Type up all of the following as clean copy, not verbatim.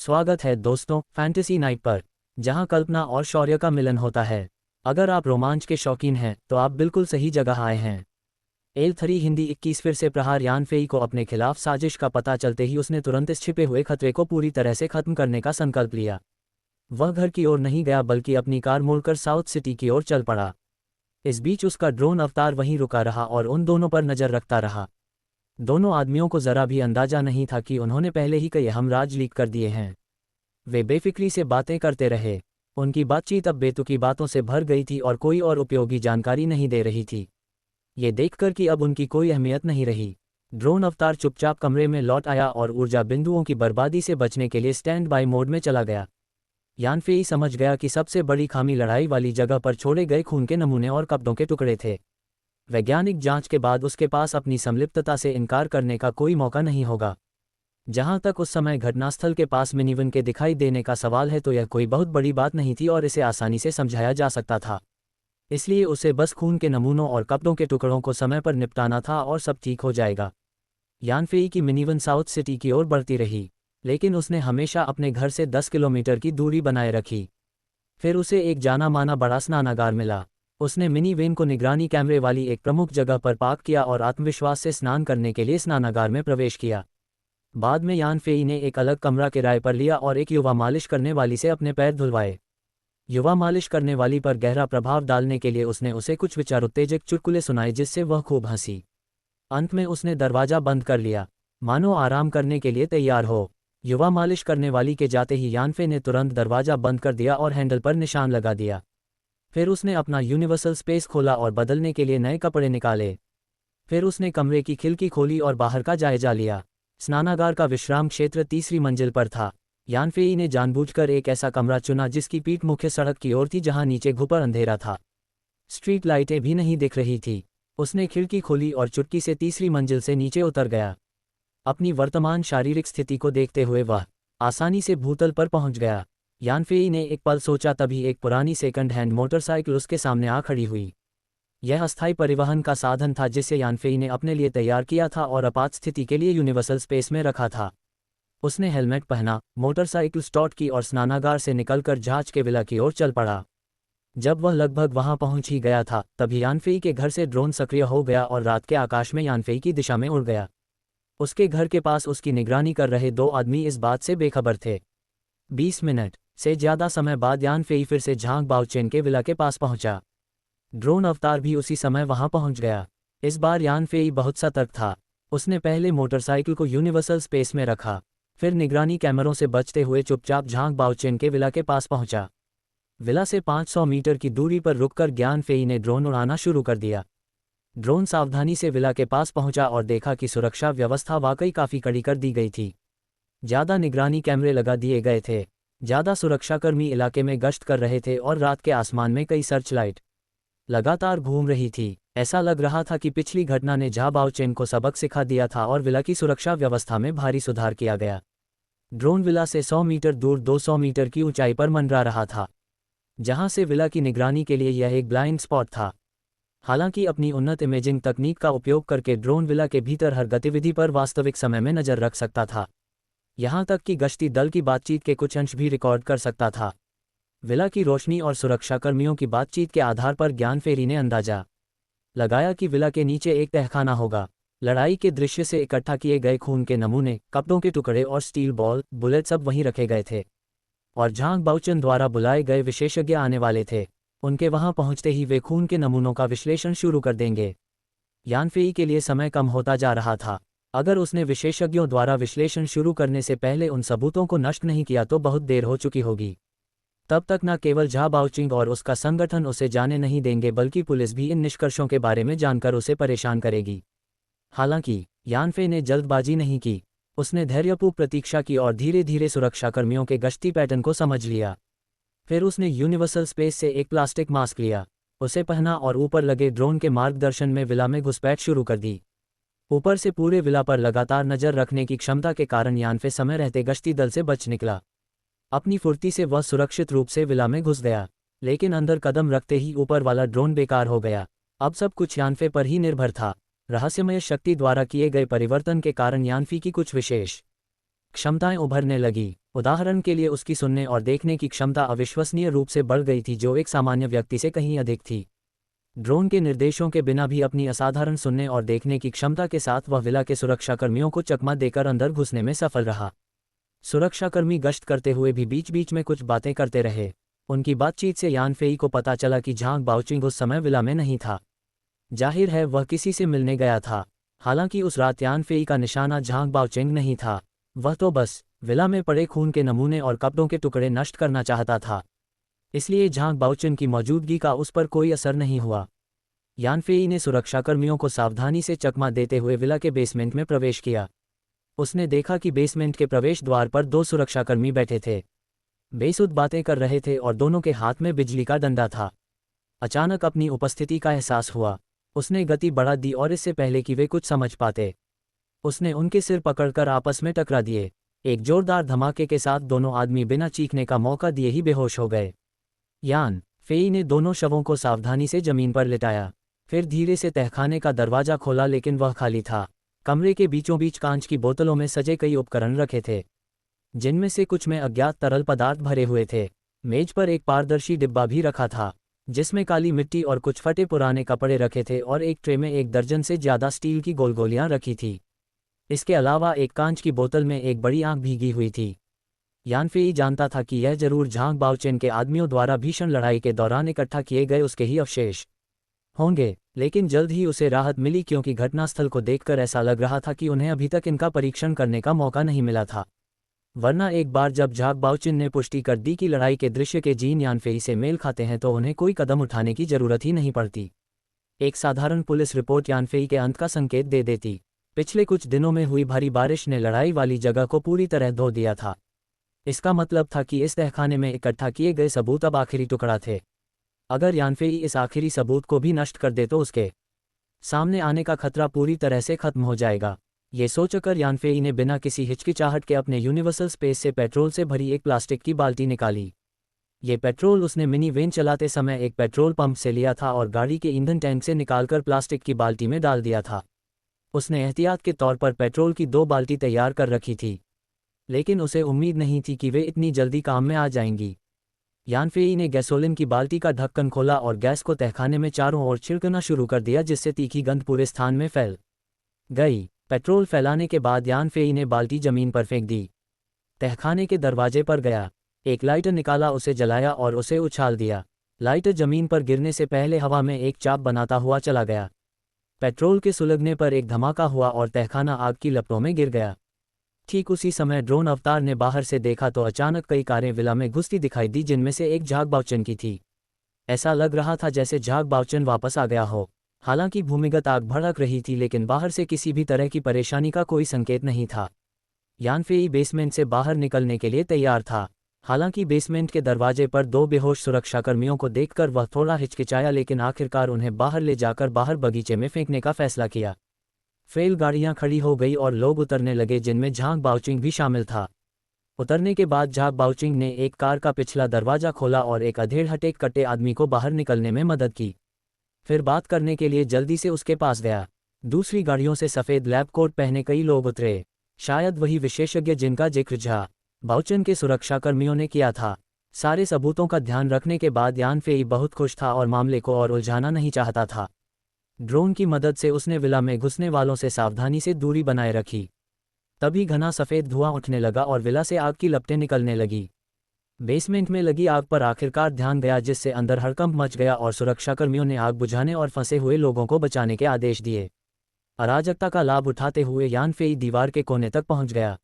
स्वागत है दोस्तों फैंटेसी नाइट पर, जहां कल्पना और शौर्य का मिलन होता है। अगर आप रोमांच के शौकीन हैं तो आप बिल्कुल सही जगह आए हैं। एल3 हिंदी 21 फिर से प्रहार। यान फेई को अपने खिलाफ साजिश का पता चलते ही उसने तुरंत इस छिपे हुए खतरे को पूरी तरह से खत्म करने का संकल्प लिया। वह घर की ओर नहीं गया बल्कि अपनी कार मोड़कर साउथ सिटी की ओर चल पड़ा। इस बीच उसका ड्रोन अवतार वहीं रुका रहा और उन दोनों पर नजर रखता रहा। दोनों आदमियों को जरा भी अंदाजा नहीं था कि उन्होंने पहले ही कई अहम राज लीक कर दिए हैं। वे बेफिक्री से बातें करते रहे। उनकी बातचीत अब बेतुकी बातों से भर गई थी और कोई और उपयोगी जानकारी नहीं दे रही थी। ये देखकर कि अब उनकी कोई अहमियत नहीं रही, ड्रोन अवतार चुपचाप कमरे में लौट आया और ऊर्जा बिंदुओं की बर्बादी से बचने के लिए स्टैंड बाय मोड में चला गया। यानफेई समझ गया कि सबसे बड़ी खामी लड़ाई वाली जगह पर छोड़े गए खून के नमूने और कपड़ों के टुकड़े थे। वैज्ञानिक जांच के बाद उसके पास अपनी संलिप्तता से इनकार करने का कोई मौका नहीं होगा। जहां तक उस समय घटनास्थल के पास मिनीवन के दिखाई देने का सवाल है तो यह कोई बहुत बड़ी बात नहीं थी और इसे आसानी से समझाया जा सकता था। इसलिए उसे बस खून के नमूनों और कपड़ों के टुकड़ों को समय पर निपटाना था और सब ठीक हो जाएगा। यानफेई की मिनीवन साउथ सिटी की ओर बढ़ती रही, लेकिन उसने हमेशा अपने घर से 10 किलोमीटर की दूरी बनाए रखी। फिर उसे एक जाना माना बड़ा स्नानागार मिला। उसने मिनी वेन को निगरानी कैमरे वाली एक प्रमुख जगह पर पार्क किया और आत्मविश्वास से स्नान करने के लिए स्नानागार में प्रवेश किया। बाद में यानफेई ने एक अलग कमरा किराए पर लिया और एक युवा मालिश करने वाली से अपने पैर धुलवाए। युवा मालिश करने वाली पर गहरा प्रभाव डालने के लिए उसने उसे कुछ विचारोत्तेजक चुटकुले सुनाए जिससे वह खूब हंसी। अंत में उसने दरवाजा बंद कर लिया, मानो आराम करने के लिए तैयार हो। युवा मालिश करने वाली के जाते ही यानफे ने तुरंत दरवाजा बंद कर दिया और हैंडल पर निशान लगा दिया। फिर उसने अपना यूनिवर्सल स्पेस खोला और बदलने के लिए नए कपड़े निकाले। फिर उसने कमरे की खिड़की खोली और बाहर का जायजा लिया। स्नानागार का विश्राम क्षेत्र तीसरी मंजिल पर था। यानफेई ने जानबूझकर एक ऐसा कमरा चुना जिसकी पीठ मुख्य सड़क की ओर थी, जहां नीचे घुपर अंधेरा था। स्ट्रीट लाइटें भी नहीं दिख रही थी। उसने खिड़की खोली और चुटकी से तीसरी मंजिल से नीचे उतर गया। अपनी वर्तमान शारीरिक स्थिति को देखते हुए वह आसानी से भूतल पर पहुंच गया। यानफेई ने एक पल सोचा, तभी एक पुरानी सेकंड हैंड मोटरसाइकिल उसके सामने आ खड़ी हुई। यह अस्थायी परिवहन का साधन था जिसे यानफेई ने अपने लिए तैयार किया था और आपात स्थिति के लिए यूनिवर्सल स्पेस में रखा था। उसने हेलमेट पहना, मोटरसाइकिल स्टार्ट की और स्नानागार से निकलकर जहाज के विला की ओर चल पड़ा। जब वह लगभग वहां पहुंच ही गया था तभी यानफेई के घर से ड्रोन सक्रिय हो गया और रात के आकाश में यानफेई की दिशा में उड़ गया। उसके घर के पास उसकी निगरानी कर रहे दो आदमी इस बात से बेखबर थे। 20 मिनट से ज़्यादा समय बाद यानफेई फिर से झांग बाओचेन के विला के पास पहुंचा। ड्रोन अवतार भी उसी समय वहां पहुंच गया। इस बार यानफेई बहुत सतर्क था। उसने पहले मोटरसाइकिल को यूनिवर्सल स्पेस में रखा, फिर निगरानी कैमरों से बचते हुए चुपचाप झांग बाओचेन के विला के पास पहुंचा। विला से 500 मीटर की दूरी पर रुककर यानफेई ने ड्रोन उड़ाना शुरू कर दिया। ड्रोन सावधानी से विला के पास पहुंचा और देखा कि सुरक्षा व्यवस्था वाकई काफ़ी कड़ी कर दी गई थी। ज़्यादा निगरानी कैमरे लगा दिए गए थे, ज़्यादा सुरक्षाकर्मी इलाके में गश्त कर रहे थे और रात के आसमान में कई सर्च लाइट लगातार घूम रही थी। ऐसा लग रहा था कि पिछली घटना ने झां बाओचेन को सबक सिखा दिया था और विला की सुरक्षा व्यवस्था में भारी सुधार किया गया। ड्रोन विला से 100 मीटर दूर 200 मीटर की ऊंचाई पर मंडरा रहा था, जहां से विला की निगरानी के लिए यह एक ब्लाइंड स्पॉट था। हालांकि अपनी उन्नत इमेजिंग तकनीक का उपयोग करके ड्रोन विला के भीतर हर गतिविधि पर वास्तविक समय में नज़र रख सकता था। यहां तक कि गश्ती दल की बातचीत के कुछ अंश भी रिकॉर्ड कर सकता था। विला की रोशनी और सुरक्षाकर्मियों की बातचीत के आधार पर यानफेई ने अंदाजा लगाया कि विला के नीचे एक तहखाना होगा। लड़ाई के दृश्य से इकट्ठा किए गए खून के नमूने, कपड़ों के टुकड़े और स्टील बॉल, बुलेट सब वहीं रखे गए थे और झांग बाओचेन द्वारा बुलाए गए विशेषज्ञ आने वाले थे। उनके वहां पहुंचते ही वे खून के नमूनों का विश्लेषण शुरू कर देंगे। यानफेई के लिए समय कम होता जा रहा था। अगर उसने विशेषज्ञों द्वारा विश्लेषण शुरू करने से पहले उन सबूतों को नष्ट नहीं किया तो बहुत देर हो चुकी होगी। तब तक न केवल झां बाओचेन और उसका संगठन उसे जाने नहीं देंगे बल्कि पुलिस भी इन निष्कर्षों के बारे में जानकर उसे परेशान करेगी। हालांकि यानफेई ने जल्दबाजी नहीं की। उसने धैर्यपूर्वक प्रतीक्षा की और धीरे धीरे सुरक्षाकर्मियों के गश्ती पैटर्न को समझ लिया। फिर उसने यूनिवर्सल स्पेस से एक प्लास्टिक मास्क लिया, उसे पहना और ऊपर लगे ड्रोन के मार्गदर्शन में विला में घुसपैठ शुरू कर दी। ऊपर से पूरे विला पर लगातार नजर रखने की क्षमता के कारण यानफे समय रहते गश्ती दल से बच निकला। अपनी फुर्ती से वह सुरक्षित रूप से विला में घुस गया, लेकिन अंदर कदम रखते ही ऊपर वाला ड्रोन बेकार हो गया। अब सब कुछ यानफे पर ही निर्भर था। रहस्यमय शक्ति द्वारा किए गए परिवर्तन के कारण यानफी की कुछ विशेष क्षमताएं उभरने लगी। उदाहरण के लिए उसकी सुनने और देखने की क्षमता अविश्वसनीय रूप से बढ़ गई थी, जो एक सामान्य व्यक्ति से कहीं अधिक थी। ड्रोन के निर्देशों के बिना भी अपनी असाधारण सुनने और देखने की क्षमता के साथ वह विला के सुरक्षाकर्मियों को चकमा देकर अंदर घुसने में सफल रहा। सुरक्षाकर्मी गश्त करते हुए भी बीच बीच में कुछ बातें करते रहे। उनकी बातचीत से यान फेई को पता चला कि झांग बाओचिंग उस समय विला में नहीं था। जाहिर है वह किसी से मिलने गया था। हालांकि उस रात यान फेई का निशाना झांग बाओचिंग नहीं था, वह तो बस विला में पड़े खून के नमूने और कपड़ों के टुकड़े नष्ट करना चाहता था। इसलिए झांग बाओचिन की मौजूदगी का उस पर कोई असर नहीं हुआ। यान फेई ने सुरक्षाकर्मियों को सावधानी से चकमा देते हुए विला के बेसमेंट में प्रवेश किया। उसने देखा कि बेसमेंट के प्रवेश द्वार पर 2 सुरक्षाकर्मी बैठे थे। बेसुध बातें कर रहे थे और दोनों के हाथ में बिजली का डंडा था। अचानक अपनी उपस्थिति का एहसास हुआ। उसने गति बढ़ा दी और इससे पहले कि वे कुछ समझ पाते, उसने उनके सिर पकड़कर आपस में टकरा दिए। एक जोरदार धमाके के साथ दोनों आदमी बिना चीखने का मौका दिए ही बेहोश हो गए। यान फेई ने दोनों शवों को सावधानी से जमीन पर लिटाया, फिर धीरे से तहखाने का दरवाजा खोला, लेकिन वह खाली था। कमरे के बीचों बीच कांच की बोतलों में सजे कई उपकरण रखे थे, जिनमें से कुछ में अज्ञात तरल पदार्थ भरे हुए थे। मेज पर एक पारदर्शी डिब्बा भी रखा था, जिसमें काली मिट्टी और कुछ फटे पुराने कपड़े रखे थे, और एक ट्रे में 1 दर्जन से ज्यादा स्टील की गोल गोलियां रखी थी। इसके अलावा एक कांच की बोतल में एक बड़ी आंख भीगी हुई थी। यान फेई जानता था कि यह जरूर झांग बाओचिन के आदमियों द्वारा भीषण लड़ाई के दौरान इकट्ठा किए गए उसके ही अवशेष होंगे, लेकिन जल्द ही उसे राहत मिली क्योंकि घटनास्थल को देखकर ऐसा लग रहा था कि उन्हें अभी तक इनका परीक्षण करने का मौका नहीं मिला था। वरना एक बार जब झांग बाओचिन ने पुष्टि कर दी कि लड़ाई के दृश्य के जीन यान फेई से मेल खाते हैं, तो उन्हें कोई कदम उठाने की जरूरत ही नहीं पड़ती। एक साधारण पुलिस रिपोर्ट यान फेई के अंत का संकेत दे देती। पिछले कुछ दिनों में हुई भारी बारिश ने लड़ाई वाली जगह को पूरी तरह धो दिया था। इसका मतलब था कि इस तहखाने में इकट्ठा किए गए सबूत अब आखिरी टुकड़ा थे। अगर यान फेई इस आखिरी सबूत को भी नष्ट कर दे तो उसके सामने आने का खतरा पूरी तरह से खत्म हो जाएगा। ये सोचकर यान फेई ने बिना किसी हिचकिचाहट के अपने यूनिवर्सल स्पेस से पेट्रोल से भरी एक प्लास्टिक की बाल्टी निकाली। ये पेट्रोल उसने मिनी वेन चलाते समय एक पेट्रोल पंप से लिया था और गाड़ी के ईंधन टैंक से निकालकर प्लास्टिक की बाल्टी में डाल दिया था। उसने एहतियात के तौर पर पेट्रोल की 2 बाल्टी तैयार कर रखी थी, लेकिन उसे उम्मीद नहीं थी कि वे इतनी जल्दी काम में आ जाएंगी। यान फेई ने गैसोलीन की बाल्टी का ढक्कन खोला और गैस को तहखाने में चारों ओर छिड़कना शुरू कर दिया, जिससे तीखी गंध पूरे स्थान में फैल गई। पेट्रोल फैलाने के बाद यान फेई ने बाल्टी जमीन पर फेंक दी। तहखाने के दरवाजे पर गया, एक लाइटर निकाला, उसे जलाया और उसे उछाल दिया। लाइटर जमीन पर गिरने से पहले हवा में एक चाप बनाता हुआ चला गया। पेट्रोल के सुलगने पर एक धमाका हुआ और तहखाना आग की लपटों में गिर गया। ठीक उसी समय ड्रोन अवतार ने बाहर से देखा तो अचानक कई कारें विला में घुसती दिखाई दी, जिनमें से एक झांग बाओचिन की थी। ऐसा लग रहा था जैसे झांग बाओचिन वापस आ गया हो। हालांकि भूमिगत आग भड़क रही थी, लेकिन बाहर से किसी भी तरह की परेशानी का कोई संकेत नहीं था। यान फेई बेसमेंट से बाहर निकलने के लिए तैयार था। हालांकि बेसमेंट के दरवाजे पर 2 बेहोश सुरक्षाकर्मियों को देखकर वह थोड़ा हिचकिचाया, लेकिन आखिरकार उन्हें बाहर ले जाकर बाहर बगीचे में फेंकने का फैसला किया। फेल गाड़ियां खड़ी हो गई और लोग उतरने लगे, जिनमें झांग बाओचिंग भी शामिल था। उतरने के बाद झांग बाओचिंग ने एक कार का पिछला दरवाजा खोला और एक अधेड़ कट्टे आदमी को बाहर निकलने में मदद की। फिर बात करने के लिए जल्दी से उसके पास गया। दूसरी गाड़ियों से सफ़ेद लैब कोट पहने कई लोग उतरे, शायद वही विशेषज्ञ जिनका जिक्र झांग बाओचिन के सुरक्षाकर्मियों ने किया था। सारे सबूतों का ध्यान रखने के बाद यान फेई बहुत खुश था और मामले को और उलझाना नहीं चाहता था। ड्रोन की मदद से उसने विला में घुसने वालों से सावधानी से दूरी बनाए रखी। तभी घना सफ़ेद धुआं उठने लगा और विला से आग की लपटें निकलने लगी। बेसमेंट में लगी आग पर आखिरकार ध्यान गया, जिससे अंदर हड़कंप मच गया और सुरक्षाकर्मियों ने आग बुझाने और फंसे हुए लोगों को बचाने के आदेश दिए। अराजकता का लाभ उठाते हुए यान फेई दीवार के कोने तक पहुंच गया,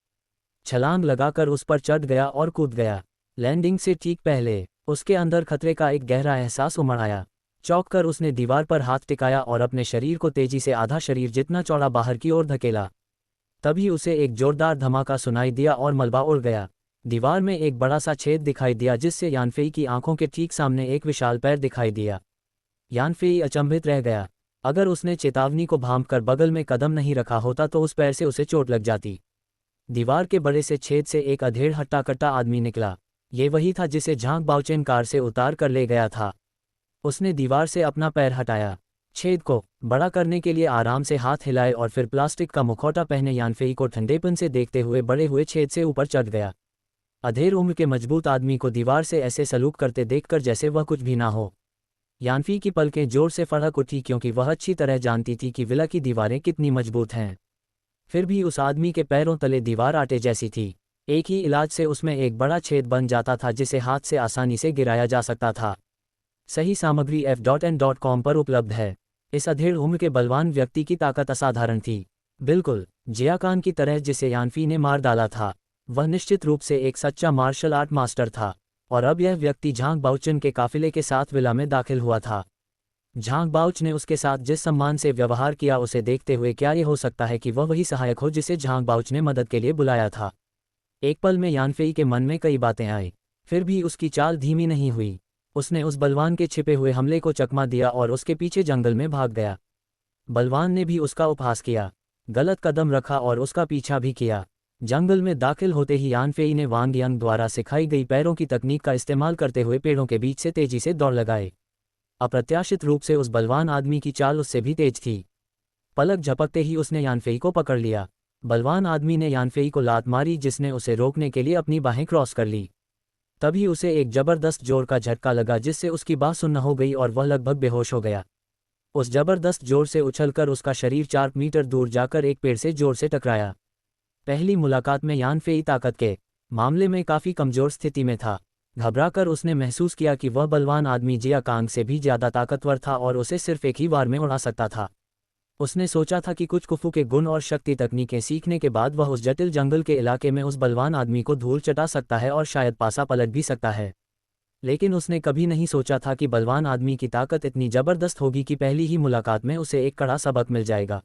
छलांग लगाकर उस पर चढ़ गया और कूद गया। लैंडिंग से ठीक पहले उसके अंदर खतरे का एक गहरा एहसास उमड़ आया। चौंक कर उसने दीवार पर हाथ टिकाया और अपने शरीर को तेजी से आधा शरीर जितना चौड़ा बाहर की ओर धकेला। तभी उसे एक जोरदार धमाका सुनाई दिया और मलबा उड़ गया। दीवार में एक बड़ा सा छेद दिखाई दिया, जिससे यान फेई की आंखों के ठीक सामने एक विशाल पैर दिखाई दिया। यान फेई अचंभित रह गया। अगर उसने चेतावनी को भांपकर बगल में कदम नहीं रखा होता तो उस पैर से उसे चोट लग जाती। दीवार के बड़े से छेद से एक अधेड़ हट्टा-कट्टा आदमी निकला। ये वही था जिसे झांग बाओचिन कार से उतार कर ले गया था। उसने दीवार से अपना पैर हटाया। छेद को बड़ा करने के लिए आराम से हाथ हिलाए और फिर प्लास्टिक का मुखौटा पहने यानफेई को ठंडेपन से देखते हुए बड़े हुए छेद से ऊपर चढ़ गया। अधेड़ उम्र के मजबूत आदमी को दीवार से ऐसे सलूक करते देखकर जैसे वह कुछ भी ना हो। यानफी की पलकें जोर से फड़क उठी क्योंकि वह अच्छी तरह जानती थी कि विला की दीवारें कितनी मजबूत हैं। फिर भी उस आदमी के पैरों तले दीवार आटे जैसी थी। एक ही इलाज से उसमें एक बड़ा छेद बन जाता था जिसे हाथ से आसानी से गिराया जा सकता था। सही सामग्री F.N.com पर उपलब्ध है। इस अधेड़ उम्र के बलवान व्यक्ति की ताकत असाधारण थी, बिल्कुल जिया खान की तरह जिसे यानफी ने मार डाला था। वह निश्चित रूप से एक सच्चा मार्शल आर्ट मास्टर था। और अब यह व्यक्ति झांग बाउचन के काफिले के साथ विला में दाखिल हुआ था। झांग बाउच ने उसके साथ जिस सम्मान से व्यवहार किया उसे देखते हुए क्या ये हो सकता है कि वह वही सहायक हो जिसे झांग बाउच ने मदद के लिए बुलाया था। एक पल में यानफेई के मन में कई बातें आई, फिर भी उसकी चाल धीमी नहीं हुई। उसने उस बलवान के छिपे हुए हमले को चकमा दिया और उसके पीछे जंगल में भाग गया। बलवान ने भी उसका उपहास किया, गलत कदम रखा और उसका पीछा भी किया। जंगल में दाखिल होते ही यानफेई ने वांग यांग द्वारा सिखाई गई पैरों की तकनीक का इस्तेमाल करते हुए पेड़ों के बीच से तेजी से दौड़ लगाए। अप्रत्याशित रूप से उस बलवान आदमी की चाल उससे भी तेज थी। पलक झपकते ही उसने यानफेई को पकड़ लिया। बलवान आदमी ने यानफेई को लात मारी जिसने उसे रोकने के लिए अपनी बाहें क्रॉस कर ली। तभी उसे एक जबरदस्त जोर का झटका लगा जिससे उसकी बात सुन्न हो गई और वह लगभग बेहोश हो गया। उस जबरदस्त जोर से उछलकर उसका शरीर 4 मीटर दूर जाकर एक पेड़ से जोर से टकराया। पहली मुलाकात में यानफेई ताकत के मामले में काफ़ी कमज़ोर स्थिति में था। घबराकर उसने महसूस किया कि वह बलवान आदमी जिया कांग से भी ज़्यादा ताकतवर था और उसे सिर्फ एक ही बार में उड़ा सकता था। उसने सोचा था कि कुछ कुफू के गुण और शक्ति तकनीकें सीखने के बाद वह उस जटिल जंगल के इलाके में उस बलवान आदमी को धूल चटा सकता है और शायद पासा पलट भी सकता है। लेकिन उसने कभी नहीं सोचा था कि बलवान आदमी की ताकत इतनी ज़बरदस्त होगी कि पहली ही मुलाकात में उसे एक कड़ा सबक मिल जाएगा।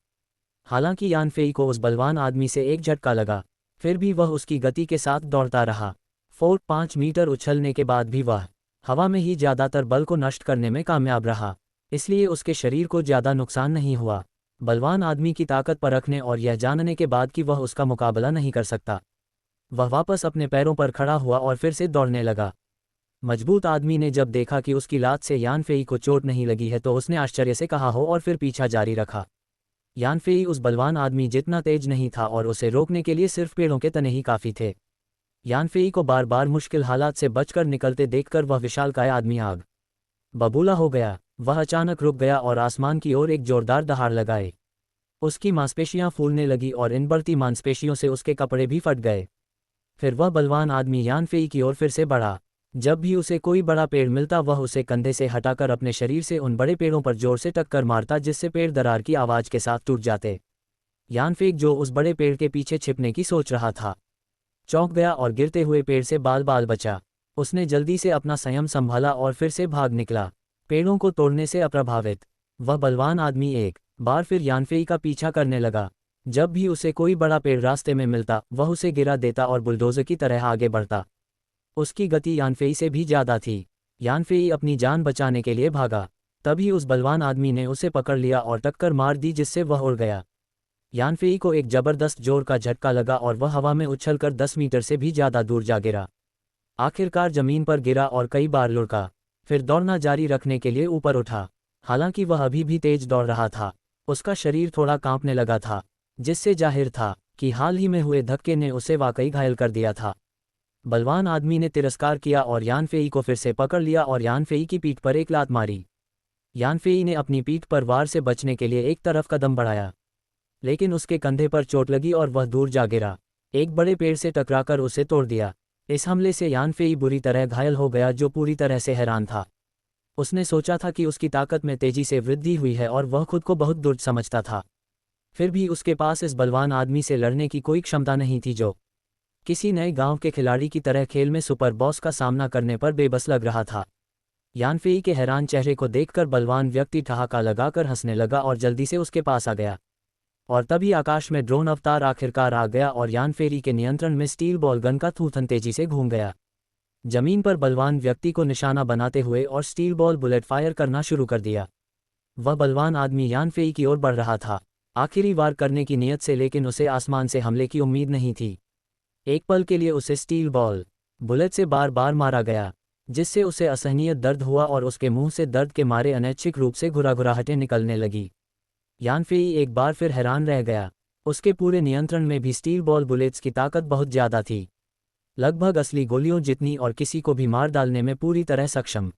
हालांकि यानफेई को उस बलवान आदमी से एक झटका लगा, फिर भी वह उसकी गति के साथ दौड़ता रहा। 4-5 मीटर उछलने के बाद भी वह हवा में ही ज़्यादातर बल को नष्ट करने में कामयाब रहा, इसलिए उसके शरीर को ज़्यादा नुकसान नहीं हुआ। बलवान आदमी की ताकत परखने और यह जानने के बाद कि वह उसका मुकाबला नहीं कर सकता, वह वापस अपने पैरों पर खड़ा हुआ और फिर से दौड़ने लगा। मजबूत आदमी ने जब देखा कि उसकी लात से यानफेई को चोट नहीं लगी है तो उसने आश्चर्य से कहा हो और फिर पीछा जारी रखा। यानफेई उस बलवान आदमी जितना तेज नहीं था और उसे रोकने के लिए सिर्फ पेड़ों के तने ही काफ़ी थे। यानफेई को बार बार मुश्किल हालात से बचकर निकलते देखकर वह विशालकाय आदमी आग बबूला हो गया। वह अचानक रुक गया और आसमान की ओर एक जोरदार दहाड़ लगाए। उसकी मांसपेशियां फूलने लगी और इन बढ़ती मांसपेशियों से उसके कपड़े भी फट गए। फिर वह बलवान आदमी यानफेई की ओर फिर से बढ़ा। जब भी उसे कोई बड़ा पेड़ मिलता वह उसे कंधे से हटाकर अपने शरीर से उन बड़े पेड़ों पर जोर से टक्कर मारता जिससे पेड़ दरार की आवाज़ के साथ टूट जाते। यानफेई जो उस बड़े पेड़ के पीछे छिपने की सोच रहा था, चौंक गया और गिरते हुए पेड़ से बाल बाल बचा। उसने जल्दी से अपना संयम संभाला और फिर से भाग निकला, पेड़ों को तोड़ने से अप्रभावित। वह बलवान आदमी एक बार फिर यानफेई का पीछा करने लगा। जब भी उसे कोई बड़ा पेड़ रास्ते में मिलता वह उसे गिरा देता और बुलडोजर की तरह आगे बढ़ता। उसकी गति यानफेई से भी ज़्यादा थी। यानफेई अपनी जान बचाने के लिए भागा, तभी उस बलवान आदमी ने उसे पकड़ लिया और टक्कर मार दी जिससे वह उड़ गया। यानफेई को एक जबरदस्त जोर का झटका लगा और वह हवा में उछलकर 10 मीटर से भी ज़्यादा दूर जा गिरा। आखिरकार जमीन पर गिरा और कई बार लुढ़का, फिर दौड़ना जारी रखने के लिए ऊपर उठा। हालांकि वह अभी भी तेज दौड़ रहा था, उसका शरीर थोड़ा कांपने लगा था, जिससे जाहिर था कि हाल ही में हुए धक्के ने उसे वाकई घायल कर दिया था। बलवान आदमी ने तिरस्कार किया और यानफेई को फिर से पकड़ लिया और यानफेई की पीठ पर एक लात मारी। यानफेई ने अपनी पीठ पर वार से बचने के लिए एक तरफ कदम बढ़ाया, लेकिन उसके कंधे पर चोट लगी और वह दूर जा गिरा, एक बड़े पेड़ से टकराकर उसे तोड़ दिया। इस हमले से यानफेई बुरी तरह घायल हो गया जो पूरी तरह से हैरान था। उसने सोचा था कि उसकी ताकत में तेजी से वृद्धि हुई है और वह खुद को बहुत दुर्ज समझता था। फिर भी उसके पास इस बलवान आदमी से लड़ने की कोई क्षमता नहीं थी जो किसी नए गांव के खिलाड़ी की तरह खेल में सुपर बॉस का सामना करने पर बेबस लग रहा था। यानफेई के हैरान चेहरे को देखकर बलवान व्यक्ति ठहाका लगाकर हंसने लगा और जल्दी से उसके पास आ गया। और तभी आकाश में ड्रोन अवतार आखिरकार आ गया और यानफेई के नियंत्रण में स्टील बॉल गन का थूथन तेजी से घूम गया। जमीन पर बलवान व्यक्ति को निशाना बनाते हुए और स्टील बॉल बुलेट फायर करना शुरू कर दिया। वह बलवान आदमी यानफेई की ओर बढ़ रहा था, आखिरी वार करने की नीयत से, लेकिन उसे आसमान से हमले की उम्मीद नहीं थी। एक पल के लिए उसे स्टील बॉल बुलेट से बार बार मारा गया, जिससे उसे असहनीय दर्द हुआ और उसके मुंह से दर्द के मारे अनैच्छिक रूप से घुराघुराहटें निकलने लगी। यानफेई एक बार फिर हैरान रह गया। उसके पूरे नियंत्रण में भी स्टील बॉल बुलेट्स की ताकत बहुत ज़्यादा थी, लगभग असली गोलियों जितनी, और किसी को भी मार डालने में पूरी तरह सक्षम।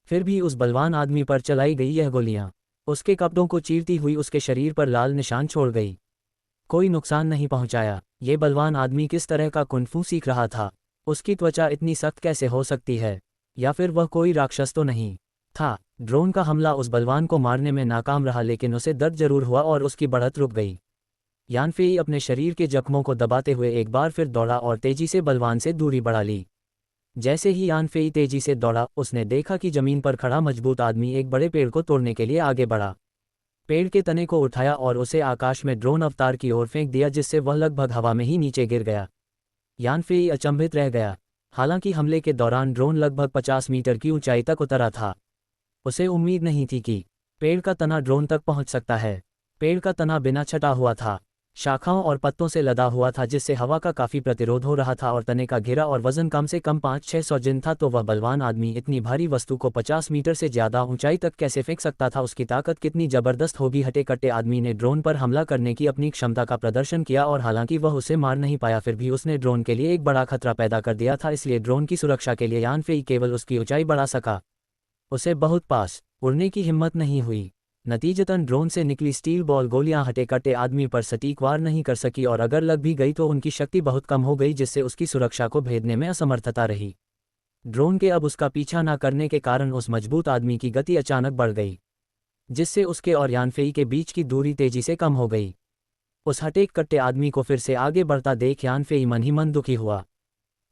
फिर भी उस बलवान आदमी पर चलाई गई यह गोलियां उसके कपड़ों को चीरती हुई उसके शरीर पर लाल निशान छोड़ गई। कोई नुकसान नहीं पहुंचाया। ये बलवान आदमी किस तरह का कुंफू सीख रहा था? उसकी त्वचा इतनी सख्त कैसे हो सकती है? या फिर वह कोई राक्षस तो नहीं था? ड्रोन का हमला उस बलवान को मारने में नाकाम रहा, लेकिन उसे दर्द जरूर हुआ और उसकी बढ़त रुक गई। यानफेई अपने शरीर के जख्मों को दबाते हुए एक बार फिर दौड़ा और तेजी से बलवान से दूरी बढ़ा ली। जैसे ही यानफेई तेजी से दौड़ा, उसने देखा कि जमीन पर खड़ा मजबूत आदमी एक बड़े पेड़ को तोड़ने के लिए आगे बढ़ा। पेड़ के तने को उठाया और उसे आकाश में ड्रोन अवतार की ओर फेंक दिया, जिससे वह लगभग हवा में ही नीचे गिर गया। यानफेई अचंभित रह गया। हालांकि हमले के दौरान ड्रोन लगभग 50 मीटर की ऊंचाई तक उतरा था। उसे उम्मीद नहीं थी कि पेड़ का तना ड्रोन तक पहुंच सकता है। पेड़ का तना बिना छटा हुआ था, शाखाओं और पत्तों से लदा हुआ था, जिससे हवा का काफ़ी प्रतिरोध हो रहा था, और तने का घेरा और वजन कम से कम 500-600 जिन था। तो वह बलवान आदमी इतनी भारी वस्तु को 50 मीटर से ज़्यादा ऊंचाई तक कैसे फेंक सकता था? उसकी ताकत कितनी ज़बरदस्त होगी? हटे कट्टे आदमी ने ड्रोन पर हमला करने की अपनी क्षमता का प्रदर्शन किया, और हालांकि वह उसे मार नहीं पाया, फिर भी उसने ड्रोन के लिए एक बड़ा खतरा पैदा कर दिया था। इसलिए ड्रोन की सुरक्षा के लिए यानफेई केवल उसकी ऊंचाई बढ़ा सका, उसे बहुत पास उड़ने की हिम्मत नहीं हुई। नतीजतन ड्रोन से निकली स्टील बॉल गोलियां हटे कट्टे आदमी पर सटीक वार नहीं कर सकी, और अगर लग भी गई तो उनकी शक्ति बहुत कम हो गई, जिससे उसकी सुरक्षा को भेदने में असमर्थता रही। ड्रोन के अब उसका पीछा न करने के कारण उस मजबूत आदमी की गति अचानक बढ़ गई, जिससे उसके और यानफेई के बीच की दूरी तेजी से कम हो गई। उस हटेक कट्टे आदमी को फिर से आगे बढ़ता देख यानफेई मन ही मन दुखी हुआ।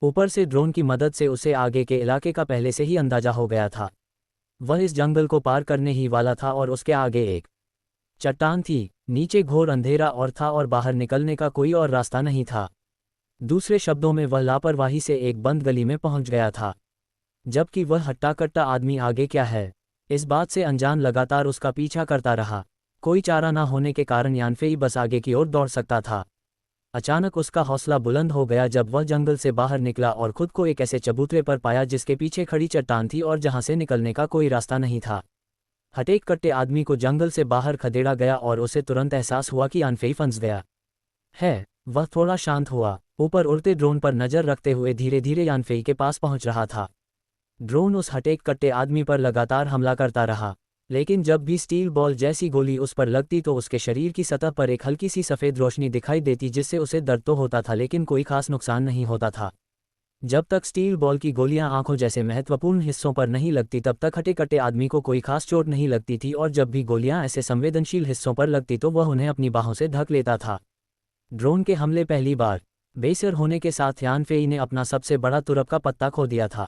ऊपर से ड्रोन की मदद से उसे आगे के इलाके का पहले से ही अंदाजा हो गया था। वह इस जंगल को पार करने ही वाला था, और उसके आगे एक चट्टान थी, नीचे घोर अंधेरा और था, और बाहर निकलने का कोई और रास्ता नहीं था। दूसरे शब्दों में वह लापरवाही से एक बंद गली में पहुंच गया था, जबकि वह हट्टा कट्टा आदमी आगे क्या है, इस बात से अनजान लगातार उसका पीछा करता रहा। कोई चारा ना होने के कारण यानफेई बस आगे की ओर दौड़ सकता था। अचानक उसका हौसला बुलंद हो गया जब वह जंगल से बाहर निकला और खुद को एक ऐसे चबूतरे पर पाया जिसके पीछे खड़ी चट्टान थी और जहां से निकलने का कोई रास्ता नहीं था। हटेक कट्टे आदमी को जंगल से बाहर खदेड़ा गया और उसे तुरंत एहसास हुआ कि यानफेई फंस गया है। वह थोड़ा शांत हुआ, ऊपर उड़ते ड्रोन पर नजर रखते हुए धीरे धीरे यानफेई के पास पहुंच रहा था। ड्रोन उस हटेक कट्टे आदमी पर लगातार हमला करता रहा, लेकिन जब भी स्टील बॉल जैसी गोली उस पर लगती तो उसके शरीर की सतह पर एक हल्की सी सफ़ेद रोशनी दिखाई देती, जिससे उसे दर्द तो होता था लेकिन कोई खास नुकसान नहीं होता था। जब तक स्टील बॉल की गोलियां आंखों जैसे महत्वपूर्ण हिस्सों पर नहीं लगती तब तक हटे कट्टे आदमी को कोई खास चोट नहीं लगती थी, और जब भी गोलियां ऐसे संवेदनशील हिस्सों पर लगती तो वह उन्हें अपनी बाहों से ढक लेता था। ड्रोन के हमले पहली बार बेसर होने के साथ यानफेई ने अपना सबसे बड़ा तुरप का पत्ता खो दिया था।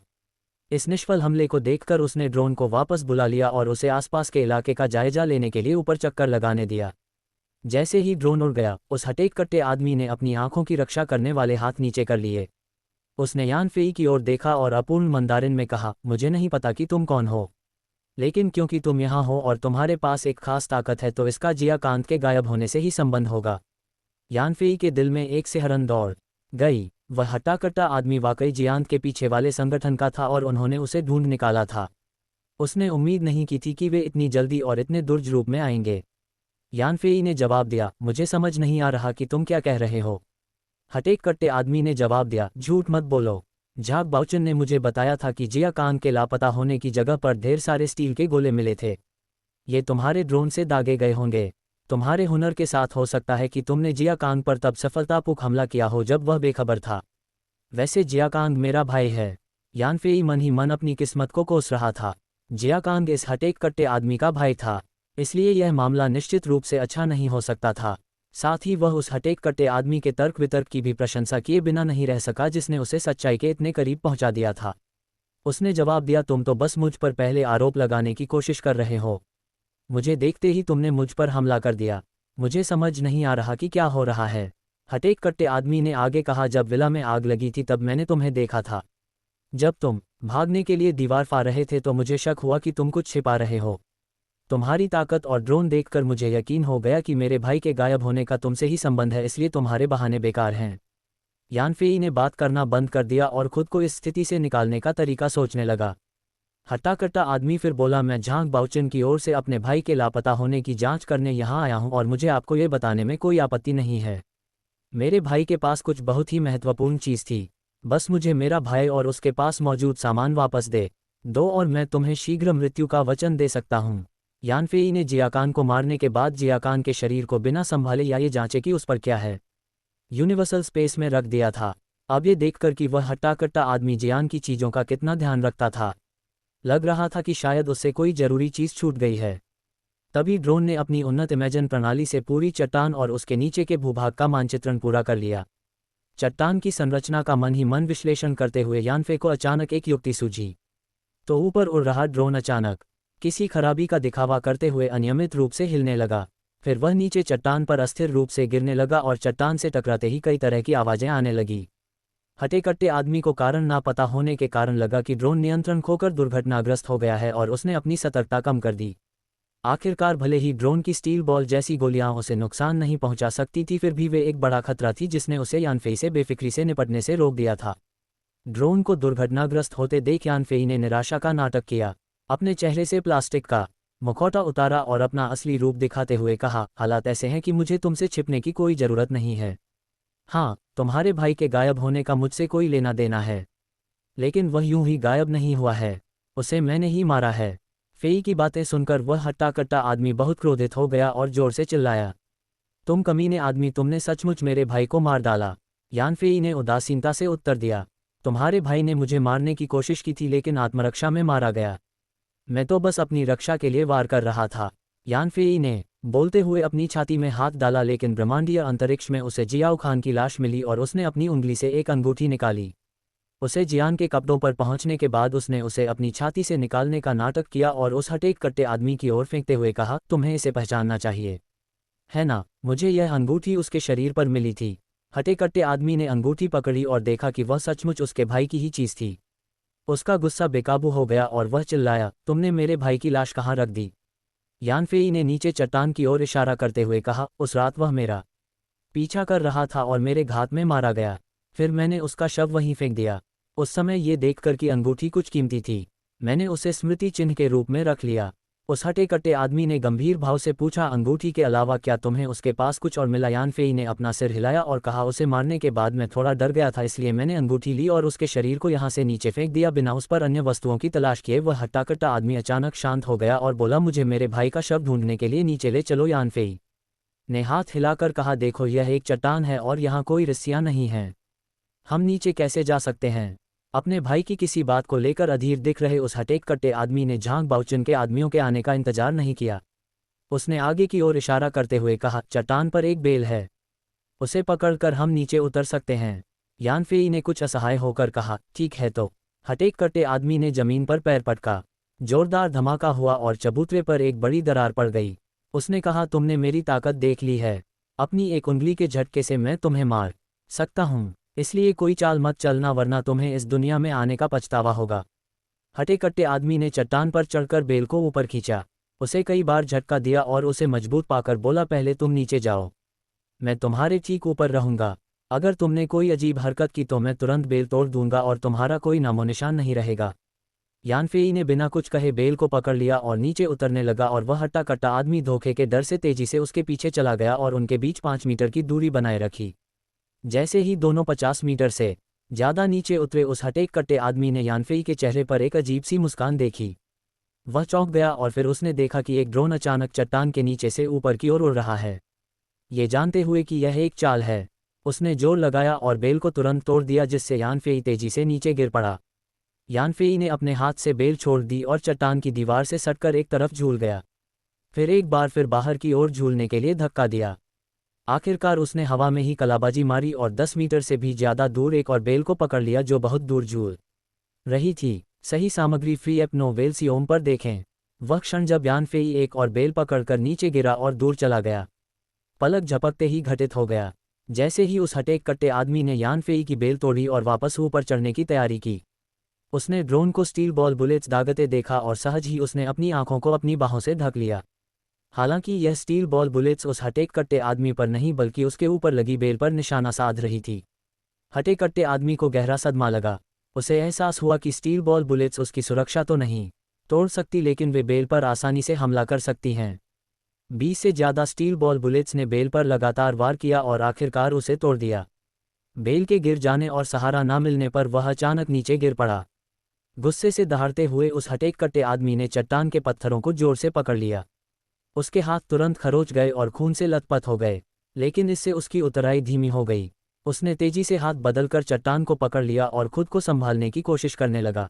इस निष्फल हमले को देखकर उसने ड्रोन को वापस बुला लिया और उसे आसपास के इलाके का जायजा लेने के लिए ऊपर चक्कर लगाने दिया। जैसे ही ड्रोन उड़ गया, उस हटेक कट्टे आदमी ने अपनी आंखों की रक्षा करने वाले हाथ नीचे कर लिए। उसने यानफेई की ओर देखा और अपूर्ण मंदारिन में कहा, मुझे नहीं पता कि तुम कौन हो, लेकिन क्योंकि तुम यहाँ हो और तुम्हारे पास एक खास ताकत है तो इसका जिया कांत के गायब होने से ही संबंध होगा। यानफेई के दिल में एक सिहरन दौड़ गई। वह हट्टा कट्टा आदमी वाकई जियांत के पीछे वाले संगठन का था और उन्होंने उसे ढूंढ निकाला था। उसने उम्मीद नहीं की थी कि वे इतनी जल्दी और इतने दुर्ज रूप में आएंगे। यानफेई ने जवाब दिया, मुझे समझ नहीं आ रहा कि तुम क्या कह रहे हो। हटेक कट्टे आदमी ने जवाब दिया, झूठ मत बोलो। झाक बाउचन ने मुझे बताया था कि जिया कांग के लापता होने की जगह पर ढेर सारे स्टील के गोले मिले थे। ये तुम्हारे ड्रोन से दागे गए होंगे। तुम्हारे हुनर के साथ हो सकता है कि तुमने जिया कांग पर तब सफलतापूर्वक हमला किया हो जब वह बेखबर था। वैसे जिया कांग मेरा भाई है। यानफेई मन ही मन अपनी किस्मत को कोस रहा था। जिया कांग इस हटेक कट्टे आदमी का भाई था, इसलिए यह मामला निश्चित रूप से अच्छा नहीं हो सकता था। साथ ही वह उस हटेक कट्टे आदमी के तर्क वितर्क की भी प्रशंसा किए बिना नहीं रह सका जिसने उसे सच्चाई के इतने करीब पहुंचा दिया था। उसने जवाब दिया, तुम तो बस मुझ पर पहले आरोप लगाने की कोशिश कर रहे हो। मुझे देखते ही तुमने मुझ पर हमला कर दिया। मुझे समझ नहीं आ रहा कि क्या हो रहा है। हटेक कट्टे आदमी ने आगे कहा, जब विला में आग लगी थी तब मैंने तुम्हें देखा था। जब तुम भागने के लिए दीवार फाड़ रहे थे तो मुझे शक हुआ कि तुम कुछ छिपा रहे हो। तुम्हारी ताकत और ड्रोन देखकर मुझे यकीन हो गया कि मेरे भाई के गायब होने का तुमसे ही संबंध है, इसलिए तुम्हारे बहाने बेकार हैं। यानफेई ने बात करना बंद कर दिया और खुद को इस स्थिति से निकालने का तरीका सोचने लगा। हट्टा कट्टा आदमी फिर बोला, मैं झांग बाओचुन की ओर से अपने भाई के लापता होने की जांच करने यहाँ आया हूँ और मुझे आपको ये बताने में कोई आपत्ति नहीं है। मेरे भाई के पास कुछ बहुत ही महत्वपूर्ण चीज़ थी। बस मुझे मेरा भाई और उसके पास मौजूद सामान वापस दे दो और मैं तुम्हें शीघ्र मृत्यु का वचन दे सकता हूँ। यानफेई ने जियाकान को मारने के बाद जियाकान के शरीर को बिना संभाले या ये जांचे कि उस पर क्या है, यूनिवर्सल स्पेस में रख दिया था। अब ये देखकर कि वह हट्टा कट्टा आदमी जियान की चीज़ों का कितना ध्यान रखता था, लग रहा था कि शायद उससे कोई जरूरी चीज़ छूट गई है। तभी ड्रोन ने अपनी उन्नत इमेजन प्रणाली से पूरी चट्टान और उसके नीचे के भूभाग का मानचित्रण पूरा कर लिया। चट्टान की संरचना का मन ही मन विश्लेषण करते हुए यानफे को अचानक एक युक्ति सूझी। तो ऊपर उड़ रहा ड्रोन अचानक किसी खराबी का दिखावा करते हुए अनियमित रूप से हिलने लगा। फिर वह नीचे चट्टान पर अस्थिर रूप से गिरने लगा और चट्टान से टकराते ही कई तरह की आवाज़ें आने लगी। हटे कट्टे आदमी को कारण ना पता होने के कारण लगा कि ड्रोन नियंत्रण खोकर दुर्घटनाग्रस्त हो गया है और उसने अपनी सतर्कता कम कर दी। आखिरकार भले ही ड्रोन की स्टील बॉल जैसी गोलियां उसे नुकसान नहीं पहुंचा सकती थी, फिर भी वे एक बड़ा खतरा थी जिसने उसे यानफेई से बेफिक्री से निपटने से रोक दिया था। ड्रोन को दुर्घटनाग्रस्त होते देख यानफेई ने निराशा का नाटक किया। अपने चेहरे से प्लास्टिक का मुखौटा उतारा और अपना असली रूप दिखाते हुए कहा, हालात ऐसे हैं कि मुझे तुमसे छिपने की कोई ज़रूरत नहीं है। हाँ, तुम्हारे भाई के गायब होने का मुझसे कोई लेना देना है, लेकिन वह यूं ही गायब नहीं हुआ है, उसे मैंने ही मारा है। फेई की बातें सुनकर वह हट्टा कट्टा आदमी बहुत क्रोधित हो गया और जोर से चिल्लाया, तुम कमीने आदमी, तुमने सचमुच मेरे भाई को मार डाला। यानफेई ने उदासीनता से उत्तर दिया, तुम्हारे भाई ने मुझे मारने की कोशिश की थी लेकिन आत्मरक्षा में मारा गया। मैं तो बस अपनी रक्षा के लिए वार कर रहा था। यानफेई ने बोलते हुए अपनी छाती में हाथ डाला, लेकिन ब्रह्मांडीय अंतरिक्ष में उसे जियाओ खान की लाश मिली और उसने अपनी उंगली से एक अंगूठी निकाली। उसे जियान के कपड़ों पर पहुंचने के बाद उसने उसे अपनी छाती से निकालने का नाटक किया और उस हटेक कट्टे आदमी की ओर फेंकते हुए कहा, तुम्हें इसे पहचानना चाहिए, है ना? मुझे यह अंगूठी उसके शरीर पर मिली थी। हटे कट्टे आदमी ने अंगूठी पकड़ी और देखा कि वह सचमुच उसके भाई की ही चीज़ थी। उसका गुस्सा बेकाबू हो गया और वह चिल्लाया, तुमने मेरे भाई की लाश कहाँ रख दी? यानफेई ने नीचे चट्टान की ओर इशारा करते हुए कहा, उस रात वह मेरा पीछा कर रहा था और मेरे घात में मारा गया। फिर मैंने उसका शव वहीं फेंक दिया। उस समय ये देखकर कि अंगूठी कुछ कीमती थी, मैंने उसे स्मृति चिन्ह के रूप में रख लिया। उस हटे कट्टे आदमी ने गंभीर भाव से पूछा, अंगूठी के अलावा क्या तुम्हें उसके पास कुछ और मिला? यानफेई ने अपना सिर हिलाया और कहा, उसे मारने के बाद मैं थोड़ा डर गया था, इसलिए मैंने अंगूठी ली और उसके शरीर को यहाँ से नीचे फेंक दिया बिना उस पर अन्य वस्तुओं की तलाश किए। वह हट्टा कट्टा आदमी अचानक शांत हो गया और बोला, मुझे मेरे भाई का शव ढूंढने के लिए नीचे ले चलो। यानफेई ने हाथ हिलाकर कहा, देखो यह एक चट्टान है और यहाँ कोई रस्सियाँ नहीं हैं, हम नीचे कैसे जा सकते हैं? अपने भाई की किसी बात को लेकर अधीर दिख रहे उस हटेक कट्टे आदमी ने झांग बाओचुन के आदमियों के आने का इंतजार नहीं किया। उसने आगे की ओर इशारा करते हुए कहा, चट्टान पर एक बेल है, उसे पकड़कर हम नीचे उतर सकते हैं। यानफेई ने कुछ असहाय होकर कहा, ठीक है। तो हटेक कट्टे आदमी ने जमीन पर पैर पटका, जोरदार धमाका हुआ और चबूतरे पर एक बड़ी दरार पड़ गई। उसने कहा, तुमने मेरी ताकत देख ली है, अपनी एक उंगली के झटके से मैं तुम्हें मार सकता हूँ, इसलिए कोई चाल मत चलना वरना तुम्हें इस दुनिया में आने का पछतावा होगा। हटे कट्टे आदमी ने चट्टान पर चढ़कर बेल को ऊपर खींचा, उसे कई बार झटका दिया और उसे मजबूत पाकर बोला, पहले तुम नीचे जाओ, मैं तुम्हारे ठीक ऊपर रहूंगा। अगर तुमने कोई अजीब हरकत की तो मैं तुरंत बेल तोड़ दूंगा और तुम्हारा कोई नामोनिशान नहीं रहेगा। यानफेई ने बिना कुछ कहे बेल को पकड़ लिया और नीचे उतरने लगा और वह हट्टा कट्टा आदमी धोखे के डर से तेजी से उसके पीछे चला गया और उनके बीच 5 मीटर की दूरी बनाए रखी। जैसे ही दोनों 50 मीटर से ज़्यादा नीचे उतरे, उस हटेक कट्टे आदमी ने यानफेई के चेहरे पर एक अजीब सी मुस्कान देखी। वह चौंक गया और फिर उसने देखा कि एक ड्रोन अचानक चट्टान के नीचे से ऊपर की ओर उड़ रहा है। ये जानते हुए कि यह एक चाल है, उसने जोर लगाया और बेल को तुरंत तोड़ दिया, जिससे यानफेई तेजी से नीचे गिर पड़ा। यानफेई ने अपने हाथ से बेल छोड़ दी और चट्टान की दीवार से सटकर एक तरफ झूल गया, फिर एक बार फिर बाहर की ओर झूलने के लिए धक्का दिया। आखिरकार उसने हवा में ही कलाबाजी मारी और 10 मीटर से भी ज़्यादा दूर एक और बेल को पकड़ लिया जो बहुत दूर झूल रही थी। सही सामग्री फ्री ऐप नोवेल्सियोम पर देखें। वह क्षण जब यानफेई एक और बेल पकड़कर नीचे गिरा और दूर चला गया, पलक झपकते ही घटित हो गया। जैसे ही उस हटेक कट्टे आदमी ने यानफेई की बेल तोड़ी और वापस ऊपर चढ़ने की तैयारी की, उसने ड्रोन को स्टील बॉल बुलेट्स दागते देखा और सहज ही उसने अपनी आंखों को अपनी बाहों से ढक लिया। हालांकि यह स्टील बॉल बुलेट्स उस हटेक कट्टे आदमी पर नहीं बल्कि उसके ऊपर लगी बेल पर निशाना साध रही थी। हटे कट्टे आदमी को गहरा सदमा लगा। उसे एहसास हुआ कि स्टील बॉल बुलेट्स उसकी सुरक्षा तो नहीं तोड़ सकती, लेकिन वे बेल पर आसानी से हमला कर सकती हैं। 20 से ज़्यादा स्टील बॉल बुलेट्स ने बेल पर लगातार वार किया और आखिरकार उसे तोड़ दिया। बेल के गिर जाने और सहारा न मिलने पर वह अचानक नीचे गिर पड़ा। गुस्से से दहाड़ते हुए उस हटेक कट्टे आदमी ने चट्टान के पत्थरों को जोर से पकड़ लिया। उसके हाथ तुरंत खरोच गए और खून से लथपथ हो गए, लेकिन इससे उसकी उतराई धीमी हो गई। उसने तेजी से हाथ बदलकर चट्टान को पकड़ लिया और खुद को संभालने की कोशिश करने लगा।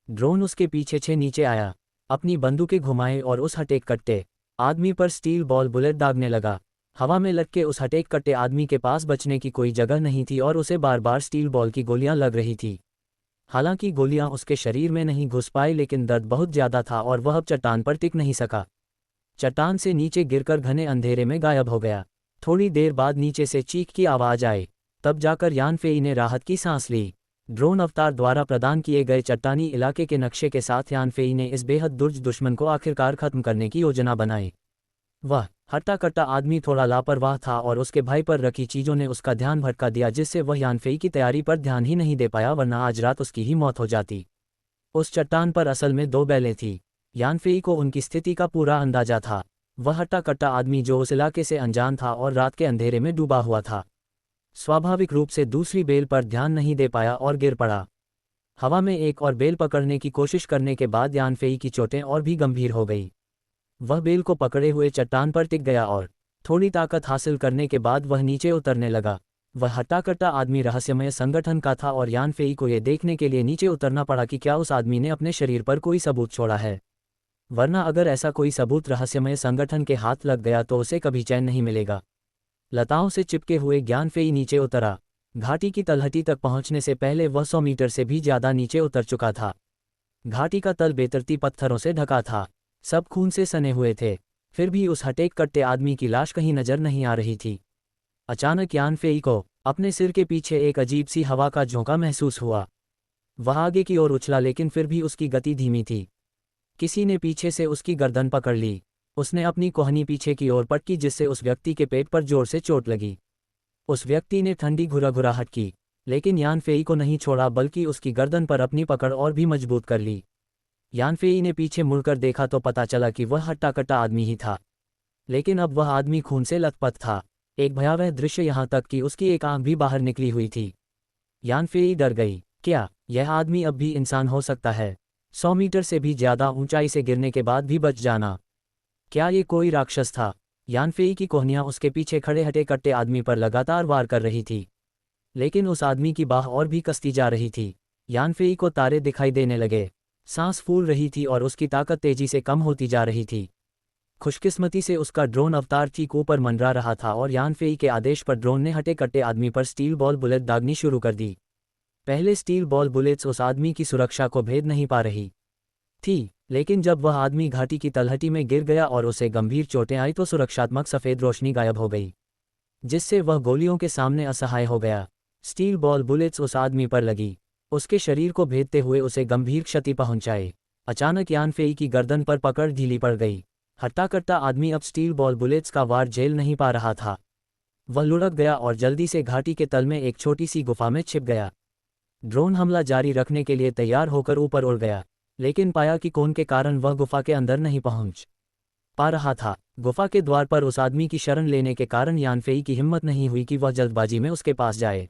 ड्रोन उसके पीछे नीचे आया, अपनी बंदूकें घुमाए और उस हटेक कट्टे आदमी पर स्टील बॉल बुलेट दागने लगा। हवा में लटके उस हटेक कट्टे आदमी के पास बचने की कोई जगह नहीं थी और उसे बार बार स्टील बॉल की गोलियां लग रही थी। हालांकि गोलियां उसके शरीर में नहीं घुस पाई, लेकिन दर्द बहुत ज़्यादा था और वह अब चट्टान पर टिक नहीं सका। चट्टान से नीचे गिरकर घने अंधेरे में गायब हो गया। थोड़ी देर बाद नीचे से चीख की आवाज़ आई, तब जाकर यान फेई ने राहत की सांस ली। ड्रोन अवतार द्वारा प्रदान किए गए चट्टानी इलाके के नक्शे के साथ यान फेई ने इस बेहद दुर्ज दुश्मन को आखिरकार खत्म करने की योजना बनाई। वह हट्टा कट्टा आदमी थोड़ा लापरवाह था और उसके भाई पर रखी चीज़ों ने उसका ध्यान भटका दिया, जिससे वह यान फेई की तैयारी पर ध्यान ही नहीं दे पाया, वरना आज रात उसकी ही मौत हो जाती। उस चट्टान पर असल में 2 बैलें थीं। यान फेई को उनकी स्थिति का पूरा अंदाजा था। वह हट्टा कट्टा आदमी जो उस इलाके से अनजान था और रात के अंधेरे में डूबा हुआ था, स्वाभाविक रूप से दूसरी बेल पर ध्यान नहीं दे पाया और गिर पड़ा। हवा में एक और बेल पकड़ने की कोशिश करने के बाद यान फेई की चोटें और भी गंभीर हो गई। वह बेल को पकड़े हुए चट्टान पर टिक गया और थोड़ी ताकत हासिल करने के बाद वह नीचे उतरने लगा। वह हट्टा कट्टा आदमी रहस्यमय संगठन का था और यान फेई को यह देखने के लिए नीचे उतरना पड़ा कि क्या उस आदमी ने अपने शरीर पर कोई सबूत छोड़ा है, वरना अगर ऐसा कोई सबूत रहस्यमय संगठन के हाथ लग गया तो उसे कभी चैन नहीं मिलेगा। लताओं से चिपके हुए यान फेई नीचे उतरा। घाटी की तलहटी तक पहुंचने से पहले वह 100 मीटर से भी ज़्यादा नीचे उतर चुका था। घाटी का तल बेतरतीब पत्थरों से ढका था, सब खून से सने हुए थे, फिर भी उस हटेक कट्टे आदमी की लाश कहीं नजर नहीं आ रही थी। अचानक यान फेई को अपने सिर के पीछे एक अजीब सी हवा का झोंका महसूस हुआ। वह आगे की ओर उछला, लेकिन फिर भी उसकी गति धीमी थी। किसी ने पीछे से उसकी गर्दन पकड़ ली। उसने अपनी कोहनी पीछे की ओर पटकी, जिससे उस व्यक्ति के पेट पर जोर से चोट लगी। उस व्यक्ति ने ठंडी घुराघुराहट की, लेकिन यान फेई को नहीं छोड़ा, बल्कि उसकी गर्दन पर अपनी पकड़ और भी मजबूत कर ली। यान फेई ने पीछे मुड़कर देखा तो पता चला कि वह हट्टा कट्टा आदमी ही था, लेकिन अब वह आदमी खून से लथपथ था। एक भयावह दृश्य, यहाँ तक कि उसकी एक आंख भी बाहर निकली हुई थी। यान फेई डर गई। क्या यह आदमी अब भी इंसान हो सकता है? 100 मीटर से भी ज़्यादा ऊंचाई से गिरने के बाद भी बच जाना, क्या ये कोई राक्षस था? यान फेई की कोहनियाँ उसके पीछे खड़े हटे कट्टे आदमी पर लगातार वार कर रही थी, लेकिन उस आदमी की बाह और भी कसती जा रही थी। यान फेई को तारे दिखाई देने लगे, सांस फूल रही थी और उसकी ताकत तेजी से कम होती जा रही थी। खुशकिस्मती से उसका ड्रोन अवतार ठीक ऊपर मंडरा रहा था और यान फेई के आदेश पर ड्रोन ने हटे कट्टे आदमी पर स्टील बॉल बुलेट दागनी शुरू कर दी। पहले स्टील बॉल बुलेट्स उस आदमी की सुरक्षा को भेद नहीं पा रही थी, लेकिन जब वह आदमी घाटी की तलहटी में गिर गया और उसे गंभीर चोटें आई तो सुरक्षात्मक सफ़ेद रोशनी गायब हो गई, जिससे वह गोलियों के सामने असहाय हो गया। स्टील बॉल बुलेट्स उस आदमी पर लगी, उसके शरीर को भेदते हुए उसे गंभीर क्षति पहुंचाए। अचानक यान फेई की गर्दन पर पकड़ ढीली पड़ गई। हट्टा कट्टा आदमी अब स्टील बॉल बुलेट्स का वार झेल नहीं पा रहा था। वह लुढ़क गया और जल्दी से घाटी के तल में एक छोटी सी गुफा में छिप गया। ड्रोन हमला जारी रखने के लिए तैयार होकर ऊपर उड़ गया, लेकिन पाया कि कोन के कारण वह गुफा के अंदर नहीं पहुंच पा रहा था। गुफा के द्वार पर उस आदमी की शरण लेने के कारण यान फेई की हिम्मत नहीं हुई कि वह जल्दबाजी में उसके पास जाए।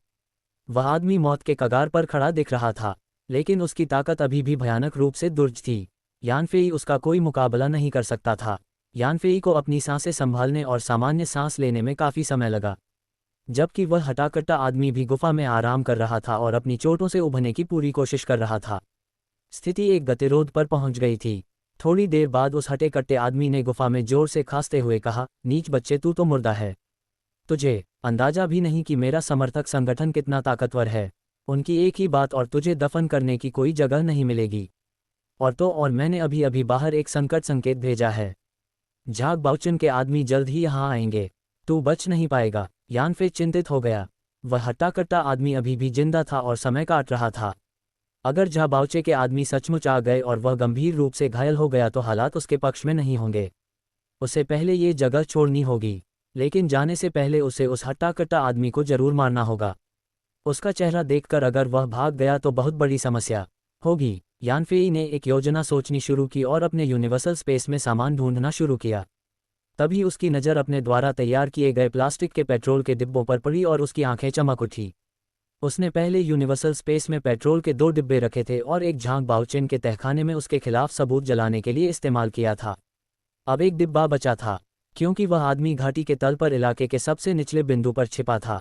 वह आदमी मौत के कगार पर खड़ा दिख रहा था, लेकिन उसकी ताकत अभी भी भयानक रूप से दुर्ज थी। यान फेई उसका कोई मुकाबला नहीं कर सकता था। यान फेई को अपनी सांसें संभालने और सामान्य सांस लेने में काफ़ी समय लगा, जबकि वह हट्टा कट्टा आदमी भी गुफा में आराम कर रहा था और अपनी चोटों से उभरने की पूरी कोशिश कर रहा था। स्थिति एक गतिरोध पर पहुंच गई थी। थोड़ी देर बाद उस हटे कट्टे आदमी ने गुफा में जोर से खांसते हुए कहा, नीच बच्चे, तू तो मुर्दा है। तुझे अंदाजा भी नहीं कि मेरा समर्थक संगठन कितना ताकतवर है। उनकी एक ही बात और तुझे दफन करने की कोई जगह नहीं मिलेगी। और मैंने अभी अभी बाहर एक संकट संकेत भेजा है। झाग बाउचन के आदमी जल्द ही यहाँ आएंगे, तू बच नहीं पाएगा। यान फेई चिंतित हो गया। वह हट्टा कट्टा आदमी अभी भी जिंदा था और समय काट रहा था। अगर झाबाउचे के आदमी सचमुच आ गए और वह गंभीर रूप से घायल हो गया तो हालात उसके पक्ष में नहीं होंगे। उसे पहले ये जगह छोड़नी होगी, लेकिन जाने से पहले उसे उस हट्टा कट्टा आदमी को जरूर मारना होगा। उसका चेहरा देखकर अगर वह भाग गया तो बहुत बड़ी समस्या होगी। यान फेई ने एक योजना सोचनी शुरू की और अपने यूनिवर्सल स्पेस में सामान ढूंढना शुरू किया। तभी उसकी नज़र अपने द्वारा तैयार किए गए प्लास्टिक के पेट्रोल के डिब्बों पर पड़ी और उसकी आंखें चमक उठी। उसने पहले यूनिवर्सल स्पेस में पेट्रोल के 2 डिब्बे रखे थे और एक झांक बाउचेन के तहखाने में उसके खिलाफ सबूत जलाने के लिए इस्तेमाल किया था। अब एक डिब्बा बचा था, क्योंकि वह आदमी घाटी के तल पर इलाके के सबसे निचले बिंदु पर छिपा था।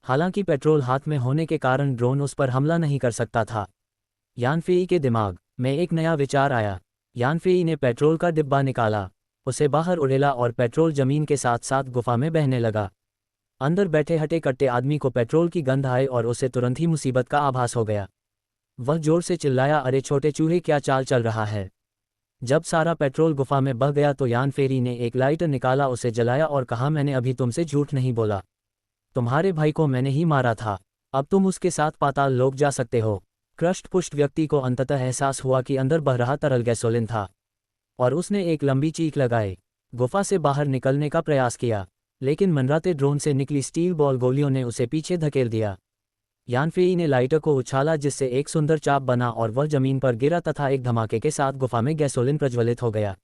हालांकि पेट्रोल हाथ में होने के कारण ड्रोन उस पर हमला नहीं कर सकता था। यान फेई के दिमाग में एक नया विचार आया। यान फेई ने पेट्रोल का डिब्बा निकाला, उसे बाहर उड़ेला और पेट्रोल जमीन के साथ साथ गुफा में बहने लगा। अंदर बैठे हटे कट्टे आदमी को पेट्रोल की गंध आई और उसे तुरंत ही मुसीबत का आभास हो गया। वह जोर से चिल्लाया, अरे छोटे चूहे, क्या चाल चल रहा है। जब सारा पेट्रोल गुफा में बह गया तो यान फेरी ने एक लाइटर निकाला, उसे जलाया और कहा, मैंने अभी तुमसे झूठ नहीं बोला। तुम्हारे भाई को मैंने ही मारा था। अब तुम उसके साथ पाताल लोक जा सकते हो। क्रष्ट पुष्ट व्यक्ति को अंततः एहसास हुआ कि अंदर बह रहा तरल गैसोलीन था और उसने एक लंबी चीख लगाई। गुफा से बाहर निकलने का प्रयास किया, लेकिन मनराते ड्रोन से निकली स्टील बॉल गोलियों ने उसे पीछे धकेल दिया। यान फेई ने लाइटर को उछाला, जिससे एक सुंदर चाप बना और वह जमीन पर गिरा तथा एक धमाके के साथ गुफा में गैसोलीन प्रज्वलित हो गया।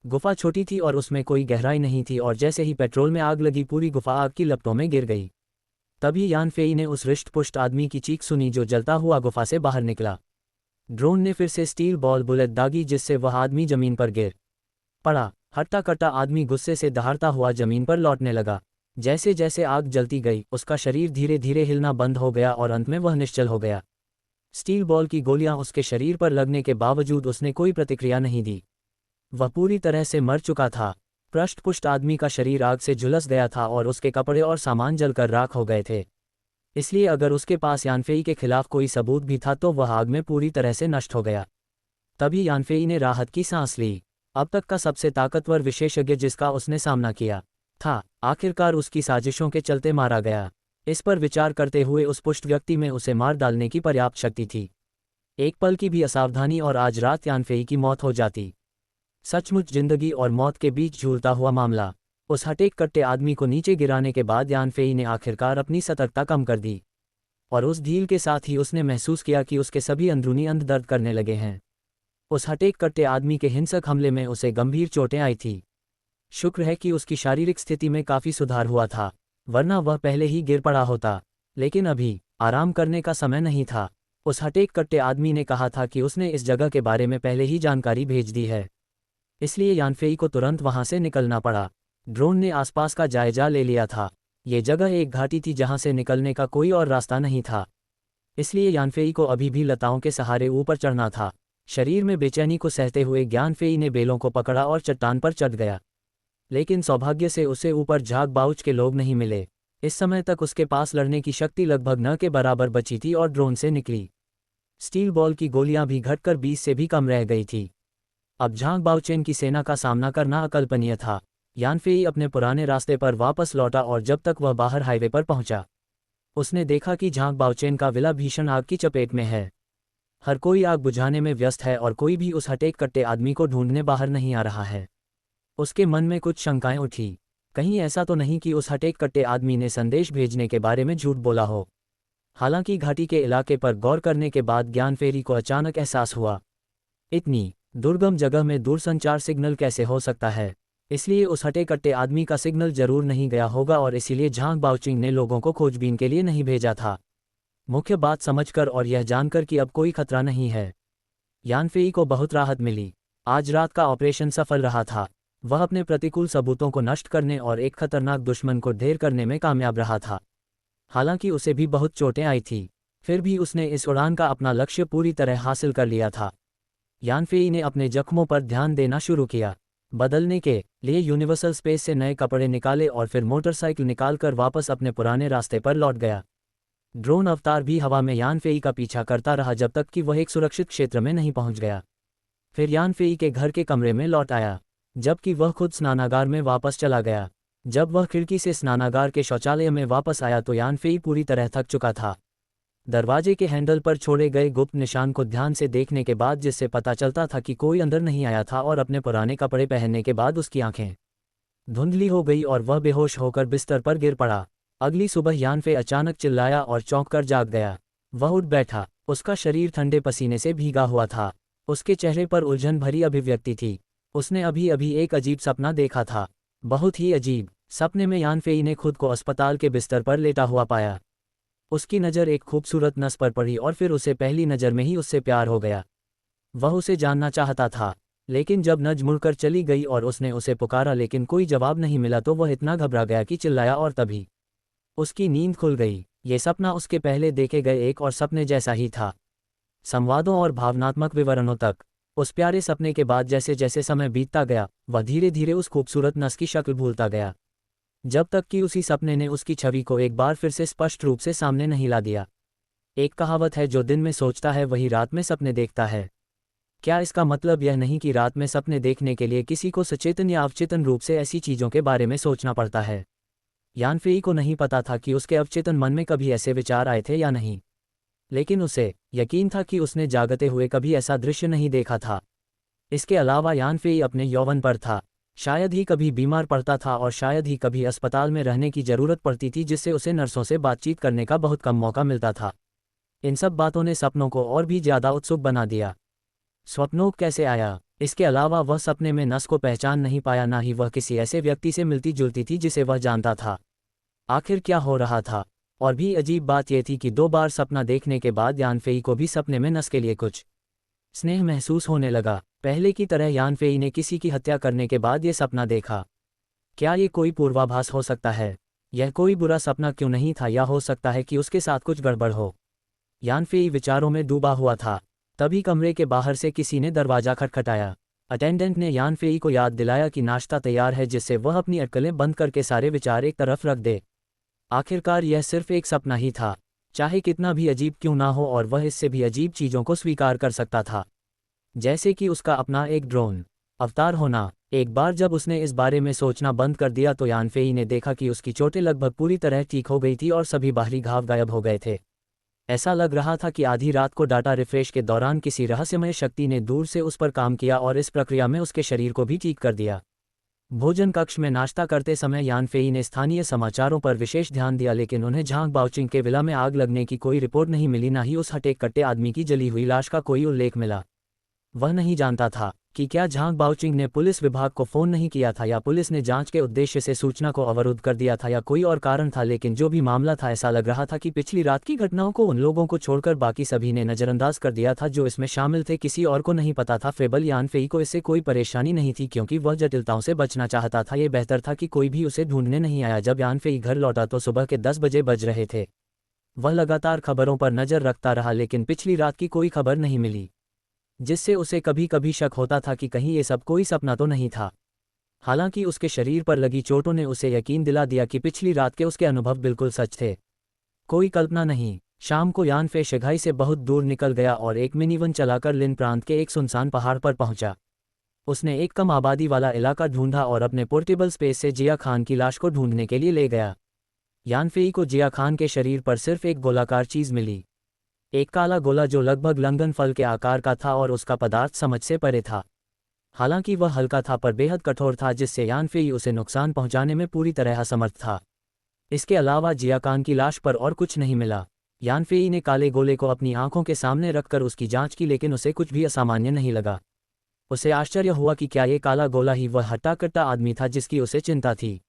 गुफा छोटी थी और उसमें कोई गहराई नहीं थी और जैसे ही पेट्रोल में आग लगी पूरी गुफा आग की लपटों में गिर गई। तभी यान फेई ने उस हृष्ट पुष्ट आदमी की चीख सुनी जो जलता हुआ गुफा से बाहर निकला। ड्रोन ने फिर से स्टील बॉल बुलेट दागी, जिससे वह आदमी जमीन पर गिर पड़ा। हट्टा कट्टा आदमी गुस्से से दहाड़ता हुआ जमीन पर लौटने लगा। जैसे जैसे आग जलती गई उसका शरीर धीरे धीरे हिलना बंद हो गया और अंत में वह निश्चल हो गया। स्टील बॉल की गोलियां उसके शरीर पर लगने के बावजूद उसने कोई प्रतिक्रिया नहीं दी। वह पूरी तरह से मर चुका था। पृष्ठ पुष्ट आदमी का शरीर आग से झुलस गया था और उसके कपड़े और सामान जलकर राख हो गए थे। इसलिए अगर उसके पास यानफेई के खिलाफ कोई सबूत भी था तो वह आग में पूरी तरह से नष्ट हो गया। तभी यानफेई ने राहत की सांस ली। अब तक का सबसे ताकतवर विशेषज्ञ जिसका उसने सामना किया था, आखिरकार उसकी साजिशों के चलते मारा गया। इस पर विचार करते हुए उस पुष्ट व्यक्ति में उसे मार डालने की पर्याप्त शक्ति थी। एक पल की भी असावधानी और आज रात यानफेई की मौत हो जाती। सचमुच जिंदगी और मौत के बीच झूलता हुआ मामला। उस हटेक कट्टे आदमी को नीचे गिराने के बाद यानफेई ने आखिरकार अपनी सतर्कता कम कर दी और उस ढील के साथ ही उसने महसूस किया कि उसके सभी अंदरूनी अंग दर्द करने लगे हैं। उस हटेक कट्टे आदमी के हिंसक हमले में उसे गंभीर चोटें आई थी। शुक्र है कि उसकी शारीरिक स्थिति में काफ़ी सुधार हुआ था, वरना वह पहले ही गिर पड़ा होता। लेकिन अभी आराम करने का समय नहीं था। उस हटेक कट्टे आदमी ने कहा था कि उसने इस जगह के बारे में पहले ही जानकारी भेज दी है, इसलिए यानफेई को तुरंत वहां से निकलना पड़ा। ड्रोन ने आसपास का जायजा ले लिया था। ये जगह एक घाटी थी जहां से निकलने का कोई और रास्ता नहीं था, इसलिए यानफेई को अभी भी लताओं के सहारे ऊपर चढ़ना था। शरीर में बेचैनी को सहते हुए यानफेई ने बेलों को पकड़ा और चट्टान पर चढ़ गया। लेकिन सौभाग्य से उसे ऊपर झाग बाउच के लोग नहीं मिले। इस समय तक उसके पास लड़ने की शक्ति लगभग न के बराबर बची थी और ड्रोन से निकली स्टील बॉल की गोलियां भी घटकर 20 से भी कम रह गई थी। अब झांग बाउचेन की सेना का सामना करना अकल्पनीय था। यानफेई अपने पुराने रास्ते पर वापस लौटा और जब तक वह बाहर हाईवे पर पहुंचा, उसने देखा कि झांग बाउचेन का विला भीषण आग की चपेट में है। हर कोई आग बुझाने में व्यस्त है और कोई भी उस हटेक कट्टे आदमी को ढूंढने बाहर नहीं आ रहा है। उसके मन में कुछ शंकाएं उठी। कहीं ऐसा तो नहीं कि उस हटेक कट्टे आदमी ने संदेश भेजने के बारे में झूठ बोला हो। हालांकि घाटी के इलाके पर गौर करने के बाद यानफेई को अचानक एहसास हुआ, इतनी दुर्गम जगह में दूरसंचार सिग्नल कैसे हो सकता है। इसलिए उस हटे कट्टे आदमी का सिग्नल जरूर नहीं गया होगा और इसीलिए झांग बाउचिंग ने लोगों को खोजबीन के लिए नहीं भेजा था। मुख्य बात समझकर और यह जानकर कि अब कोई खतरा नहीं है, यानफेई को बहुत राहत मिली। आज रात का ऑपरेशन सफल रहा था। वह अपने प्रतिकूल सबूतों को नष्ट करने और एक खतरनाक दुश्मन को ढेर करने में कामयाब रहा था। हालांकि उसे भी बहुत चोटें आई थी, फिर भी उसने इस उड़ान का अपना लक्ष्य पूरी तरह हासिल कर लिया था। यानफेई ने अपने जख्मों पर ध्यान देना शुरू किया। बदलने के लिए यूनिवर्सल स्पेस से नए कपड़े निकाले और फिर मोटरसाइकिल निकालकर वापस अपने पुराने रास्ते पर लौट गया। ड्रोन अवतार भी हवा में यानफेई का पीछा करता रहा जब तक कि वह एक सुरक्षित क्षेत्र में नहीं पहुंच गया। फिर यानफेई के घर के कमरे में लौट आया, जबकि वह खुद स्नानागार में वापस चला गया। जब वह खिड़की से स्नानागार के शौचालय में वापस आया तो यानफेई पूरी तरह थक चुका था। दरवाजे के हैंडल पर छोड़े गए गुप्त निशान को ध्यान से देखने के बाद, जिससे पता चलता था कि कोई अंदर नहीं आया था, और अपने पुराने कपड़े पहनने के बाद उसकी आंखें धुंधली हो गई और वह बेहोश होकर बिस्तर पर गिर पड़ा। अगली सुबह यानफे अचानक चिल्लाया और चौंक कर जाग गया। वह उठ बैठा, उसका शरीर ठंडे पसीने से भीगा हुआ था। उसके चेहरे पर उलझन भरी अभिव्यक्ति थी। उसने अभी अभी एक अजीब सपना देखा था, बहुत ही अजीब। सपने में यानफेई ने खुद को अस्पताल के बिस्तर पर लेटा हुआ पाया। उसकी नज़र एक खूबसूरत नस पर पड़ी और फिर उसे पहली नज़र में ही उससे प्यार हो गया। वह उसे जानना चाहता था, लेकिन जब नज मुड़कर चली गई और उसने उसे पुकारा लेकिन कोई जवाब नहीं मिला तो वह इतना घबरा गया कि चिल्लाया और तभी उसकी नींद खुल गई। ये सपना उसके पहले देखे गए एक और सपने जैसा ही था, संवादों और भावनात्मक विवरणों तक। उस प्यारे सपने के बाद जैसे जैसे समय बीतता गया, वह धीरे धीरे उस खूबसूरत नस की शक्ल भूलता गया, जब तक कि उसी सपने ने उसकी छवि को एक बार फिर से स्पष्ट रूप से सामने नहीं ला दिया। एक कहावत है, जो दिन में सोचता है वही रात में सपने देखता है। क्या इसका मतलब यह नहीं कि रात में सपने देखने के लिए किसी को सचेतन या अवचेतन रूप से ऐसी चीज़ों के बारे में सोचना पड़ता है? यानफेई को नहीं पता था कि उसके अवचेतन मन में कभी ऐसे विचार आए थे या नहीं, लेकिन उसे यकीन था कि उसने जागते हुए कभी ऐसा दृश्य नहीं देखा था। इसके अलावा यानफेई अपने यौवन पर था, शायद ही कभी बीमार पड़ता था और शायद ही कभी अस्पताल में रहने की ज़रूरत पड़ती थी जिससे उसे नर्सों से बातचीत करने का बहुत कम मौका मिलता था। इन सब बातों ने सपनों को और भी ज़्यादा उत्सुक बना दिया। स्वप्नों कैसे आया? इसके अलावा वह सपने में नस को पहचान नहीं पाया, ना ही वह किसी ऐसे व्यक्ति से मिलती जुलती थी जिसे वह जानता था। आखिर क्या हो रहा था? और भी अजीब बात यह थी कि 2 बार सपना देखने के बाद यानफेई को भी सपने में नस के लिए कुछ स्नेह महसूस होने लगा। पहले की तरह यानफेई ने किसी की हत्या करने के बाद ये सपना देखा। क्या ये कोई पूर्वाभास हो सकता है? यह कोई बुरा सपना क्यों नहीं था, या हो सकता है कि उसके साथ कुछ गड़बड़ हो? यानफेई विचारों में डूबा हुआ था। तभी कमरे के बाहर से किसी ने दरवाज़ा खटखटाया। अटेंडेंट ने यानफेई को याद दिलाया कि नाश्ता तैयार है, जिससे वह अपनी अटकलें बंद करके सारे विचार एक तरफ रख दे। आखिरकार यह सिर्फ एक सपना ही था, चाहे कितना भी अजीब क्यों ना हो, और वह इससे भी अजीब चीज़ों को स्वीकार कर सकता था, जैसे कि उसका अपना एक ड्रोन अवतार होना। एक बार जब उसने इस बारे में सोचना बंद कर दिया तो यानफेई ने देखा कि उसकी चोटें लगभग पूरी तरह ठीक हो गई थी और सभी बाहरी घाव गायब हो गए थे। ऐसा लग रहा था कि आधी रात को डाटा रिफ्रेश के दौरान किसी रहस्यमय शक्ति ने दूर से उस पर काम किया और इस प्रक्रिया में उसके शरीर को भी ठीक कर दिया। भोजन कक्ष में नाश्ता करते समय यानफेई ने स्थानीय समाचारों पर विशेष ध्यान दिया, लेकिन उन्हें झांग बाओचिंग के विला में आग लगने की कोई रिपोर्ट नहीं मिली, ना ही उस हटे कट्टे आदमी की जली हुई लाश का कोई उल्लेख मिला। वह नहीं जानता था कि क्या झांग बाओचिंग ने पुलिस विभाग को फ़ोन नहीं किया था, या पुलिस ने जांच के उद्देश्य से सूचना को अवरुद्ध कर दिया था, या कोई और कारण था। लेकिन जो भी मामला था, ऐसा लग रहा था कि पिछली रात की घटनाओं को उन लोगों को छोड़कर बाकी सभी ने नज़रअंदाज कर दिया था जो इसमें शामिल थे। किसी और को नहीं पता था। फेबल यानफेई को इससे कोई परेशानी नहीं थी, क्योंकि वह जटिलताओं से बचना चाहता था। ये बेहतर था कि कोई भी उसे ढूंढने नहीं आया। जब यानफेई घर लौटा तो सुबह के 10 बजे बज रहे थे। वह लगातार खबरों पर नज़र रखता रहा, लेकिन पिछली रात की कोई खबर नहीं मिली, जिससे उसे कभी कभी शक होता था कि कहीं ये सब कोई सपना तो नहीं था। हालांकि उसके शरीर पर लगी चोटों ने उसे यकीन दिला दिया कि पिछली रात के उसके अनुभव बिल्कुल सच थे, कोई कल्पना नहीं। शाम को यानफे शंघाई से बहुत दूर निकल गया और एक मिनीवन चलाकर लिन प्रांत के एक सुनसान पहाड़ पर पहुंचा। उसने एक कम आबादी वाला इलाका ढूंढा और अपने पोर्टेबल स्पेस से जिया खान की लाश को ढूंढने के लिए ले गया। यानफेई को जिया खान के शरीर पर सिर्फ एक गोलाकार चीज़ मिली, एक काला गोला जो लगभग लंगन फल के आकार का था और उसका पदार्थ समझ से परे था। हालांकि वह हल्का था पर बेहद कठोर था, जिससे यानफेई उसे नुकसान पहुंचाने में पूरी तरह असमर्थ था। इसके अलावा जिया खान की लाश पर और कुछ नहीं मिला। यानफेई ने काले गोले को अपनी आंखों के सामने रखकर उसकी जांच की, लेकिन उसे कुछ भी असामान्य नहीं लगा। उसे आश्चर्य हुआ कि क्या ये काला गोला ही वह हट्टा-कट्टा आदमी था जिसकी उसे चिंता थी।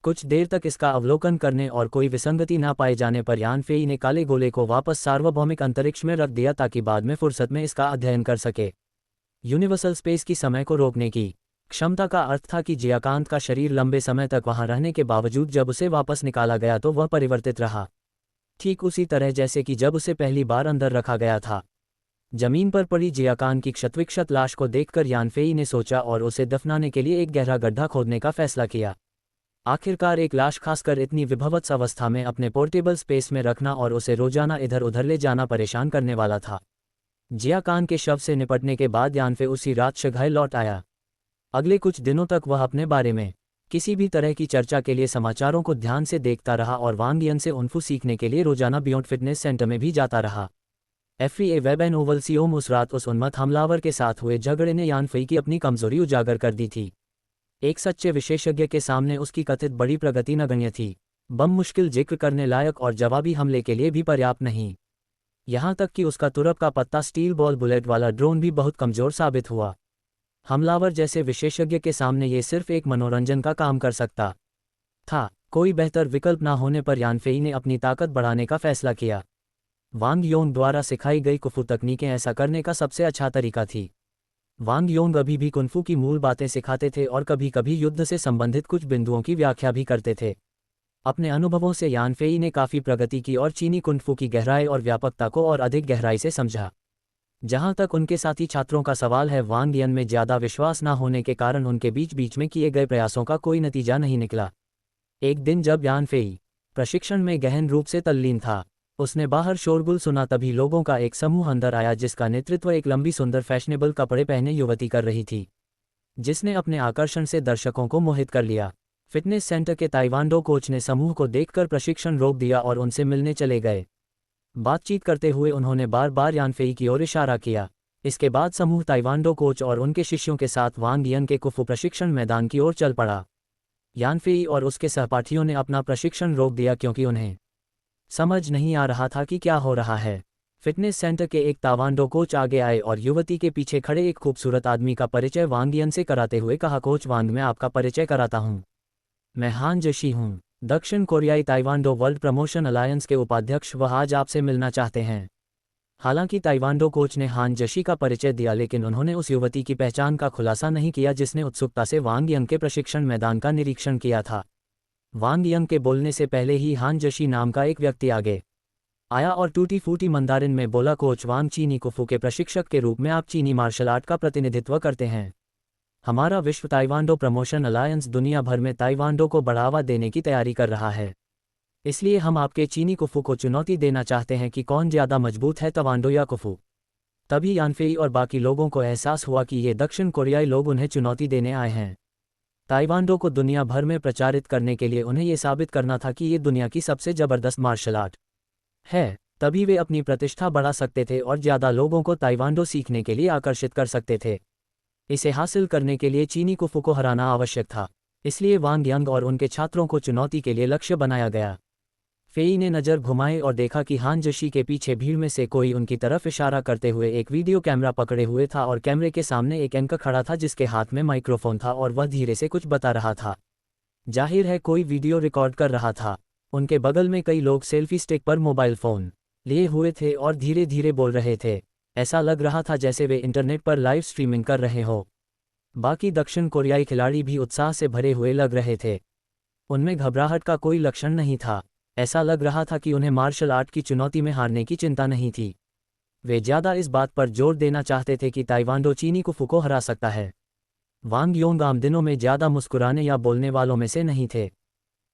कुछ देर तक इसका अवलोकन करने और कोई विसंगति ना पाए जाने पर यानफेई ने काले गोले को वापस सार्वभौमिक अंतरिक्ष में रख दिया ताकि बाद में फुर्सत में इसका अध्ययन कर सके। यूनिवर्सल स्पेस की समय को रोकने की क्षमता का अर्थ था कि जियाकांत का शरीर लंबे समय तक वहां रहने के बावजूद जब उसे वापस निकाला गया तो वह परिवर्तित रहा, ठीक उसी तरह जैसे कि जब उसे पहली बार अंदर रखा गया था। जमीन पर पड़ी जियाकांत की क्षतविक्षत लाश को देखकर यानफेई ने सोचा और उसे दफनाने के लिए एक गहरा गड्ढा खोदने का फैसला किया। आखिरकार एक लाश, खासकर इतनी विभवत अवस्था में, अपने पोर्टेबल स्पेस में रखना और उसे रोजाना इधर उधर ले जाना परेशान करने वाला था। जिया खान के शव से निपटने के बाद यानफे उसी रात शंघाई लौट आया। अगले कुछ दिनों तक वह अपने बारे में किसी भी तरह की चर्चा के लिए समाचारों को ध्यान से देखता रहा और वांग यन से उन्फू सीखने के लिए रोजाना बियॉन्ड फिटनेस सेंटर में भी जाता रहा। एफए वेब एन ओवल सियोम उस रात उस उन्मत्त हमलावर के साथ हुए झगड़े ने यानफे की अपनी कमजोरी उजागर कर दी थी। एक सच्चे विशेषज्ञ के सामने उसकी कथित बड़ी प्रगति नगण्य थी। बम मुश्किल जिक्र करने लायक और जवाबी हमले के लिए भी पर्याप्त नहीं। यहाँ तक कि उसका तुरप का पत्ता स्टील बॉल बुलेट वाला ड्रोन भी बहुत कमज़ोर साबित हुआ। हमलावर जैसे विशेषज्ञ के सामने ये सिर्फ एक मनोरंजन का काम कर सकता था। कोई बेहतर विकल्प ना होने पर यान फेई ने अपनी ताकत बढ़ाने का फैसला किया। वांग योंग द्वारा सिखाई गई कुफू तकनीकें ऐसा करने का सबसे अच्छा तरीका थी। वांग योंग अभी भी कुंफू की मूल बातें सिखाते थे और कभी कभी युद्ध से संबंधित कुछ बिंदुओं की व्याख्या भी करते थे। अपने अनुभवों से यान फेई ने काफ़ी प्रगति की और चीनी कुंफू की गहराई और व्यापकता को और अधिक गहराई से समझा। जहां तक उनके साथी छात्रों का सवाल है, वांग यन में ज़्यादा विश्वास न होने के कारण उनके बीच बीच में किए गए प्रयासों का कोई नतीजा नहीं निकला। एक दिन जब यान फेई प्रशिक्षण में गहन रूप से तल्लीन था, उसने बाहर शोरगुल सुना। तभी लोगों का एक समूह अंदर आया जिसका नेतृत्व एक लंबी सुंदर फैशनेबल कपड़े पहने युवती कर रही थी, जिसने अपने आकर्षण से दर्शकों को मोहित कर लिया। फिटनेस सेंटर के ताइवांडो कोच ने समूह को देखकर प्रशिक्षण रोक दिया और उनसे मिलने चले गए। बातचीत करते हुए उन्होंने बार बार यान फेई की ओर इशारा किया। इसके बाद समूह ताइवांडो कोच और उनके शिष्यों के साथ वांग यन के कुफू प्रशिक्षण मैदान की ओर चल पड़ा। यान फेई और उसके सहपाठियों ने अपना प्रशिक्षण रोक दिया क्योंकि उन्हें समझ नहीं आ रहा था कि क्या हो रहा है। फिटनेस सेंटर के एक ताइवांडो कोच आगे आए और युवती के पीछे खड़े एक खूबसूरत आदमी का परिचय वांग यन से कराते हुए कहा, कोच वांग, मैं आपका परिचय कराता हूँ। मैं हान जशी हूँ, दक्षिण कोरियाई ताइवांडो वर्ल्ड प्रमोशन अलायंस के उपाध्यक्ष। वह आज आपसे मिलना चाहते हैं। हालांकि ताइवांडो कोच ने हान जशी का परिचय दिया, लेकिन उन्होंने उस युवती की पहचान का खुलासा नहीं किया जिसने उत्सुकता से वांग यंग के प्रशिक्षण मैदान का निरीक्षण किया था। वांग यंग के बोलने से पहले ही हान जशी नाम का एक व्यक्ति आगे आया और टूटी फूटी मंदारिन में बोला, कोच वांग, चीनी कुफू के प्रशिक्षक के रूप में आप चीनी मार्शल आर्ट का प्रतिनिधित्व करते हैं। हमारा विश्व ताइवांडो प्रमोशन अलायंस दुनिया भर में ताइवांडो को बढ़ावा देने की तैयारी कर रहा है। इसलिए हम आपके चीनी कुफू को चुनौती देना चाहते हैं कि कौन ज़्यादा मजबूत है, ताइवांडो या कुफू। तभी यान फेई और बाकी लोगों को एहसास हुआ कि ये दक्षिण कोरियाई लोग उन्हें चुनौती देने आए हैं। ताइवांडो को दुनिया भर में प्रचारित करने के लिए उन्हें ये साबित करना था कि ये दुनिया की सबसे ज़बरदस्त मार्शल आर्ट है। तभी वे अपनी प्रतिष्ठा बढ़ा सकते थे और ज़्यादा लोगों को ताइवांडो सीखने के लिए आकर्षित कर सकते थे। इसे हासिल करने के लिए चीनी कुफू को हराना आवश्यक था। इसलिए वांग यंग और उनके छात्रों को चुनौती के लिए लक्ष्य बनाया गया। फेई ने नज़र घुमाई और देखा कि हान जशी के पीछे भीड़ में से कोई उनकी तरफ इशारा करते हुए एक वीडियो कैमरा पकड़े हुए था और कैमरे के सामने एक एंकर खड़ा था जिसके हाथ में माइक्रोफोन था और वह धीरे से कुछ बता रहा था। जाहिर है कोई वीडियो रिकॉर्ड कर रहा था। उनके बगल में कई लोग सेल्फी स्टिक पर मोबाइल फ़ोन लिए हुए थे और धीरे धीरे बोल रहे थे। ऐसा लग रहा था जैसे वे इंटरनेट पर लाइव स्ट्रीमिंग कर रहे हो। बाकी दक्षिण कोरियाई खिलाड़ी भी उत्साह से भरे हुए लग रहे थे। उनमें घबराहट का कोई लक्षण नहीं था। ऐसा लग रहा था कि उन्हें मार्शल आर्ट की चुनौती में हारने की चिंता नहीं थी। वे ज़्यादा इस बात पर जोर देना चाहते थे कि ताइवांडो चीनी कुफू को हरा सकता है। वांग योंग आम दिनों में ज़्यादा मुस्कुराने या बोलने वालों में से नहीं थे।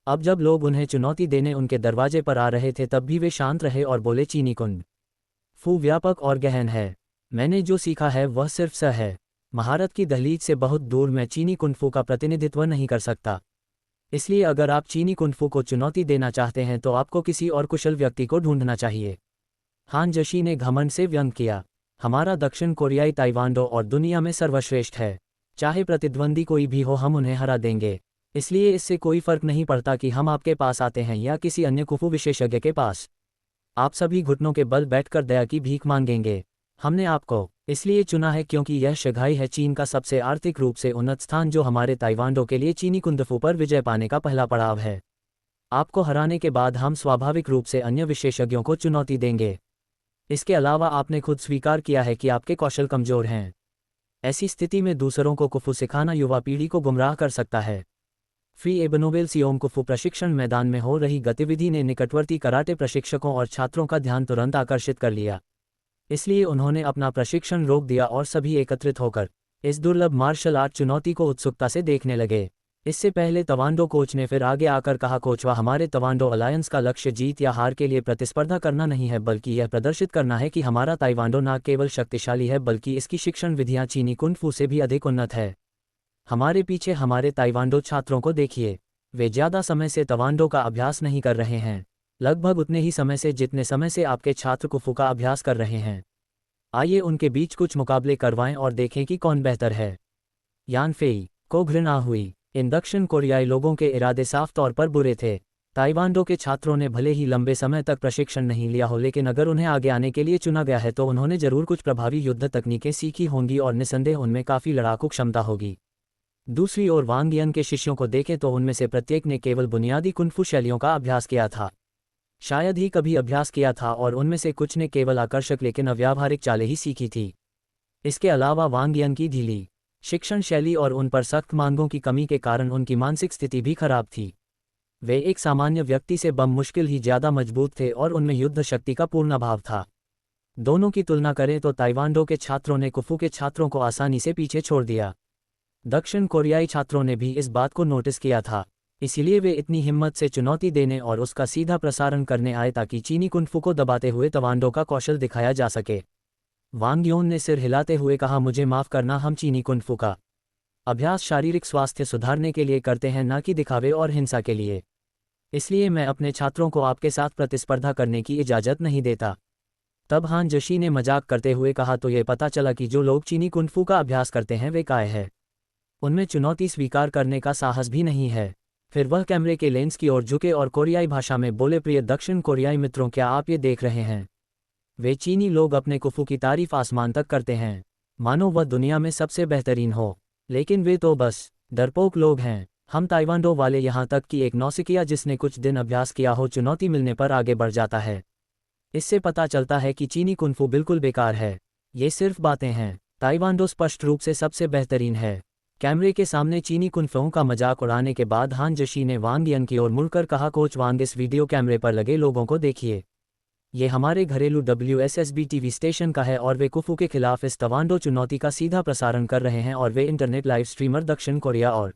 अब जब लोग उन्हें चुनौती देने उनके दरवाजे पर आ रहे थे तब भी वे शांत रहे और बोले, चीनी कुंग फू व्यापक और गहन है। मैंने जो सीखा है वह सिर्फ स है। महारत की दहलीज से बहुत दूर मैं चीनी कुंफू का प्रतिनिधित्व नहीं कर सकता। इसलिए अगर आप चीनी कुंफू को चुनौती देना चाहते हैं तो आपको किसी और कुशल व्यक्ति को ढूंढना चाहिए। हान जशी ने घमंड से व्यंग किया। हमारा दक्षिण कोरियाई ताइवांडो और दुनिया में सर्वश्रेष्ठ है। चाहे प्रतिद्वंदी कोई भी हो, हम उन्हें हरा देंगे। इसलिए इससे कोई फर्क नहीं पड़ता कि हम आपके पास आते हैं या किसी अन्य कुफू विशेषज्ञ के पास। आप सभी घुटनों के बल बैठकर दया की भीख मांगेंगे। हमने आपको इसलिए चुना है क्योंकि यह शंघाई है चीन का सबसे आर्थिक रूप से उन्नत स्थान, जो हमारे ताइवांडो के लिए चीनी कुंफू पर विजय पाने का पहला पड़ाव है। आपको हराने के बाद हम स्वाभाविक रूप से अन्य विशेषज्ञों को चुनौती देंगे। इसके अलावा आपने खुद स्वीकार किया है कि आपके कौशल कमजोर हैं। ऐसी स्थिति में दूसरों को कुफू सिखाना युवा पीढ़ी को गुमराह कर सकता है। फ्री एबनोबेल सियोम कुफू प्रशिक्षण मैदान में हो रही गतिविधि ने निकटवर्ती कराटे प्रशिक्षकों और छात्रों का ध्यान तुरंत आकर्षित कर लिया। इसलिए उन्होंने अपना प्रशिक्षण रोक दिया और सभी एकत्रित होकर इस दुर्लभ मार्शल आर्ट चुनौती को उत्सुकता से देखने लगे। इससे पहले ताइवांडो कोच ने फिर आगे आकर कहा, कोचवा, हमारे ताइवांडो अलायंस का लक्ष्य जीत या हार के लिए प्रतिस्पर्धा करना नहीं है, बल्कि यह प्रदर्शित करना है कि हमारा ताइवांडो न केवल शक्तिशाली है बल्कि इसकी शिक्षण विधियां चीनी कुंफू से भी अधिक उन्नत है। हमारे पीछे हमारे ताइवांडो छात्रों को देखिए। वे ज़्यादा समय से ताइवांडो का अभ्यास नहीं कर रहे हैं, लगभग उतने ही समय से जितने समय से आपके छात्र कुफू का अभ्यास कर रहे हैं। आइए उनके बीच कुछ मुकाबले करवाएं और देखें कि कौन बेहतर है। यान फेई को घृणा हुई। इन दक्षिण कोरियाई लोगों के इरादे साफ तौर पर बुरे थे। ताइवांडो के छात्रों ने भले ही लंबे समय तक प्रशिक्षण नहीं लिया हो, लेकिन अगर उन्हें आगे आने के लिए चुना गया है तो उन्होंने जरूर कुछ प्रभावी युद्ध तकनीकें सीखी होंगी और निस्संदेह उनमें काफ़ी लड़ाकू क्षमता होगी। दूसरी ओर वांग यन के शिष्यों को देखें तो उनमें से प्रत्येक ने केवल बुनियादी कुंफू शैलियों का अभ्यास किया था, शायद ही कभी अभ्यास किया था, और उनमें से कुछ ने केवल आकर्षक लेकिन अव्यावहारिक चालें ही सीखी थी। इसके अलावा वांग यन की ढीली शिक्षण शैली और उन पर सख्त मांगों की कमी के कारण उनकी मानसिक स्थिति भी खराब थी। वे एक सामान्य व्यक्ति से बम मुश्किल ही ज़्यादा मजबूत थे और उनमें युद्ध शक्ति का पूर्ण अभाव था। दोनों की तुलना करें तो ताइवांडो के छात्रों ने कुफू के छात्रों को आसानी से पीछे छोड़ दिया। दक्षिण कोरियाई छात्रों ने भी इस बात को नोटिस किया था, इसीलिए वे इतनी हिम्मत से चुनौती देने और उसका सीधा प्रसारण करने आए ताकि चीनी कुंफू को दबाते हुए ताइवांडो का कौशल दिखाया जा सके। वांग योन ने सिर हिलाते हुए कहा, मुझे माफ़ करना, हम चीनी कुंफू का अभ्यास शारीरिक स्वास्थ्य सुधारने के लिए करते हैं, न कि दिखावे और हिंसा के लिए। इसलिए मैं अपने छात्रों को आपके साथ प्रतिस्पर्धा करने की इजाज़त नहीं देता। तब हान जशी ने मजाक करते हुए कहा, तो ये पता चला कि जो लोग चीनी कुंफू का अभ्यास करते हैं वे काय हैं। उनमें चुनौती स्वीकार करने का साहस भी नहीं है। फिर वह कैमरे के लेंस की ओर झुके और कोरियाई भाषा में बोले, प्रिय दक्षिण कोरियाई मित्रों, क्या आप ये देख रहे हैं? वे चीनी लोग अपने कुफू की तारीफ आसमान तक करते हैं, मानो वह दुनिया में सबसे बेहतरीन हो, लेकिन वे तो बस डरपोक लोग हैं। हम ताइवांडो वाले, यहाँ तक कि एक नौसिखिया जिसने कुछ दिन अभ्यास किया हो, चुनौती मिलने पर आगे बढ़ जाता है। इससे पता चलता है कि चीनी कुंफू बिल्कुल बेकार है। ये सिर्फ बातें हैं। ताइवांडो स्पष्ट रूप से सबसे बेहतरीन है। कैमरे के सामने चीनी कुंफुओं का मजाक उड़ाने के बाद हान जशी ने वांग यन की ओर मुड़कर कहा, कोच वांग, इस वीडियो कैमरे पर लगे लोगों को देखिए। ये हमारे घरेलू WSSB टीवी स्टेशन का है और वे कुफू के खिलाफ इस ताइवांडो चुनौती का सीधा प्रसारण कर रहे हैं, और वे इंटरनेट लाइव स्ट्रीमर दक्षिण कोरिया और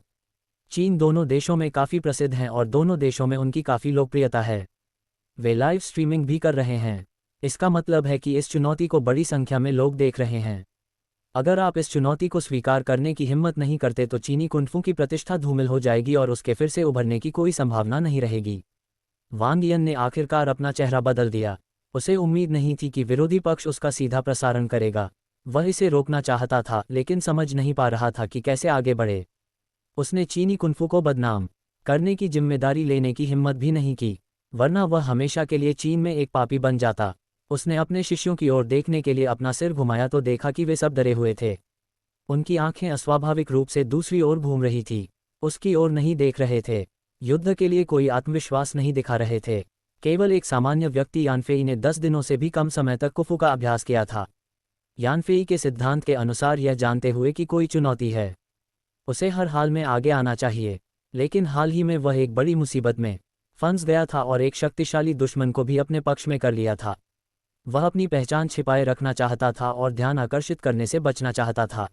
चीन दोनों देशों में काफ़ी प्रसिद्ध हैं और दोनों देशों में उनकी काफ़ी लोकप्रियता है। वे लाइव स्ट्रीमिंग भी कर रहे हैं। इसका मतलब है कि इस चुनौती को बड़ी संख्या में लोग देख रहे हैं। अगर आप इस चुनौती को स्वीकार करने की हिम्मत नहीं करते तो चीनी कुंफू की प्रतिष्ठा धूमिल हो जाएगी और उसके फिर से उभरने की कोई संभावना नहीं रहेगी। वांग यन ने आखिरकार अपना चेहरा बदल दिया। उसे उम्मीद नहीं थी कि विरोधी पक्ष उसका सीधा प्रसारण करेगा। वह इसे रोकना चाहता था, लेकिन समझ नहीं पा रहा था कि कैसे आगे बढ़े। उसने चीनी कुंफू को बदनाम करने की जिम्मेदारी लेने की हिम्मत भी नहीं की, वरना वह हमेशा के लिए चीन में एक पापी बन जाता। उसने अपने शिष्यों की ओर देखने के लिए अपना सिर घुमाया तो देखा कि वे सब डरे हुए थे। उनकी आंखें अस्वाभाविक रूप से दूसरी ओर घूम रही थी। उसकी ओर नहीं देख रहे थे। युद्ध के लिए कोई आत्मविश्वास नहीं दिखा रहे थे। केवल एक सामान्य व्यक्ति यानफेई ने 10 दिनों से भी कम समय तक कुफू का अभ्यास किया था। यानफेई के सिद्धांत के अनुसार, यह जानते हुए कि कोई चुनौती है, उसे हर हाल में आगे आना चाहिए। लेकिन हाल ही में वह एक बड़ी मुसीबत में फंस गया था और एक शक्तिशाली दुश्मन को भी अपने पक्ष में कर लिया था। वह अपनी पहचान छिपाए रखना चाहता था और ध्यान आकर्षित करने से बचना चाहता था।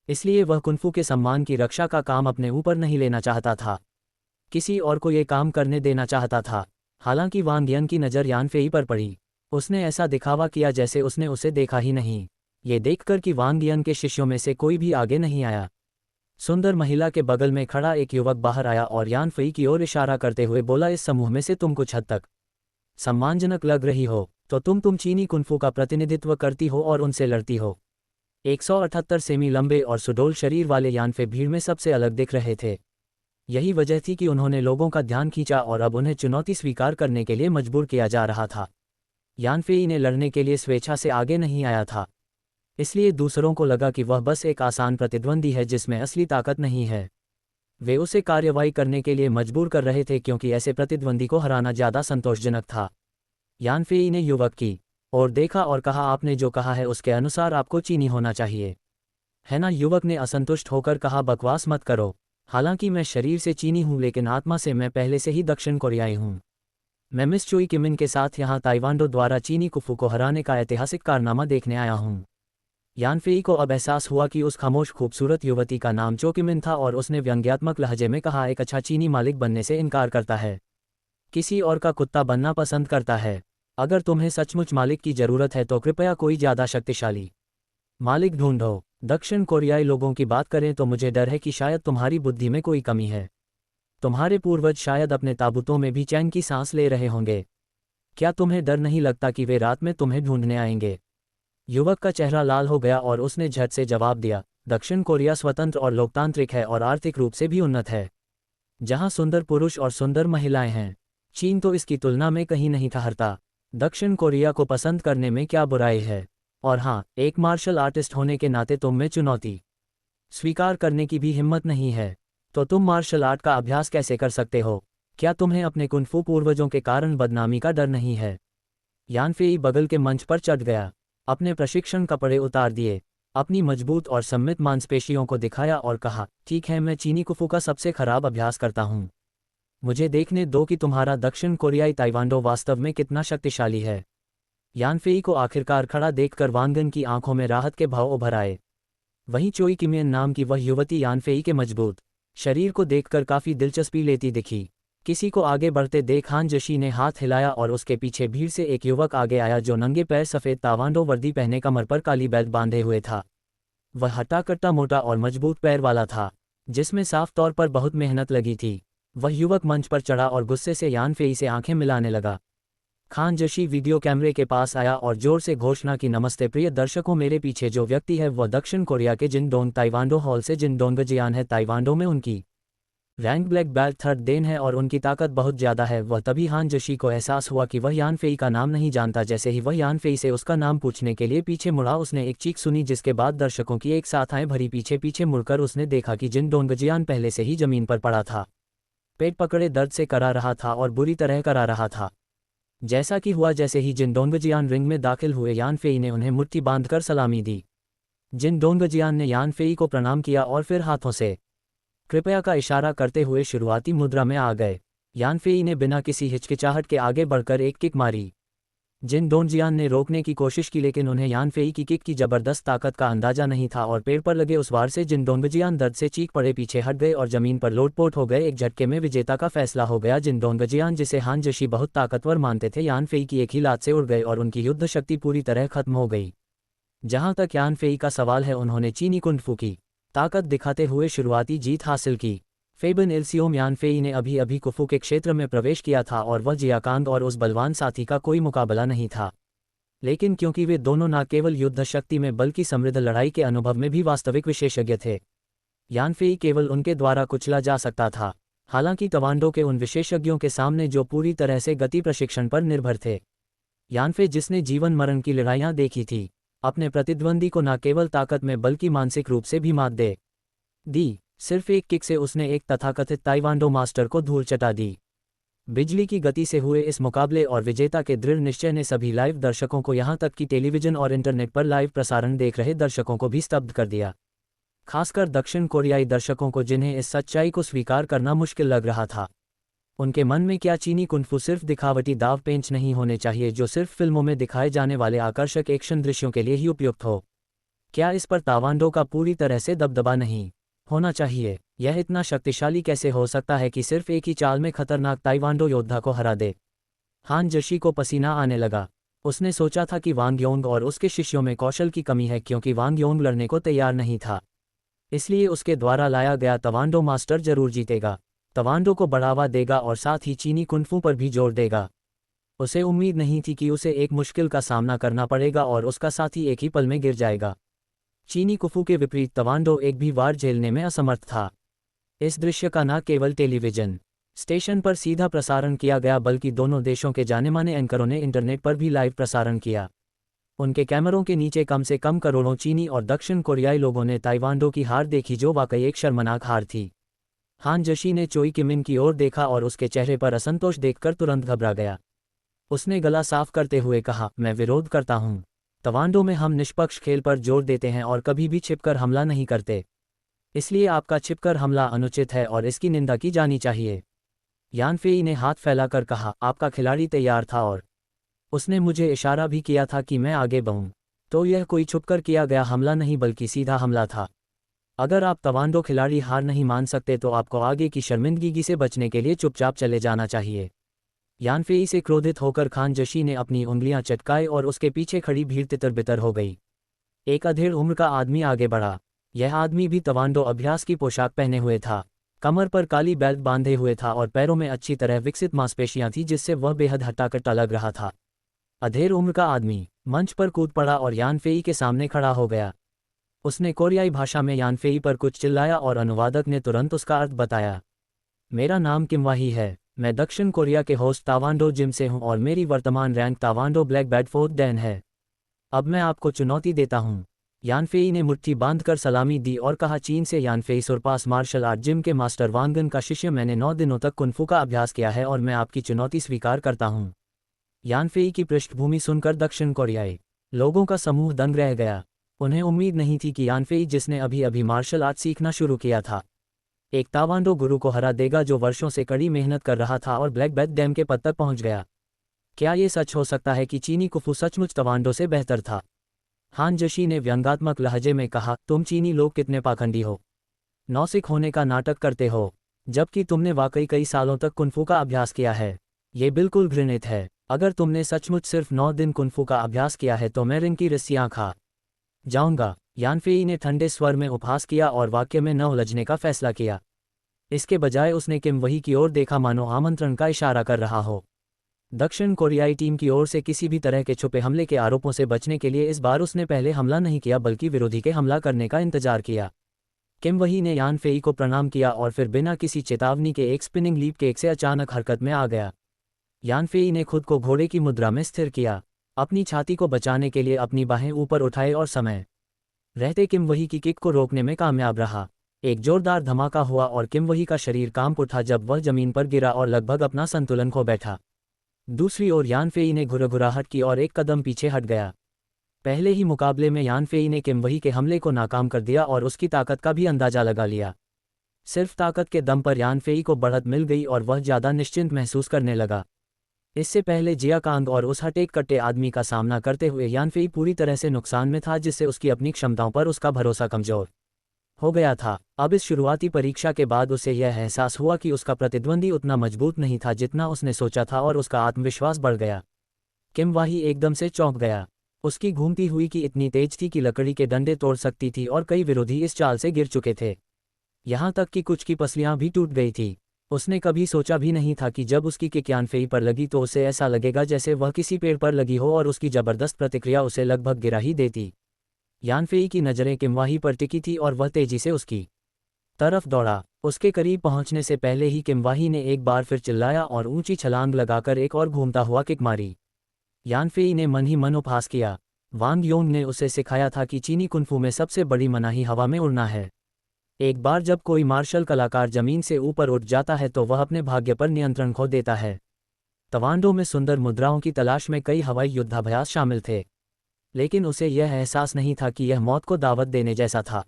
इसलिए वह कुंफू के सम्मान की रक्षा का काम अपने ऊपर नहीं लेना चाहता था, किसी और को ये काम करने देना चाहता था। हालांकि वांग यन की नज़र यानफेई पर पड़ी। उसने ऐसा दिखावा किया जैसे उसने उसे देखा ही नहीं, ये देखकर कि वांग यन के शिष्यों में से कोई भी आगे नहीं आया। सुंदर महिला के बगल में खड़ा एक युवक बाहर आया और यानफेई की ओर इशारा करते हुए बोला, इस समूह में से तुम कुछ हद तक सम्मानजनक लग रही हो, तो तुम चीनी कुंफू का प्रतिनिधित्व करती हो और उनसे लड़ती हो। 178 सेमी लंबे और सुडौल शरीर वाले यानफे भीड़ में सबसे अलग दिख रहे थे। यही वजह थी कि उन्होंने लोगों का ध्यान खींचा और अब उन्हें चुनौती स्वीकार करने के लिए मजबूर किया जा रहा था। यानफेई ने लड़ने के लिए स्वेच्छा से आगे नहीं आया था, इसलिए दूसरों को लगा कि वह बस एक आसान प्रतिद्वंदी है जिसमें असली ताकत नहीं है। वे उसे कार्रवाई करने के लिए मजबूर कर रहे थे क्योंकि ऐसे प्रतिद्वंदी को हराना ज़्यादा संतोषजनक था। यानफेई ने युवक की ओर देखा और कहा, आपने जो कहा है उसके अनुसार आपको चीनी होना चाहिए, है ना? युवक ने असंतुष्ट होकर कहा, बकवास मत करो। हालांकि मैं शरीर से चीनी हूं, लेकिन आत्मा से मैं पहले से ही दक्षिण कोरियाई हूं। मैं मिस चोई किमिन के साथ यहाँ ताइवांडो द्वारा चीनी कुफू को हराने का ऐतिहासिक कारनामा देखने आया हूं। यानफेई को अब एहसास हुआ कि उस खामोश खूबसूरत युवती का नाम चो किमिन था और उसने व्यंग्यात्मक लहजे में कहा, एक अच्छा चीनी मालिक बनने से इनकार करता है, किसी और का कुत्ता बनना पसंद करता है। अगर तुम्हें सचमुच मालिक की ज़रूरत है तो कृपया कोई ज़्यादा शक्तिशाली मालिक ढूंढो। दक्षिण कोरियाई लोगों की बात करें तो मुझे डर है कि शायद तुम्हारी बुद्धि में कोई कमी है। तुम्हारे पूर्वज शायद अपने ताबूतों में भी चैन की सांस ले रहे होंगे। क्या तुम्हें डर नहीं लगता कि वे रात में तुम्हें ढूंढने आएंगे? युवक का चेहरा लाल हो गया और उसने झट से जवाब दिया, दक्षिण कोरिया स्वतंत्र और लोकतांत्रिक है और आर्थिक रूप से भी उन्नत है, जहां सुंदर पुरुष और सुंदर महिलाएं हैं। चीन तो इसकी तुलना में कहीं नहीं ठहरता। दक्षिण कोरिया को पसंद करने में क्या बुराई है? और हाँ, एक मार्शल आर्टिस्ट होने के नाते तुम में चुनौती स्वीकार करने की भी हिम्मत नहीं है। तो तुम मार्शल आर्ट का अभ्यास कैसे कर सकते हो? क्या तुम्हें अपने कुंफू पूर्वजों के कारण बदनामी का डर नहीं है? यानफेई बगल के मंच पर चढ़ गया, अपने प्रशिक्षण कपड़े उतार दिए, अपनी मजबूत और सम्मित मांसपेशियों को दिखाया और कहा, ठीक है, मैं चीनी कुफू का सबसे खराब अभ्यास करता हूँ। मुझे देखने दो कि तुम्हारा दक्षिण कोरियाई ताइवांडो वास्तव में कितना शक्तिशाली है। यानफेई को आखिरकार खड़ा देखकर वांगन की आंखों में राहत के भाव उभर आए। वहीं चोई किमियन नाम की वह युवती यानफेई के मजबूत शरीर को देखकर काफी दिलचस्पी लेती दिखी। किसी को आगे बढ़ते देख हान जशी ने हाथ हिलाया और उसके पीछे भीड़ से एक युवक आगे आया जो नंगे पैर सफ़ेद तावांडो वर्दी पहने कमर पर काली बेल्ट बांधे हुए था। वह हट्टा-कट्टा मोटा और मजबूत पैर वाला था, जिसमें साफ तौर पर बहुत मेहनत लगी थी। वह युवक मंच पर चढ़ा और गुस्से से यानफेई से आंखें मिलाने लगा। खान जशी वीडियो कैमरे के पास आया और जोर से घोषणा की, नमस्ते प्रिय दर्शकों, मेरे पीछे जो व्यक्ति है वह दक्षिण कोरिया के जिनडोंग ताइवांडो हॉल से जिनडोंग जियान है। ताइवांडो में उनकी rank black belt third dan है और उनकी ताकत बहुत ज़्यादा है। वह तभी हान जशी को एहसास हुआ कि वह यानफेई का नाम नहीं जानता। जैसे ही वह यानफेई से उसका नाम पूछने के लिए पीछे मुड़ा, उसने एक चीख सुनी, जिसके बाद दर्शकों की एक साथ आए भरी। पीछे मुड़कर उसने देखा कि जिनडोंग जियान पहले से ही जमीन पर पड़ा था, पेट पकड़े दर्द से करा रहा था और बुरी तरह करा रहा था। जैसा कि हुआ, जैसे ही जिनडोंग जियान रिंग में दाखिल हुए, यानफेई ने उन्हें मुट्ठी बांधकर सलामी दी। जिनडोंग जियान ने यानफेई को प्रणाम किया और फिर हाथों से कृपया का इशारा करते हुए शुरुआती मुद्रा में आ गए। यानफेई ने बिना किसी हिचकिचाहट के आगे बढ़कर एक किक मारी। जिनडोंग जियान ने रोकने की कोशिश की, लेकिन उन्हें यानफेई की किक की जबरदस्त ताकत का अंदाजा नहीं था और पेड़ पर लगे उस वार से जिनडोंग जियान दर्द से चीख पड़े, पीछे हट गए और जमीन पर लोटपोट हो गए। एक झटके में विजेता का फैसला हो गया। जिनडोंग जियान, जिसे हान जशी बहुत ताकतवर मानते थे, यानफेई की एक ही लात से उड़ गए और उनकी युद्ध शक्ति पूरी तरह खत्म हो गई। जहां तक यानफेई का सवाल है, उन्होंने चीनी कुंफू की ताकत दिखाते हुए शुरुआती जीत हासिल की। फेबन इल्सियोम, यानफेई ने अभी अभी कुफू के क्षेत्र में प्रवेश किया था और वह जियाकांग और उस बलवान साथी का कोई मुकाबला नहीं था। लेकिन क्योंकि वे दोनों न केवल युद्ध शक्ति में बल्कि समृद्ध लड़ाई के अनुभव में भी वास्तविक विशेषज्ञ थे, यानफेई केवल उनके द्वारा कुचला जा सकता था। हालांकि तवांडो के उन विशेषज्ञों के सामने जो पूरी तरह से गति प्रशिक्षण पर निर्भर थे, यानफे, जिसने जीवन मरण की लड़ाइयां देखी थी, अपने प्रतिद्वंदी को न केवल ताकत में बल्कि मानसिक रूप से भी मात दे दी। सिर्फ एक किक से उसने एक तथाकथित ताइवांडो मास्टर को धूल चटा दी। बिजली की गति से हुए इस मुकाबले और विजेता के दृढ़ निश्चय ने सभी लाइव दर्शकों को, यहां तक कि टेलीविजन और इंटरनेट पर लाइव प्रसारण देख रहे दर्शकों को भी स्तब्ध कर दिया। खासकर दक्षिण कोरियाई दर्शकों को, जिन्हें इस सच्चाई को स्वीकार करना मुश्किल लग रहा था। उनके मन में क्या चीनी कुंफू सिर्फ दिखावटी दाव पेंच नहीं होने चाहिए जो सिर्फ फिल्मों में दिखाए जाने वाले आकर्षक एक्शन दृश्यों के लिए ही उपयुक्त हो? क्या इस पर तावांडो का पूरी तरह से दबदबा नहीं होना चाहिए? यह इतना शक्तिशाली कैसे हो सकता है कि सिर्फ एक ही चाल में खतरनाक ताइवांडो योद्धा को हरा दे? हान जशी को पसीना आने लगा। उसने सोचा था कि वांग योंग और उसके शिष्यों में कौशल की कमी है, क्योंकि वांग योंग लड़ने को तैयार नहीं था, इसलिए उसके द्वारा लाया गया तवांडो मास्टर जरूर जीतेगा, तवांडो को बढ़ावा देगा और साथ ही चीनी कुंफू पर भी जोर देगा। उसे उम्मीद नहीं थी कि उसे एक मुश्किल का सामना करना पड़ेगा और उसका साथी एक ही पल में गिर जाएगा। चीनी कुफू के विपरीत तवांडो एक भी वार झेलने में असमर्थ था। इस दृश्य का न केवल टेलीविजन स्टेशन पर सीधा प्रसारण किया गया, बल्कि दोनों देशों के जाने-माने एंकरों ने इंटरनेट पर भी लाइव प्रसारण किया। उनके कैमरों के नीचे कम से कम करोड़ों चीनी और दक्षिण कोरियाई लोगों ने ताइवांडो की हार देखी, जो वाकई एक शर्मनाक हार थी। हान जशी ने चोई किमिन की ओर देखा और उसके चेहरे पर असंतोष देखकर तुरंत घबरा गया। उसने गला साफ करते हुए कहा, मैं विरोध करता हूं। तवांडो में हम निष्पक्ष खेल पर जोर देते हैं और कभी भी छिपकर हमला नहीं करते, इसलिए आपका छिपकर हमला अनुचित है और इसकी निंदा की जानी चाहिए। यानफेई ने हाथ फैलाकर कहा, आपका खिलाड़ी तैयार था और उसने मुझे इशारा भी किया था कि मैं आगे बढ़ूं। तो यह कोई छुपकर किया गया हमला नहीं बल्कि सीधा हमला था। अगर आप तवांडो खिलाड़ी हार नहीं मान सकते तो आपको आगे की शर्मिंदगी से बचने के लिए चुपचाप चले जाना चाहिए। यानफेई से क्रोधित होकर खान जशी ने अपनी उंगलियां चटकाई और उसके पीछे खड़ी भीड़ तितर-बितर हो गई। एक अधेड़ उम्र का आदमी आगे बढ़ा। यह आदमी भी तवांडो अभ्यास की पोशाक पहने हुए था, कमर पर काली बेल्ट बांधे हुए था और पैरों में अच्छी तरह विकसित मांसपेशियां थीं, जिससे वह बेहद हट्टा-कट्टा लग रहा था। अधेड़ उम्र का आदमी मंच पर कूद पड़ा और यानफेई के सामने खड़ा हो गया। उसने कोरियाई भाषा में यानफेई पर कुछ चिल्लाया और अनुवादक ने तुरंत उसका अर्थ बताया। मेरा नाम किमवाही है। मैं दक्षिण कोरिया के होस्ट तावांडो जिम से हूं और मेरी वर्तमान rank taekwondo black belt 4th dan है। अब मैं आपको चुनौती देता हूं। यानफेई ने मुट्ठी बांधकर सलामी दी और कहा, चीन से यानफेई सुरपास मार्शल आर्ट जिम के मास्टर वांगन का शिष्य। मैंने 9 दिनों तक कुंफू का अभ्यास किया है और मैं आपकी चुनौती स्वीकार करता हूं। यानफेई की पृष्ठभूमि सुनकर दक्षिण कोरियाई लोगों का समूह दंग रह गया। उन्हें उम्मीद नहीं थी कि यानफेई, जिसने अभी अभी मार्शल आर्ट सीखना शुरू किया था, एक तावांडो गुरु को हरा देगा जो वर्षों से कड़ी मेहनत कर रहा था और ब्लैक बेल्ट डैम के पद तक पहुंच गया। क्या ये सच हो सकता है कि चीनी कुफू सचमुच तावांडो से बेहतर था? हान जशी ने व्यंग्यात्मक लहजे में कहा, तुम चीनी लोग कितने पाखंडी हो। नौसिख होने का नाटक करते हो, जबकि तुमने वाकई कई सालों तक कुंफू का अभ्यास किया है। ये बिल्कुल घृणित है। अगर तुमने सचमुच सिर्फ 9 दिन कुंफू का अभ्यास किया है तो मैं रिंग की रस्सियां खा जाऊंगा। यानफेई ने ठंडे स्वर में उपहास किया और वाक्य में न उलझने का फैसला किया। इसके बजाय उसने किम वही की ओर देखा, मानो आमंत्रण का इशारा कर रहा हो। दक्षिण कोरियाई टीम की ओर से किसी भी तरह के छुपे हमले के आरोपों से बचने के लिए इस बार उसने पहले हमला नहीं किया बल्कि विरोधी के हमला करने का इंतजार किया। किम वही ने यानफेई को प्रणाम किया और फिर बिना किसी चेतावनी के एक स्पिनिंग लीप केक से अचानक हरकत में आ गया। यानफेई ने खुद को घोड़े की मुद्रा में स्थिर किया, अपनी छाती को बचाने के लिए अपनी बाहें ऊपर उठाए और समय रहते किम वही की किक को रोकने में कामयाब रहा। एक जोरदार धमाका हुआ और किम वही का शरीर कांप उठा जब वह जमीन पर गिरा और लगभग अपना संतुलन खो बैठा। दूसरी ओर यानफेई ने घुरघुराहट की और एक कदम पीछे हट गया। पहले ही मुकाबले में यानफेई ने किम वही के हमले को नाकाम कर दिया और उसकी ताकत का भी अंदाजा लगा लिया। सिर्फ ताकत के दम पर यानफेई को बढ़त मिल गई और वह ज़्यादा निश्चिंत महसूस करने लगा। इससे पहले जिया कांग और उस हटेक कट्टे आदमी का सामना करते हुए यानफेई पूरी तरह से नुकसान में था, जिससे उसकी अपनी क्षमताओं पर उसका भरोसा कमजोर हो गया था। अब इस शुरुआती परीक्षा के बाद उसे यह एहसास हुआ कि उसका प्रतिद्वंदी उतना मजबूत नहीं था जितना उसने सोचा था और उसका आत्मविश्वास बढ़ गया। किम वाही एकदम से चौंक गया। उसकी घूमती हुई की इतनी तेज थी कि लकड़ी के डंडे तोड़ सकती थी और कई विरोधी इस चाल से गिर चुके थे। यहाँ तक कि कुछ की पसलियाँ भी टूट गई थी। उसने कभी सोचा भी नहीं था कि जब उसकी किक यानफेई पर लगी तो उसे ऐसा लगेगा जैसे वह किसी पेड़ पर लगी हो और उसकी जबरदस्त प्रतिक्रिया उसे लगभग गिरा ही देती। यानफेई की नज़रें किमवाही पर टिकी थी और वह तेजी से उसकी तरफ दौड़ा। उसके करीब पहुंचने से पहले ही किमवाही ने एक बार फिर चिल्लाया और ऊंची छलांग लगाकर एक और घूमता हुआ किक मारी। यानफेई ने मन ही मन उपहास किया। वांग योंग ने उसे सिखाया था कि चीनी कुंफू में सबसे बड़ी मनाही हवा में उड़ना है। एक बार जब कोई मार्शल कलाकार जमीन से ऊपर उठ जाता है तो वह अपने भाग्य पर नियंत्रण खो देता है। तवांडो में सुंदर मुद्राओं की तलाश में कई हवाई युद्धाभ्यास शामिल थे, लेकिन उसे यह एहसास नहीं था कि यह मौत को दावत देने जैसा था।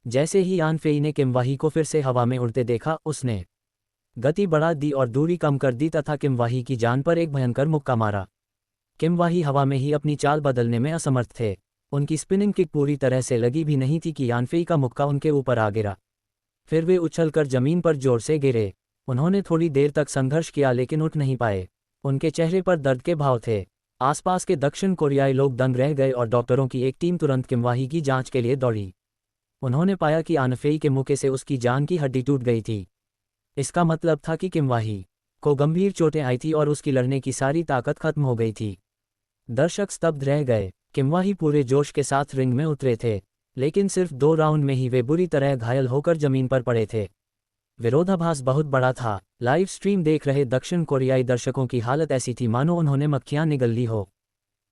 जैसे ही यानफेई ने किमवाही को फिर से हवा में उड़ते देखा, उसने गति बढ़ा दी और दूरी कम कर दी तथा किमवाही की जान पर एक भयंकर मुक्का मारा। किमवाही हवा में ही अपनी चाल बदलने में असमर्थ थे। उनकी स्पिनिंग किक पूरी तरह से लगी भी नहीं थी कि यानफेई का मुक्का उनके ऊपर आ गिरा। फिर वे उछलकर जमीन पर जोर से गिरे। उन्होंने थोड़ी देर तक संघर्ष किया लेकिन उठ नहीं पाए। उनके चेहरे पर दर्द के भाव थे। आसपास के दक्षिण कोरियाई लोग दंग रह गए और डॉक्टरों की एक टीम तुरंत किमवाही की जांच के लिए दौड़ी। उन्होंने पाया कि यानफेई के मुक्के से उसकी जान की हड्डी टूट गई थी। इसका मतलब था कि किमवाही को गंभीर चोटें आई थी और उसकी लड़ने की सारी ताकत खत्म हो गई थी। दर्शक स्तब्ध रह गए। किमवाही पूरे जोश के साथ रिंग में उतरे थे, लेकिन सिर्फ 2 राउंड में ही वे बुरी तरह घायल होकर जमीन पर पड़े थे। विरोधाभास बहुत बड़ा था। लाइव स्ट्रीम देख रहे दक्षिण कोरियाई दर्शकों की हालत ऐसी थी मानो उन्होंने मक्खियां निगल ली हो।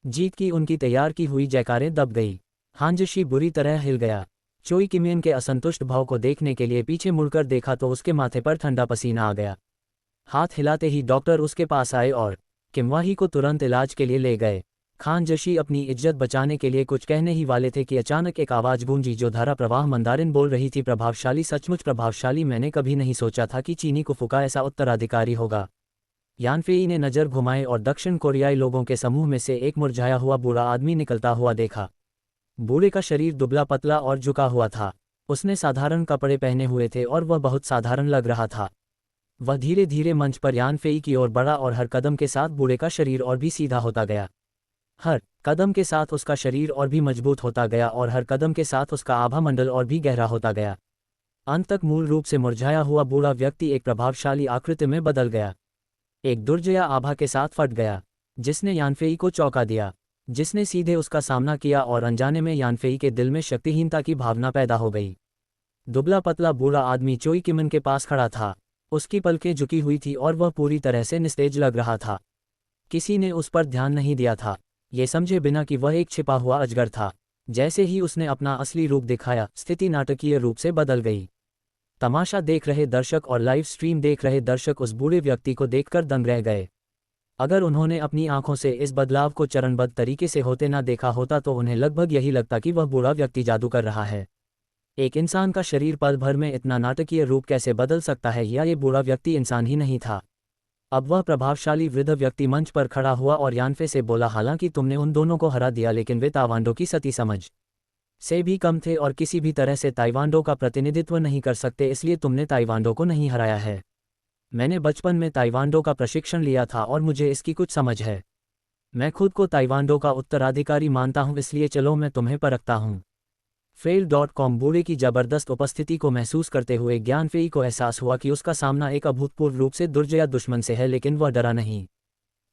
जीत की उनकी तैयार की हुई जयकारें दब गई। हांजशी बुरी तरह हिल गया। चोई किमियन के असंतुष्ट भाव को देखने के लिए पीछे मुड़कर देखा तो उसके माथे पर ठंडा पसीना आ गया। हाथ हिलाते ही डॉक्टर उसके पास आए और किमवाही को तुरंत इलाज के लिए ले गए। खान जशी अपनी इज्जत बचाने के लिए कुछ कहने ही वाले थे कि अचानक एक आवाज़ गूंजी जो धारा प्रवाह मंदारिन बोल रही थी, प्रभावशाली, सचमुच प्रभावशाली। मैंने कभी नहीं सोचा था कि चीनी कुफू का ऐसा उत्तराधिकारी होगा। यानफेई ने नज़र घुमाए और दक्षिण कोरियाई लोगों के समूह में से एक मुरझाया हुआ बूढ़ा आदमी निकलता हुआ देखा। बूढ़े का शरीर दुबला पतला और झुका हुआ था। उसने साधारण कपड़े पहने हुए थे और वह बहुत साधारण लग रहा था। वह धीरे धीरे मंच पर यानफेई की ओर बढ़ा और हर कदम के साथ बूढ़े का शरीर और भी सीधा होता गया। हर कदम के साथ उसका शरीर और भी मजबूत होता गया और हर कदम के साथ उसका आभा मंडल और भी गहरा होता गया। अंत तक मूल रूप से मुरझाया हुआ बूढ़ा व्यक्ति एक प्रभावशाली आकृति में बदल गया। एक दुर्जया आभा के साथ फट गया, जिसने यानफेई को चौंका दिया, जिसने सीधे उसका सामना किया और अनजाने में यानफेई के दिल में शक्तिहीनता की भावना पैदा हो गई। दुबला पतला बूढ़ा आदमी चोई किमन के पास खड़ा था। उसकी पलकें झुकी हुई थी और वह पूरी तरह से निस्तेज लग रहा था। किसी ने उस पर ध्यान नहीं दिया था, ये समझे बिना कि वह एक छिपा हुआ अजगर था। जैसे ही उसने अपना असली रूप दिखाया, स्थिति नाटकीय रूप से बदल गई। तमाशा देख रहे दर्शक और लाइव स्ट्रीम देख रहे दर्शक उस बूढ़े व्यक्ति को देखकर दंग रह गए। अगर उन्होंने अपनी आंखों से इस बदलाव को चरणबद्ध तरीके से होते ना देखा होता तो उन्हें लगभग यही लगता कि वह बूढ़ा व्यक्ति जादू कर रहा है। एक इंसान का शरीर पल भर में इतना नाटकीय रूप कैसे बदल सकता है, या ये बूढ़ा व्यक्ति इंसान ही नहीं था। अब वह प्रभावशाली वृद्ध व्यक्ति मंच पर खड़ा हुआ और यानफे से बोला, हालांकि तुमने उन दोनों को हरा दिया, लेकिन वे ताइवांडो की सती समझ से भी कम थे और किसी भी तरह से ताइवांडो का प्रतिनिधित्व नहीं कर सकते, इसलिए तुमने ताइवांडो को नहीं हराया है। मैंने बचपन में ताइवांडो का प्रशिक्षण लिया था और मुझे इसकी कुछ समझ है। मैं खुद को ताइवांडो का उत्तराधिकारी मानता हूं, इसलिए चलो मैं तुम्हें परखता हूं। फेल.com बूढ़े की जबरदस्त उपस्थिति को महसूस करते हुए ज्ञानफेई को एहसास हुआ कि उसका सामना एक अभूतपूर्व रूप से दुर्जय दुश्मन से है, लेकिन वह डरा नहीं।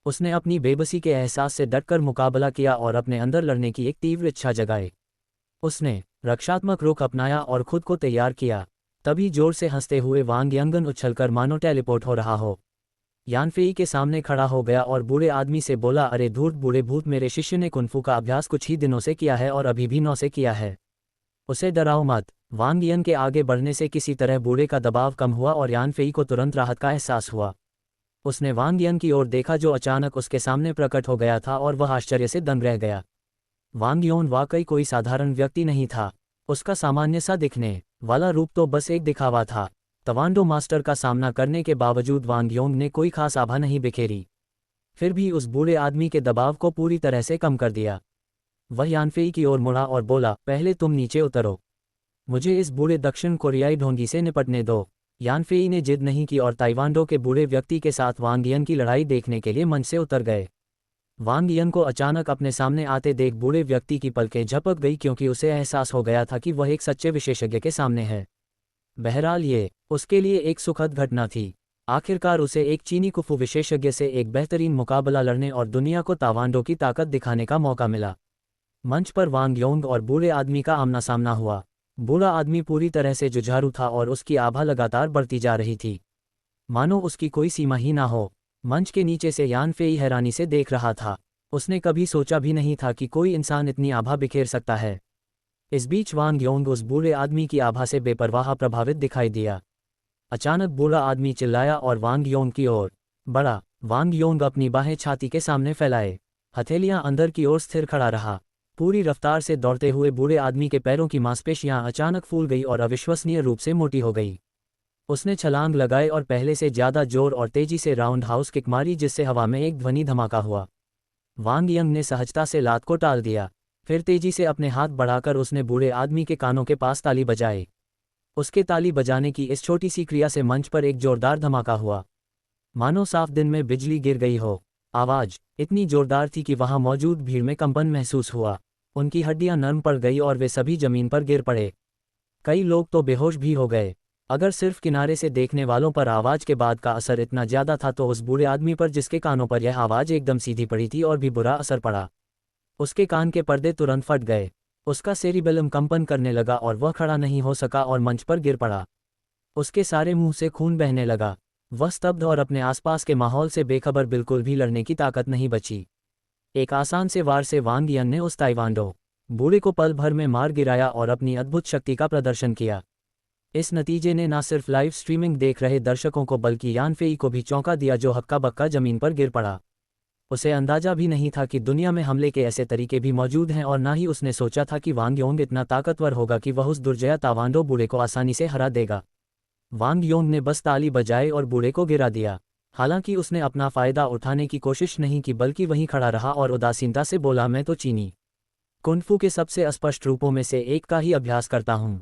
उसने अपनी बेबसी के एहसास से डटकर मुकाबला किया और अपने अंदर लड़ने की एक तीव्र इच्छा जगाई। उसने रक्षात्मक रुख अपनाया और खुद को तैयार किया। तभी जोर से हंसते हुए वांग यंगन उछलकर मानो टेलीपोर्ट हो रहा हो, यानफेई के सामने खड़ा हो गया और बूढ़े आदमी से बोला, अरे धूर्त बूढ़े भूत, मेरे शिष्य ने कुंफू का अभ्यास कुछ ही दिनों से किया है और अभी भी 9 से किया है। उसे डराओ मत। वांग यन के आगे बढ़ने से किसी तरह बूढ़े का दबाव कम हुआ और यानफेई को तुरंत राहत का एहसास हुआ। उसने वांग यन की ओर देखा जो अचानक उसके सामने प्रकट हो गया था और वह आश्चर्य से दंग रह गया। वांग योन वाकई कोई साधारण व्यक्ति नहीं था। उसका सामान्य सा दिखने वाला रूप तो बस एक दिखावा था। ताइवांडो मास्टर का सामना करने के बावजूद वांग योंग ने कोई खास आभा नहीं बिखेरी, फिर भी उस बूढ़े आदमी के दबाव को पूरी तरह से कम कर दिया। वह यानफेई की ओर मुड़ा और बोला, पहले तुम नीचे उतरो, मुझे इस बूढ़े दक्षिण कोरियाई ढोंगी से निपटने दो। यानफेई ने जिद नहीं की और ताइवांडो के बूढ़े व्यक्ति के साथ वांग यन की लड़ाई देखने के लिए मंच से उतर गए। वांग यन को अचानक अपने सामने आते देख बूढ़े व्यक्ति की पलकें झपक गई, क्योंकि उसे एहसास हो गया था कि वह एक सच्चे विशेषज्ञ के सामने है। बहरहाल ये उसके लिए एक सुखद घटना थी। आखिरकार उसे एक चीनी कुफू विशेषज्ञ से एक बेहतरीन मुकाबला लड़ने और दुनिया को ताइवांडो की ताकत दिखाने का मौका मिला। मंच पर वांग योंग और बूढ़े आदमी का आमना सामना हुआ। बूढ़ा आदमी पूरी तरह से जुझारू था और उसकी आभा लगातार बढ़ती जा रही थी, मानो उसकी कोई सीमा ही ना हो। मंच के नीचे से यानफेई हैरानी से देख रहा था। उसने कभी सोचा भी नहीं था कि कोई इंसान इतनी आभा बिखेर सकता है। इस बीच वांग योंग उस बूढ़े आदमी की आभा से बेपरवाह प्रभावित दिखाई दिया। अचानक बूढ़ा आदमी चिल्लाया और वांग योंग की ओर बढ़ा। वांग योंग अपनी बाहें छाती के सामने फैलाए, हथेलियां अंदर की ओर स्थिर खड़ा रहा। पूरी रफ्तार से दौड़ते हुए बूढ़े आदमी के पैरों की मांसपेशियां अचानक फूल गई और अविश्वसनीय रूप से मोटी हो गई। उसने छलांग लगाए और पहले से ज्यादा जोर और तेजी से राउंड हाउस किक मारी, जिससे हवा में एक ध्वनि धमाका हुआ। वांग यंग ने सहजता से लात को टाल दिया। फिर तेजी से अपने हाथ बढ़ाकर उसने बूढ़े आदमी के कानों के पास ताली बजाई। उसके ताली बजाने की इस छोटी सी क्रिया से मंच पर एक जोरदार धमाका हुआ, मानो साफ दिन में बिजली गिर गई हो। आवाज इतनी जोरदार थी कि वहां मौजूद भीड़ में कंपन महसूस हुआ। उनकी हड्डियां नरम पड़ गई और वे सभी जमीन पर गिर पड़े। कई लोग तो बेहोश भी हो गए। अगर सिर्फ किनारे से देखने वालों पर आवाज के बाद का असर इतना ज्यादा था तो उस बूढ़े आदमी पर, जिसके कानों पर यह आवाज एकदम सीधी पड़ी थी, और भी बुरा असर पड़ा। उसके कान के पर्दे तुरंत फट गए। उसका सेरिबेलम कंपन करने लगा और वह खड़ा नहीं हो सका और मंच पर गिर पड़ा। उसके सारे मुंह से खून बहने लगा। वह स्तब्ध और अपने आसपास के माहौल से बेखबर, बिल्कुल भी लड़ने की ताकत नहीं बची। एक आसान से वार से वांग यन ने उस ताइवांडो बूढ़े को पल भर में मार गिराया और अपनी अद्भुत शक्ति का प्रदर्शन किया। इस नतीजे ने न सिर्फ लाइव स्ट्रीमिंग देख रहे दर्शकों को बल्कि यानफेई को भी चौंका दिया, जो हक्का बक्का जमीन पर गिर पड़ा। उसे अंदाजा भी नहीं था कि दुनिया में हमले के ऐसे तरीके भी मौजूद हैं, और ना ही उसने सोचा था कि वांग योंग इतना ताकतवर होगा कि वह उस दुर्जय ताइवांडो बूढ़े को आसानी से हरा देगा। वांग योंग ने बस ताली बजाई और बूढ़े को गिरा दिया। हालांकि उसने अपना फायदा उठाने की कोशिश नहीं की, बल्कि वहीं खड़ा रहा और उदासीनता से बोला, मैं तो चीनी कुंफू के सबसे स्पष्ट रूपों में से एक का ही अभ्यास करता हूँ।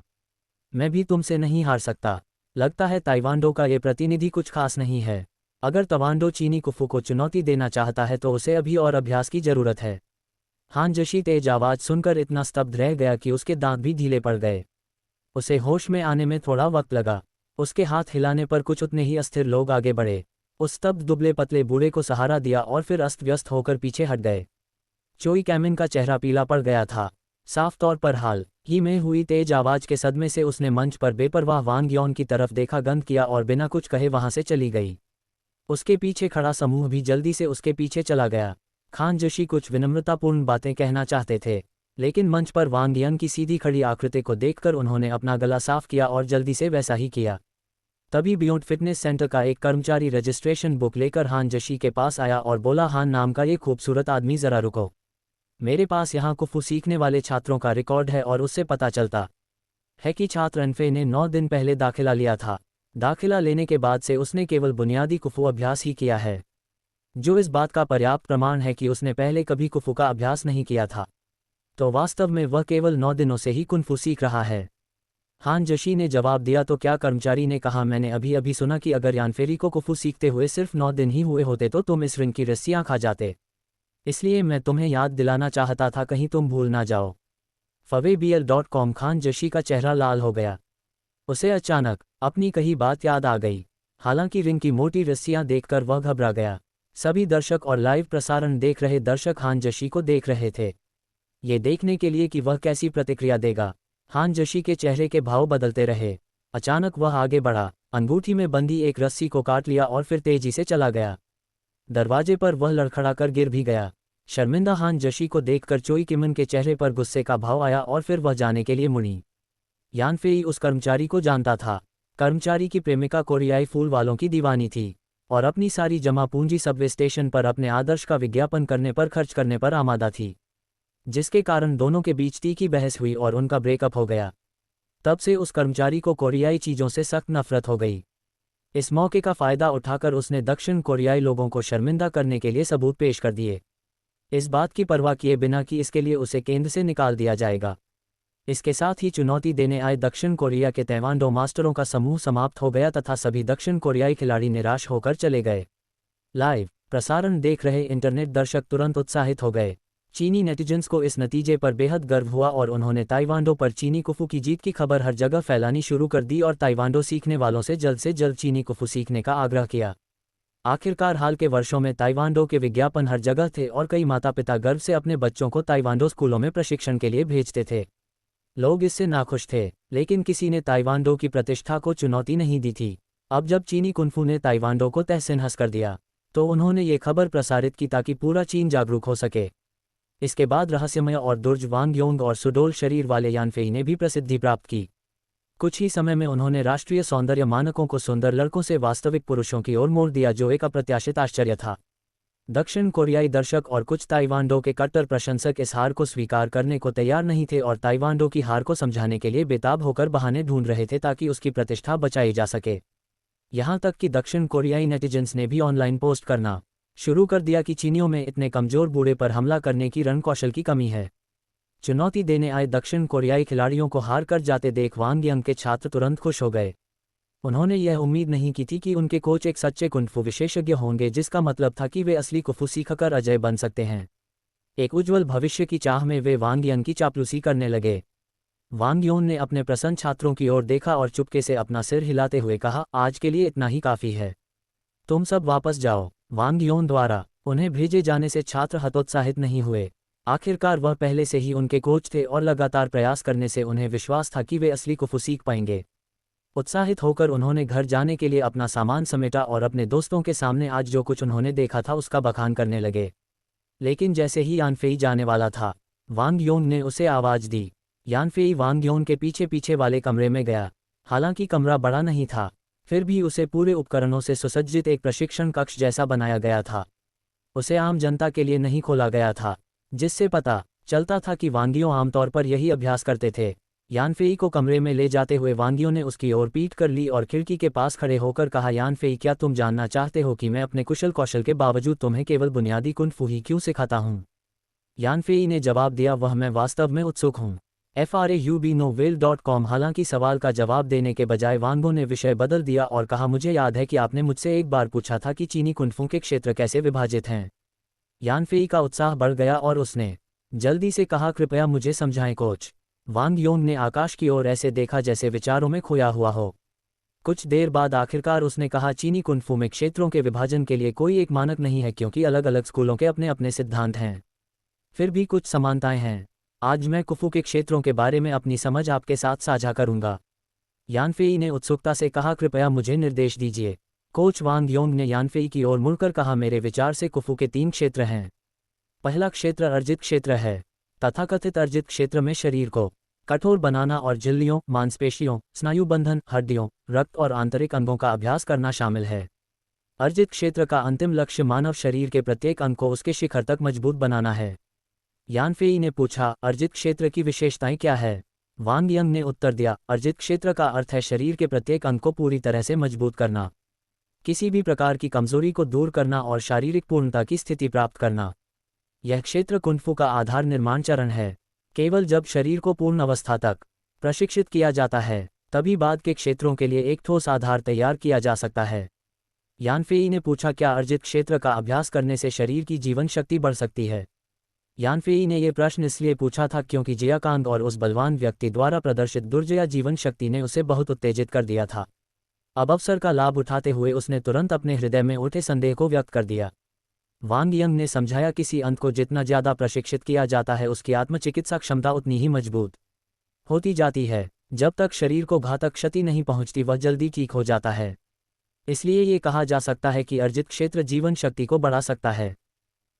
मैं भी तुमसे नहीं हार सकता। लगता है ताइवांडो का ये प्रतिनिधि कुछ खास नहीं है। अगर ताइवांडो चीनी कुफू को चुनौती देना चाहता है तो उसे अभी और अभ्यास की जरूरत है। हान जशी तेज आवाज सुनकर इतना स्तब्ध रह गया कि उसके दांत भी ढीले पड़ गए। उसे होश में आने में थोड़ा वक्त लगा। उसके हाथ हिलाने पर कुछ उतने ही अस्थिर लोग आगे बढ़े, उस स्तब्ध दुबले पतले बूढ़े को सहारा दिया और फिर अस्त व्यस्त होकर पीछे हट गए। चोई कैमिन का चेहरा पीला पड़ गया था। साफ तौर पर हाल ही में हुई तेज आवाज के सदमे से उसने मंच पर बेपरवाह वांग यौन की तरफ देखा, गंद किया और बिना कुछ कहे वहां से चली गई। उसके पीछे खड़ा समूह भी जल्दी से उसके पीछे चला गया। खान जशी कुछ विनम्रतापूर्ण बातें कहना चाहते थे, लेकिन मंच पर वांग यन की सीधी खड़ी आकृति को देखकर उन्होंने अपना गला साफ किया और जल्दी से वैसा ही किया। तभी बियॉन्ड फिटनेस सेंटर का एक कर्मचारी रजिस्ट्रेशन बुक लेकर हान जशी के पास आया और बोला, हान नाम का ये खूबसूरत आदमी जरा रुको, मेरे पास यहाँ कुफू सीखने वाले छात्रों का रिकॉर्ड है और उससे पता चलता है कि छात्र अनफे ने 9 दिन पहले दाखिला लिया था। दाखिला लेने के बाद से उसने केवल बुनियादी कुफू अभ्यास ही किया है, जो इस बात का पर्याप्त प्रमाण है कि उसने पहले कभी कुफू का अभ्यास नहीं किया था। तो वास्तव में वह केवल 9 दिनों से ही कुनफू सीख रहा है। हान जशी ने जवाब दिया। तो क्या? कर्मचारी ने कहा, मैंने अभी अभी सुना कि अगर यानफेरी को कुफू सीखते हुए सिर्फ 9 दिन ही हुए होते तो तुम इस रिंग की रस्सियां खा जाते, इसलिए मैं तुम्हें याद दिलाना चाहता था, कहीं तुम भूल ना जाओ। fawbl.com। खान जशी का चेहरा लाल हो गया। उसे अचानक अपनी कही बात याद आ गई। हालांकि रिंग की मोटी रस्सियां देखकर वह घबरा गया। सभी दर्शक और लाइव प्रसारण देख रहे दर्शक हान जशी को देख रहे थे, ये देखने के लिए कि वह कैसी प्रतिक्रिया देगा। हान जशी के चेहरे के भाव बदलते रहे। अचानक वह आगे बढ़ा, अंगूठी में बंधी एक रस्सी को काट लिया और फिर तेजी से चला गया। दरवाजे पर वह लड़खड़ाकर गिर भी गया। शर्मिंदा हान जशी को देखकर चोई किमन के चेहरे पर गुस्से का भाव आया और फिर वह जाने के लिए मुड़ी। यानफेई उस कर्मचारी को जानता था। कर्मचारी की प्रेमिका कोरियाई फूल वालों की दीवानी थी और अपनी सारी जमा पूंजी सबवे स्टेशन पर अपने आदर्श का विज्ञापन करने पर खर्च करने पर आमादा थी, जिसके कारण दोनों के बीच तीखी बहस हुई और उनका ब्रेकअप हो गया। तब से उस कर्मचारी को कोरियाई चीज़ों से सख्त नफरत हो गई। इस मौके का फ़ायदा उठाकर उसने दक्षिण कोरियाई लोगों को शर्मिंदा करने के लिए सबूत पेश कर दिए, इस बात की परवाह किए बिना कि इसके लिए उसे केंद्र से निकाल दिया जाएगा। इसके साथ ही चुनौती देने आए दक्षिण कोरिया के ताइक्वांडो मास्टरों का समूह समाप्त हो गया तथा सभी दक्षिण कोरियाई खिलाड़ी निराश होकर चले गए। लाइव प्रसारण देख रहे इंटरनेट दर्शक तुरंत उत्साहित हो गए। चीनी नेटिजन्स को इस नतीजे पर बेहद गर्व हुआ और उन्होंने ताइक्वांडो पर चीनी कुफू की जीत की खबर हर जगह फैलानी शुरू कर दी और ताइक्वांडो सीखने वालों से जल्द चीनी कुफू सीखने का आग्रह किया। आखिरकार हाल के वर्षों में ताइक्वांडो के विज्ञापन हर जगह थे और कई माता पिता गर्व से अपने बच्चों को ताइक्वांडो स्कूलों में प्रशिक्षण के लिए भेजते थे। लोग इससे नाखुश थे, लेकिन किसी ने ताइक्वांडो की प्रतिष्ठा को चुनौती नहीं दी थी। अब जब चीनी कुनफू ने ताइक्वांडो को तहस-नहस कर दिया, तो उन्होंने ये खबर प्रसारित की ताकि पूरा चीन जागरूक हो सके। इसके बाद रहस्यमय और दुर्ज वांग योंग और सुडोल शरीर वाले यानफेई ने भी प्रसिद्धि प्राप्त की। कुछ ही समय में उन्होंने राष्ट्रीय सौंदर्य मानकों को सुंदर लड़कों से वास्तविक पुरुषों की ओर मोड़ दिया, जो एक अप्रत्याशित आश्चर्य था। दक्षिण कोरियाई दर्शक और कुछ ताइक्वांडो के कट्टर प्रशंसक इस हार को स्वीकार करने को तैयार नहीं थे और ताइक्वांडो की हार को समझाने के लिए बेताब होकर बहाने ढूंढ रहे थे ताकि उसकी प्रतिष्ठा बचाई जा सके। यहाँ तक कि दक्षिण कोरियाई नेटिजन्स ने भी ऑनलाइन पोस्ट करना शुरू कर दिया कि चीनियों में इतने कमजोर बूढ़े पर हमला करने की रणकौशल की कमी है। चुनौती देने आए दक्षिण कोरियाई खिलाड़ियों को हार कर जाते देख वांग यंग के छात्र तुरंत खुश हो गए। उन्होंने यह उम्मीद नहीं की थी कि उनके कोच एक सच्चे कुनफू विशेषज्ञ होंगे, जिसका मतलब था कि वे असली कुफू सीखकर अजय बन सकते हैं। एक उज्ज्वल भविष्य की चाह में वे वांग यंग की चापलूसी करने लगे। वांग योन ने अपने प्रसन्न छात्रों की ओर देखा और चुपके से अपना सिर हिलाते हुए कहा, आज के लिए इतना ही काफ़ी है, तुम सब वापस जाओ। वांग योन द्वारा उन्हें भेजे जाने से छात्र हतोत्साहित नहीं हुए। आखिरकार वह पहले से ही उनके कोच थे और लगातार प्रयास करने से उन्हें विश्वास था कि वे असली कुफू सीख पाएंगे। उत्साहित होकर उन्होंने घर जाने के लिए अपना सामान समेटा और अपने दोस्तों के सामने आज जो कुछ उन्होंने देखा था उसका बखान करने लगे। लेकिन जैसे ही यानफेई जाने वाला था, वांग योन ने उसे आवाज़ दी। यानफेई वांग योन के पीछे पीछे वाले कमरे में गया। हालांकि कमरा बड़ा नहीं था, फिर भी उसे पूरे उपकरणों से सुसज्जित एक प्रशिक्षण कक्ष जैसा बनाया गया था। उसे आम जनता के लिए नहीं खोला गया था, जिससे पता चलता था कि वांगियों आमतौर पर यही अभ्यास करते थे। यानफेई को कमरे में ले जाते हुए वांगियों ने उसकी ओर पीट कर ली और खिड़की के पास खड़े होकर कहा, यानफेई, क्या तुम जानना चाहते हो कि मैं अपने कुशल कौशल के बावजूद तुम्हें केवल बुनियादी कुनफू ही क्यों सिखाता हूँ? यानफेई ने जवाब दिया, वह मैं वास्तव में उत्सुक हूँ। FRAUBNOVEL.com। हालांकि सवाल का जवाब देने के बजाय वांगो ने विषय बदल दिया और कहा, मुझे याद है कि आपने मुझसे एक बार पूछा था कि चीनी कुनफू के क्षेत्र कैसे विभाजित हैं। यानफेई का उत्साह बढ़ गया और उसने जल्दी से कहा, कृपया मुझे समझाएं कोच। वांग योंग ने आकाश की ओर ऐसे देखा जैसे विचारों में खोया हुआ हो। कुछ देर बाद आखिरकार उसने कहा, चीनी कुनफू में क्षेत्रों के विभाजन के लिए कोई एक मानक नहीं है, क्योंकि अलग अलग स्कूलों के अपने अपने सिद्धांत हैं। फिर भी कुछ समानताएं हैं। आज मैं कुफू के क्षेत्रों के बारे में अपनी समझ आपके साथ साझा करूंगा। यानफेई ने उत्सुकता से कहा, कृपया मुझे निर्देश दीजिए। कोच वांग योंग ने यानफेई की ओर मुड़कर कहा, मेरे विचार से कुफू के 3 क्षेत्र हैं। पहला क्षेत्र अर्जित क्षेत्र है। तथाकथित अर्जित क्षेत्र में शरीर को कठोर बनाना और झिल्लियों, मांसपेशियों, स्नायुबंधन, हड्डियों, रक्त और आंतरिक अंगों का अभ्यास करना शामिल है। अर्जित क्षेत्र का अंतिम लक्ष्य मानव शरीर के प्रत्येक अंग को उसके शिखर तक मजबूत बनाना है। यानफेई ने पूछा, अर्जित क्षेत्र की विशेषताएं क्या है? वांग यंग ने उत्तर दिया, अर्जित क्षेत्र का अर्थ है शरीर के प्रत्येक अंग को पूरी तरह से मजबूत करना, किसी भी प्रकार की कमजोरी को दूर करना और शारीरिक पूर्णता की स्थिति प्राप्त करना। यह क्षेत्र कुंफू का आधार निर्माण चरण है। केवल जब शरीर को पूर्ण अवस्था तक प्रशिक्षित किया जाता है, तभी बाद के क्षेत्रों के लिए एक ठोस आधार तैयार किया जा सकता है। यानफेई ने पूछा, क्या अर्जित क्षेत्र का अभ्यास करने से शरीर की जीवन शक्ति बढ़ सकती है? यानफेई ने यह प्रश्न इसलिए पूछा था क्योंकि जियाकांग और उस बलवान व्यक्ति द्वारा प्रदर्शित दुर्जया जीवन शक्ति ने उसे बहुत उत्तेजित कर दिया था। अब अवसर का लाभ उठाते हुए उसने तुरंत अपने हृदय में उठे संदेह को व्यक्त कर दिया। वांग यंग ने समझाया, किसी अंत को जितना ज्यादा प्रशिक्षित किया जाता है, उसकी आत्मचिकित्सा क्षमता उतनी ही मजबूत होती जाती है। जब तक शरीर को घातक क्षति नहीं पहुंचती, वह जल्दी ठीक हो जाता है। इसलिए ये कहा जा सकता है कि अर्जित क्षेत्र जीवन शक्ति को बढ़ा सकता है।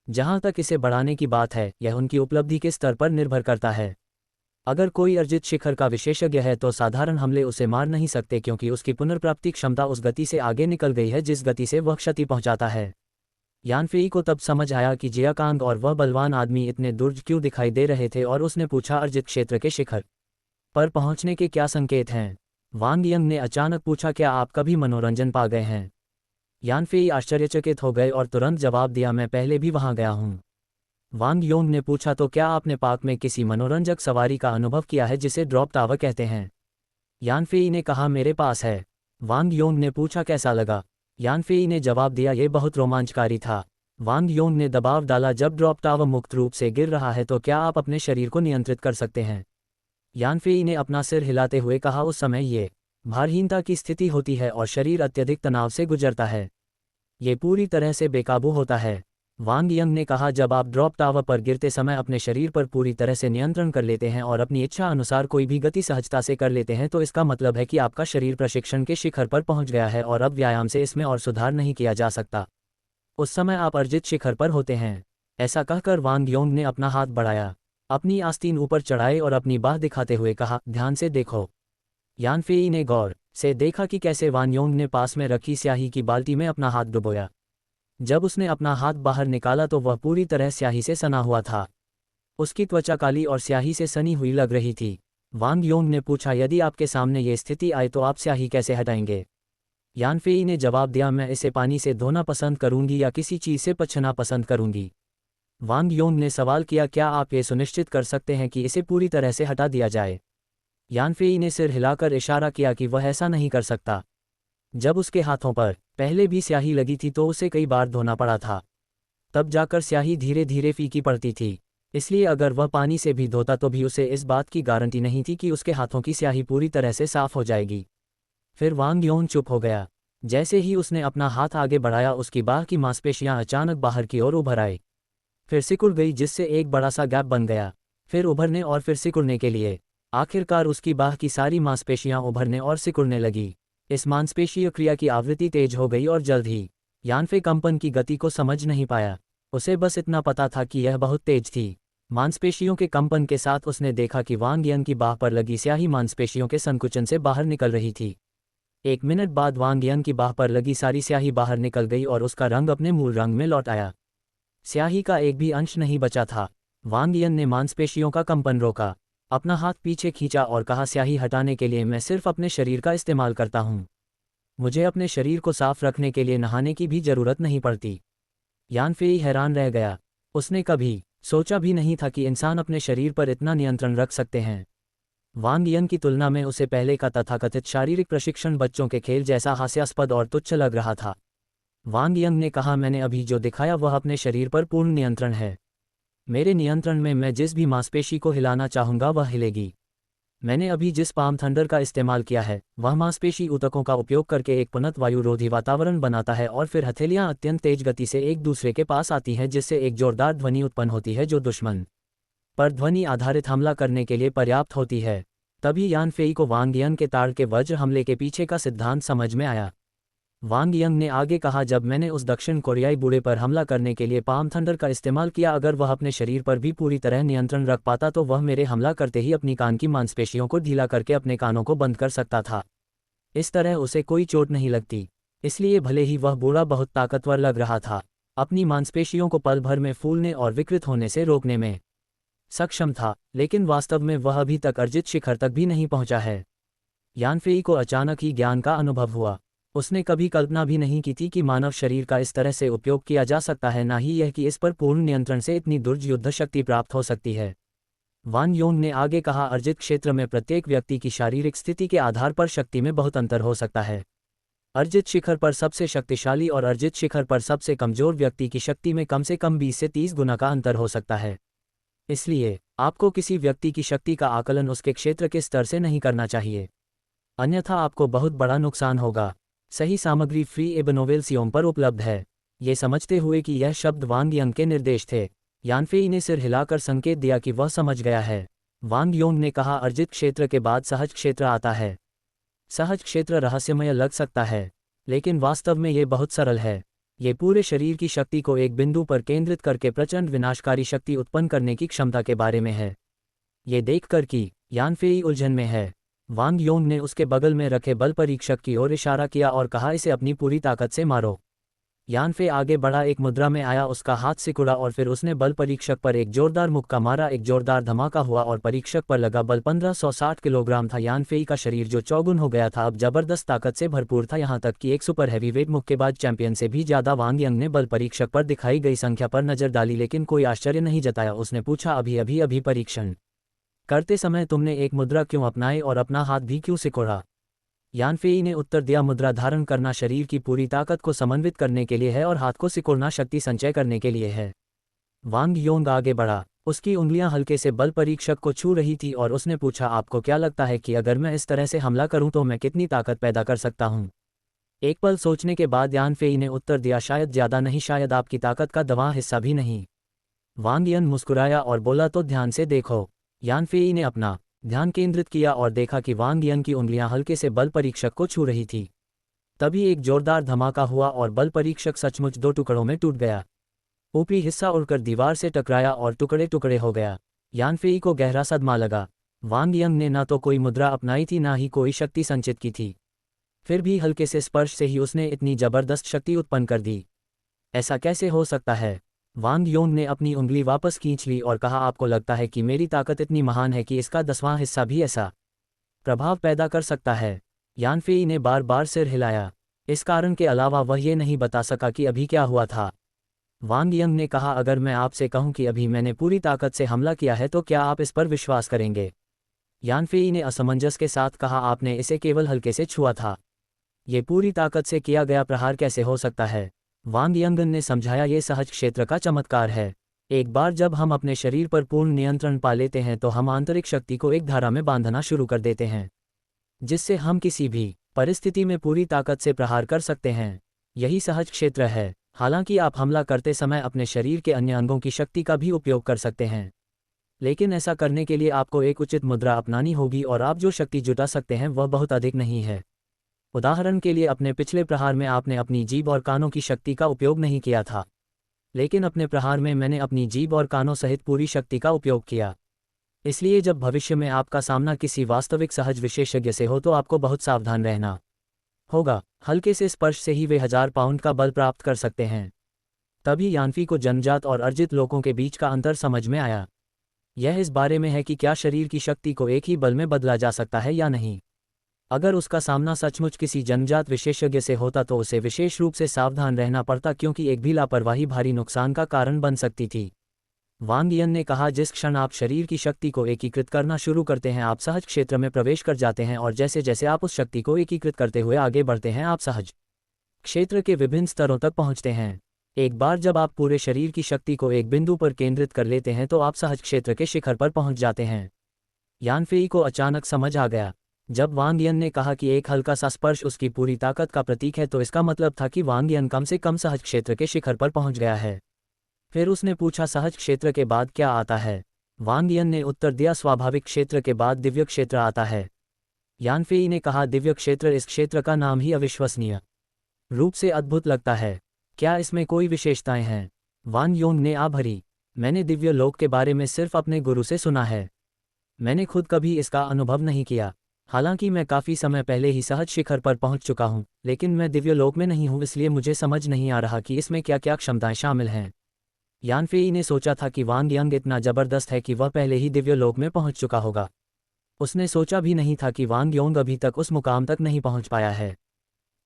जहां तक इसे बढ़ाने की बात है, यह उनकी उपलब्धि के स्तर पर निर्भर करता है। अगर कोई अर्जित शिखर का विशेषज्ञ है तो साधारण हमले उसे मार नहीं सकते, क्योंकि उसकी पुनर्प्राप्ति क्षमता उस गति से आगे निकल गई है जिस गति से वह क्षति पहुंचाता है। यानफेई को तब समझ आया कि जियाकांग और वह बलवान आदमी इतने दुर्ज क्यों दिखाई दे रहे थे, और उसने पूछा, अर्जित क्षेत्र के शिखर पर पहुंचने के क्या संकेत हैं? वांग यंग ने अचानक पूछा, क्या आप कभी मनोरंजन पा गए हैं? यानफेई आश्चर्यचकित हो गए और तुरंत जवाब दिया, मैं पहले भी वहां गया हूं। वांग योंग ने पूछा, तो क्या आपने पार्क में किसी मनोरंजक सवारी का अनुभव किया है जिसे ड्रॉप टावर कहते हैं? यानफेई ने कहा, मेरे पास है। वांग योंग ने पूछा, कैसा लगा? यानफेई ने जवाब दिया, ये बहुत रोमांचकारी था। वांग योंग ने दबाव डाला, जब ड्रॉप टावर मुक्त रूप से गिर रहा है तो क्या आप अपने शरीर को नियंत्रित कर सकते हैं? यानफेई ने अपना सिर हिलाते हुए कहा, उस समय ये भारहीनता की स्थिति होती है और शरीर अत्यधिक तनाव से गुजरता है। ये पूरी तरह से बेकाबू होता है। वांग यंग ने कहा, जब आप ड्रॉप टावर पर गिरते समय अपने शरीर पर पूरी तरह से नियंत्रण कर लेते हैं और अपनी इच्छा अनुसार कोई भी गति सहजता से कर लेते हैं, तो इसका मतलब है कि आपका शरीर प्रशिक्षण के शिखर पर पहुंच गया है और अब व्यायाम से इसमें और सुधार नहीं किया जा सकता। उस समय आप अर्जित शिखर पर होते हैं। ऐसा कहकर वांग योंग ने अपना हाथ बढ़ाया, अपनी आस्तीन ऊपर चढ़ाए और अपनी बाह दिखाते हुए कहा, ध्यान से देखो। यानफेई ने गौर से देखा कि कैसे वांग योंग ने पास में रखी स्याही की बाल्टी में अपना हाथ डुबोया। जब उसने अपना हाथ बाहर निकाला तो वह पूरी तरह स्याही से सना हुआ था। उसकी त्वचा काली और स्याही से सनी हुई लग रही थी। वांग योंग ने पूछा, यदि आपके सामने ये स्थिति आए तो आप स्याही कैसे हटाएंगे? यानफेई ने जवाब दिया, मैं इसे पानी से धोना पसंद करूंगी या किसी चीज़ से पोंछना पसंद करूंगी। वांग योंग ने सवाल किया, क्या आप ये सुनिश्चित कर सकते हैं कि इसे पूरी तरह से हटा दिया जाए? यानफेई ने सिर हिलाकर इशारा किया कि वह ऐसा नहीं कर सकता। जब उसके हाथों पर पहले भी स्याही लगी थी तो उसे कई बार धोना पड़ा था, तब जाकर स्याही धीरे धीरे फीकी पड़ती थी। इसलिए अगर वह पानी से भी धोता तो भी उसे इस बात की गारंटी नहीं थी कि उसके हाथों की स्याही पूरी तरह से साफ हो जाएगी। फिर वांग योंग चुप हो गया। जैसे ही उसने अपना हाथ आगे बढ़ाया, उसकी बाह की मांसपेशियां अचानक बाहर की ओर उभर आई, फिर सिकुड़ गई, जिससे एक बड़ा सा गैप बन गया। फिर उभरने और फिर सिकुड़ने के लिए आखिरकार उसकी बाह की सारी मांसपेशियां उभरने और सिकुड़ने लगी। इस मांसपेशीय क्रिया की आवृत्ति तेज हो गई और जल्द ही यानफे कंपन की गति को समझ नहीं पाया। उसे बस इतना पता था कि यह बहुत तेज थी। मांसपेशियों के कंपन के साथ उसने देखा कि वांग यंग की बाह पर लगी स्याही मांसपेशियों के संकुचन से बाहर निकल रही थी। 1 मिनट बाद वांग यंग की बाह पर लगी सारी स्याही बाहर निकल गई और उसका रंग अपने मूल रंग में लौट आया। स्याही का एक भी अंश नहीं बचा था। वांग यंग ने मांसपेशियों का कंपन रोका, अपना हाथ पीछे खींचा और कहा, स्याही हटाने के लिए मैं सिर्फ अपने शरीर का इस्तेमाल करता हूं। मुझे अपने शरीर को साफ रखने के लिए नहाने की भी जरूरत नहीं पड़ती। यानफेई हैरान रह गया। उसने कभी सोचा भी नहीं था कि इंसान अपने शरीर पर इतना नियंत्रण रख सकते हैं। वांग यंग की तुलना में उसे पहले का तथाकथित शारीरिक प्रशिक्षण बच्चों के खेल जैसा हास्यास्पद और तुच्छ लग रहा था। वांग यंग ने कहा, मैंने अभी जो दिखाया वह अपने शरीर पर पूर्ण नियंत्रण है। मेरे नियंत्रण में मैं जिस भी मांसपेशी को हिलाना चाहूंगा वह हिलेगी। मैंने अभी जिस पाम थंडर का इस्तेमाल किया है वह मांसपेशी ऊतकों का उपयोग करके एक पुनः वायुरोधी वातावरण बनाता है और फिर हथेलियां अत्यंत तेज गति से एक दूसरे के पास आती हैं, जिससे एक जोरदार ध्वनि उत्पन्न होती है जो दुश्मन पर ध्वनि आधारित हमला करने के लिए पर्याप्त होती है। तभी यान फेई को वांग यंग के ताड़ के वज्र हमले के पीछे का सिद्धांत समझ में आया। वांग यंग ने आगे कहा, जब मैंने उस दक्षिण कोरियाई बूढ़े पर हमला करने के लिए पाम थंडर का इस्तेमाल किया, अगर वह अपने शरीर पर भी पूरी तरह नियंत्रण रख पाता तो वह मेरे हमला करते ही अपनी कान की मांसपेशियों को ढीला करके अपने कानों को बंद कर सकता था। इस तरह उसे कोई चोट नहीं लगती। इसलिए भले ही वह बूढ़ा बहुत ताकतवर लग रहा था, अपनी मांसपेशियों को पल भर में फूलने और विकृत होने से रोकने में सक्षम था, लेकिन वास्तव में वह अभी तक अर्जित शिखर तक भी नहीं पहुंचा है। यान फेई को अचानक ही ज्ञान का अनुभव हुआ। उसने कभी कल्पना भी नहीं की थी कि मानव शरीर का इस तरह से उपयोग किया जा सकता है, ना ही यह कि इस पर पूर्ण नियंत्रण से इतनी दुर्ज युद्ध शक्ति प्राप्त हो सकती है। वान योंग ने आगे कहा, अर्जित क्षेत्र में प्रत्येक व्यक्ति की शारीरिक स्थिति के आधार पर शक्ति में बहुत अंतर हो सकता है। अर्जित शिखर पर सबसे शक्तिशाली और अर्जित शिखर पर सबसे कमजोर व्यक्ति की शक्ति में कम से कम 20 से 30 गुना का अंतर हो सकता है। इसलिए आपको किसी व्यक्ति की शक्ति का आकलन उसके क्षेत्र के स्तर से नहीं करना चाहिए, अन्यथा आपको बहुत बड़ा नुकसान होगा। सही सामग्री फ्री एबनोवेल्सियोम पर उपलब्ध है। ये समझते हुए कि यह शब्द वांग यंग के निर्देश थे, यान फेई ने सिर हिलाकर संकेत दिया कि वह समझ गया है। वांग योंग ने कहा, अर्जित क्षेत्र के बाद सहज क्षेत्र आता है। सहज क्षेत्र रहस्यमय लग सकता है, लेकिन वास्तव में ये बहुत सरल है। ये पूरे शरीर की शक्ति को एक बिंदु पर केंद्रित करके प्रचंड विनाशकारी शक्ति उत्पन्न करने की क्षमता के बारे में है। ये देखकर कि यान फेई उलझन में है, वांग योंग ने उसके बगल में रखे बल परीक्षक की ओर इशारा किया और कहा, इसे अपनी पूरी ताकत से मारो। यान फे आगे बढ़ा, एक मुद्रा में आया, उसका हाथ सिकुड़ा और फिर उसने बल परीक्षक पर एक जोरदार मुक्का मारा। एक जोरदार धमाका हुआ और परीक्षक पर लगा बल 1560 किलोग्राम था। यान फेई का शरीर जो चौगुन हो गया था अब जबरदस्त ताकत से भरपूर था, यहाँ तक कि एक सुपर हैवीवेट मुक्केबाज चैंपियन से भी ज्यादा। वांग यंग ने बल परीक्षक पर दिखाई गई संख्या पर नजर डाली, लेकिन कोई आश्चर्य नहीं जताया। उसने पूछा, अभी परीक्षण करते समय तुमने एक मुद्रा क्यों अपनाई और अपना हाथ भी क्यों सिकोड़ा? यान फेई ने उत्तर दिया, मुद्रा धारण करना शरीर की पूरी ताकत को समन्वित करने के लिए है और हाथ को सिकोड़ना शक्ति संचय करने के लिए है। वांग योंग आगे बढ़ा, उसकी उंगलियां हल्के से बल परीक्षक को छू रही थी और उसने पूछा, आपको क्या लगता है कि अगर मैं इस तरह से हमला करूं तो मैं कितनी ताकत पैदा कर सकता हूं? एक पल सोचने के बाद यान फेई ने उत्तर दिया, शायद ज्यादा नहीं, शायद आपकी ताकत का 10वां हिस्सा भी नहीं। वांग यन मुस्कुराया और बोला, तो ध्यान से देखो। यान फेई ने अपना ध्यान केंद्रित किया और देखा कि वांग यन की उंगलियां हल्के से बल परीक्षक को छू रही थी। तभी एक जोरदार धमाका हुआ और बल परीक्षक सचमुच 2 टुकड़ों में टूट गया। ऊपरी हिस्सा उड़कर दीवार से टकराया और टुकड़े टुकड़े हो गया। यान फेई को गहरा सदमा लगा। वांग यंग ने ना तो कोई मुद्रा अपनाई थी, ना ही कोई शक्ति संचित की थी, फिर भी हल्के से स्पर्श से ही उसने इतनी जबरदस्त शक्ति उत्पन्न कर दी। ऐसा कैसे हो सकता है? वांग योंग ने अपनी उंगली वापस खींच ली और कहा, आपको लगता है कि मेरी ताकत इतनी महान है कि इसका 10वां हिस्सा भी ऐसा प्रभाव पैदा कर सकता है? यान फेई ने बार बार सिर हिलाया। इस कारण के अलावा वह ये नहीं बता सका कि अभी क्या हुआ था। वांग यंग ने कहा, अगर मैं आपसे कहूं कि अभी मैंने पूरी ताकत से हमला किया है तो क्या आप इस पर विश्वास करेंगे? यान फेई ने असमंजस के साथ कहा, आपने इसे केवल हल्के से छुआ था, ये पूरी ताकत से किया गया प्रहार कैसे हो सकता है? वांग यंगन ने समझाया, ये सहज क्षेत्र का चमत्कार है। एक बार जब हम अपने शरीर पर पूर्ण नियंत्रण पा लेते हैं तो हम आंतरिक शक्ति को एक धारा में बांधना शुरू कर देते हैं, जिससे हम किसी भी परिस्थिति में पूरी ताकत से प्रहार कर सकते हैं। यही सहज क्षेत्र है। हालांकि आप हमला करते समय अपने शरीर के अन्य अंगों की शक्ति का भी उपयोग कर सकते हैं, लेकिन ऐसा करने के लिए आपको एक उचित मुद्रा अपनानी होगी और आप जो शक्ति जुटा सकते हैं वह बहुत अधिक नहीं है। उदाहरण के लिए, अपने पिछले प्रहार में आपने अपनी जीभ और कानों की शक्ति का उपयोग नहीं किया था, लेकिन अपने प्रहार में मैंने अपनी जीभ और कानों सहित पूरी शक्ति का उपयोग किया। इसलिए जब भविष्य में आपका सामना किसी वास्तविक सहज विशेषज्ञ से हो तो आपको बहुत सावधान रहना होगा। हल्के से स्पर्श से ही वे 1000 पाउंड का बल प्राप्त कर सकते हैं। तभी यानफी को जन्मजात और अर्जित लोगों के बीच का अंतर समझ में आया। यह इस बारे में है कि क्या शरीर की शक्ति को एक ही बल में बदला जा सकता है या नहीं। अगर उसका सामना सचमुच किसी जन्मजात विशेषज्ञ से होता तो उसे विशेष रूप से सावधान रहना पड़ता, क्योंकि एक भी लापरवाही भारी नुकसान का कारण बन सकती थी। वांग यन ने कहा, जिस क्षण आप शरीर की शक्ति को एकीकृत करना शुरू करते हैं आप सहज क्षेत्र में प्रवेश कर जाते हैं, और जैसे जैसे आप उस शक्ति को एकीकृत करते हुए आगे बढ़ते हैं आप सहज क्षेत्र के विभिन्न स्तरों तक पहुंचते हैं। एक बार जब आप पूरे शरीर की शक्ति को एक बिंदु पर केंद्रित कर लेते हैं तो आप सहज क्षेत्र के शिखर पर पहुंच जाते हैं। यान फेई को अचानक समझ आ गया। जब वांग यन ने कहा कि एक हल्का सा स्पर्श उसकी पूरी ताकत का प्रतीक है तो इसका मतलब था कि वांग यन कम से कम सहज क्षेत्र के शिखर पर पहुंच गया है। फिर उसने पूछा, सहज क्षेत्र के बाद क्या आता है? वांग यन ने उत्तर दिया, स्वाभाविक क्षेत्र के बाद दिव्य क्षेत्र आता है। यान फेई ने कहा, दिव्य क्षेत्र, इस क्षेत्र का नाम ही अविश्वसनीय रूप से अद्भुत लगता है। क्या इसमें कोई विशेषताएं हैं? वांग योंग ने आभरी, मैंने दिव्य लोक के बारे में सिर्फ अपने गुरु से सुना है। मैंने खुद कभी इसका अनुभव नहीं किया। हालांकि मैं काफ़ी समय पहले ही सहज शिखर पर पहुंच चुका हूं, लेकिन मैं दिव्य लोक में नहीं हूं, इसलिए मुझे समझ नहीं आ रहा कि इसमें क्या क्या क्षमताएं शामिल हैं। यान फेई ने सोचा था कि वांग यंग इतना जबरदस्त है कि वह पहले ही दिव्य लोक में पहुंच चुका होगा। उसने सोचा भी नहीं था कि वांग योंग अभी तक उस मुकाम तक नहीं पहुंच पाया है।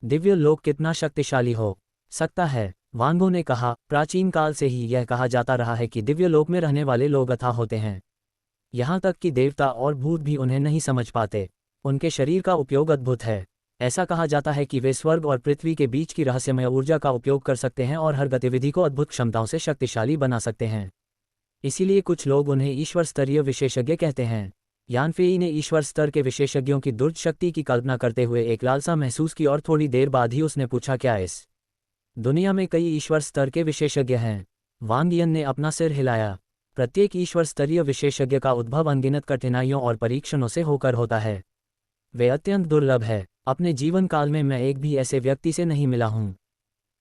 दिव्य लोक कितना शक्तिशाली हो सकता है? वांगो ने कहा, प्राचीन काल से ही यह कहा जाता रहा है कि दिव्य लोक में रहने वाले लोग अथाह होते हैं। यहाँ तक कि देवता और भूत भी उन्हें नहीं समझ पाते। उनके शरीर का उपयोग अद्भुत है। ऐसा कहा जाता है कि वे स्वर्ग और पृथ्वी के बीच की रहस्यमय ऊर्जा का उपयोग कर सकते हैं और हर गतिविधि को अद्भुत क्षमताओं से शक्तिशाली बना सकते हैं। इसीलिए कुछ लोग उन्हें ईश्वर स्तरीय विशेषज्ञ कहते हैं। यान फेई ने ईश्वर स्तर के विशेषज्ञों की दुर्ज शक्ति की कल्पना करते हुए एक लालसा महसूस की और थोड़ी देर बाद ही उसने पूछा, क्या इस दुनिया में कई ईश्वर स्तर के विशेषज्ञ हैं? वांग यन ने अपना सिर हिलाया। प्रत्येक ईश्वर स्तरीय विशेषज्ञ का उद्भव अनगिनत कठिनाइयों और परीक्षणों से होकर होता है। वे अत्यंत दुर्लभ है। अपने जीवन काल में मैं एक भी ऐसे व्यक्ति से नहीं मिला हूं।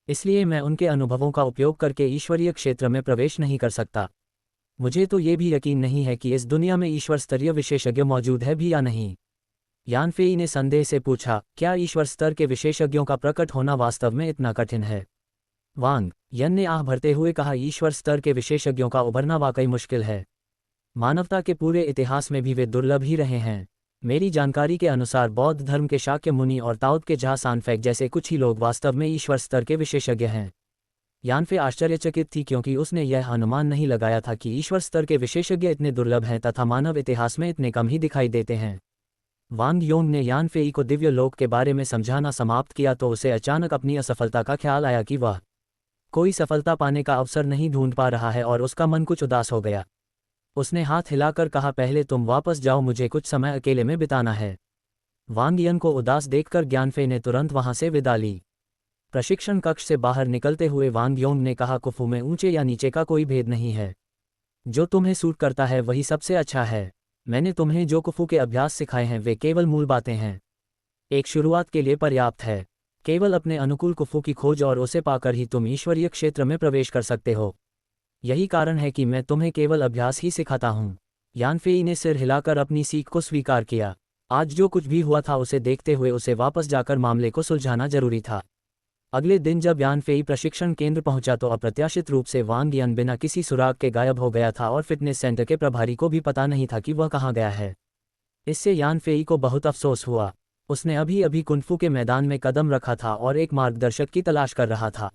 इसलिए मैं उनके अनुभवों का उपयोग करके ईश्वरीय क्षेत्र में प्रवेश नहीं कर सकता। मुझे तो ये भी यकीन नहीं है कि इस दुनिया में ईश्वर स्तरीय विशेषज्ञ मौजूद है भी या नहीं। यान फेई ने संदेह से पूछा, क्या ईश्वर स्तर के विशेषज्ञों का प्रकट होना वास्तव में इतना कठिन है? वांग यन ने आह भरते हुए कहा, ईश्वर स्तर के विशेषज्ञों का उभरना वाकई मुश्किल है। मानवता के पूरे इतिहास में भी वे दुर्लभ ही रहे हैं। मेरी जानकारी के अनुसार बौद्ध धर्म के शाक्य मुनि और ताओ के झा सांगफेंग जैसे कुछ ही लोग वास्तव में ईश्वर स्तर के विशेषज्ञ हैं। यानफे आश्चर्यचकित थी, क्योंकि उसने यह अनुमान नहीं लगाया था कि ईश्वर स्तर के विशेषज्ञ इतने दुर्लभ हैं तथा मानव इतिहास में इतने कम ही दिखाई देते हैं। वांग योंग ने यान फेई को दिव्य लोक के बारे में समझाना समाप्त किया तो उसे अचानक अपनी असफलता का ख्याल आया कि वह कोई सफलता पाने का अवसर नहीं ढूंढ पा रहा है और उसका मन कुछ उदास हो गया। उसने हाथ हिलाकर कहा, पहले तुम वापस जाओ, मुझे कुछ समय अकेले में बिताना है। वांग यन को उदास देखकर ज्ञानफे ने तुरंत वहां से विदा ली। प्रशिक्षण कक्ष से बाहर निकलते हुए वांग योंग ने कहा, कुफू में ऊंचे या नीचे का कोई भेद नहीं है। जो तुम्हें सूट करता है वही सबसे अच्छा है। मैंने तुम्हें जो कुफू के अभ्यास सिखाए हैं वे केवल मूल बातें हैं। एक शुरुआत के लिए पर्याप्त है। केवल अपने अनुकूल कुफू की खोज और उसे पाकर ही तुम ईश्वरीय क्षेत्र में प्रवेश कर सकते हो। यही कारण है कि मैं तुम्हें केवल अभ्यास ही सिखाता हूँ। यानफेई ने सिर हिलाकर अपनी सीख को स्वीकार किया। आज जो कुछ भी हुआ था उसे देखते हुए उसे वापस जाकर मामले को सुलझाना जरूरी था। अगले दिन जब यानफेई प्रशिक्षण केंद्र पहुंचा तो अप्रत्याशित रूप से वांग यन बिना किसी सुराग के गायब हो गया था और फिटनेस सेंटर के प्रभारी को भी पता नहीं था कि वह कहाँ गया है। इससे यानफेई को बहुत अफसोस हुआ। उसने अभी अभी कुंफू के मैदान में कदम रखा था और एक मार्गदर्शक की तलाश कर रहा था।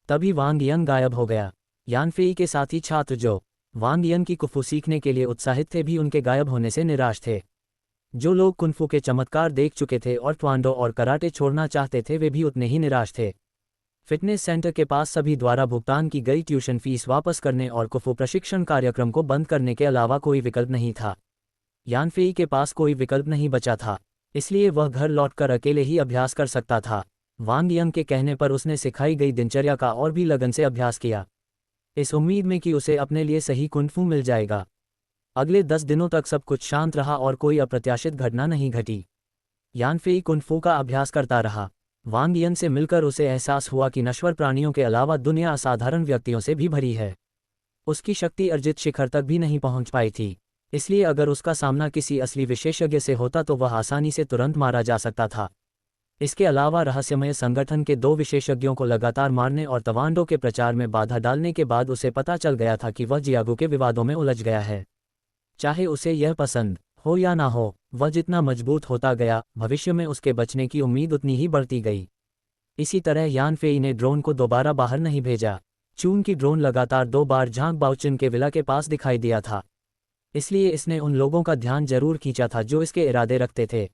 तभी वांग यन गायब हो गया। यानफेई के साथी छात्र जो वांग यन की कुंफू सीखने के लिए उत्साहित थे भी उनके गायब होने से निराश थे। जो लोग कुंफू के चमत्कार देख चुके थे और ट्वांडो और कराटे छोड़ना चाहते थे वे भी उतने ही निराश थे। फिटनेस सेंटर के पास सभी द्वारा भुगतान की गई ट्यूशन फीस वापस करने और कुंफू प्रशिक्षण कार्यक्रम को बंद करने के अलावा कोई विकल्प नहीं था। यानफेई के पास कोई विकल्प नहीं बचा था, इसलिए वह घर लौटकर अकेले ही अभ्यास कर सकता था। वांग यंग के कहने पर उसने सिखाई गई दिनचर्या का और भी लगन से अभ्यास किया, इस उम्मीद में कि उसे अपने लिए सही कुंफू मिल जाएगा। अगले 10 दिनों तक सब कुछ शांत रहा और कोई अप्रत्याशित घटना नहीं घटी। यानफेई कुंफू का अभ्यास करता रहा। वांग यन से मिलकर उसे एहसास हुआ कि नश्वर प्राणियों के अलावा दुनिया असाधारण व्यक्तियों से भी भरी है। उसकी शक्ति अर्जित शिखर तक भी नहीं पहुंच पाई थी, इसलिए अगर उसका सामना किसी असली विशेषज्ञ से होता तो वह आसानी से तुरंत मारा जा सकता था। इसके अलावा रहस्यमय संगठन के 2 विशेषज्ञों को लगातार मारने और तवांडो के प्रचार में बाधा डालने के बाद उसे पता चल गया था कि वह जियागो के विवादों में उलझ गया है। चाहे उसे यह पसंद हो या ना हो, वह जितना मजबूत होता गया भविष्य में उसके बचने की उम्मीद उतनी ही बढ़ती गई। इसी तरह यानफेई ने ड्रोन को दोबारा बाहर नहीं भेजा। चून की ड्रोन लगातार 2 बार झांग बाओचिन के विला के पास दिखाई दिया था, इसलिए इसने उन लोगों का ध्यान जरूर खींचा था जो इसके इरादे रखते थे।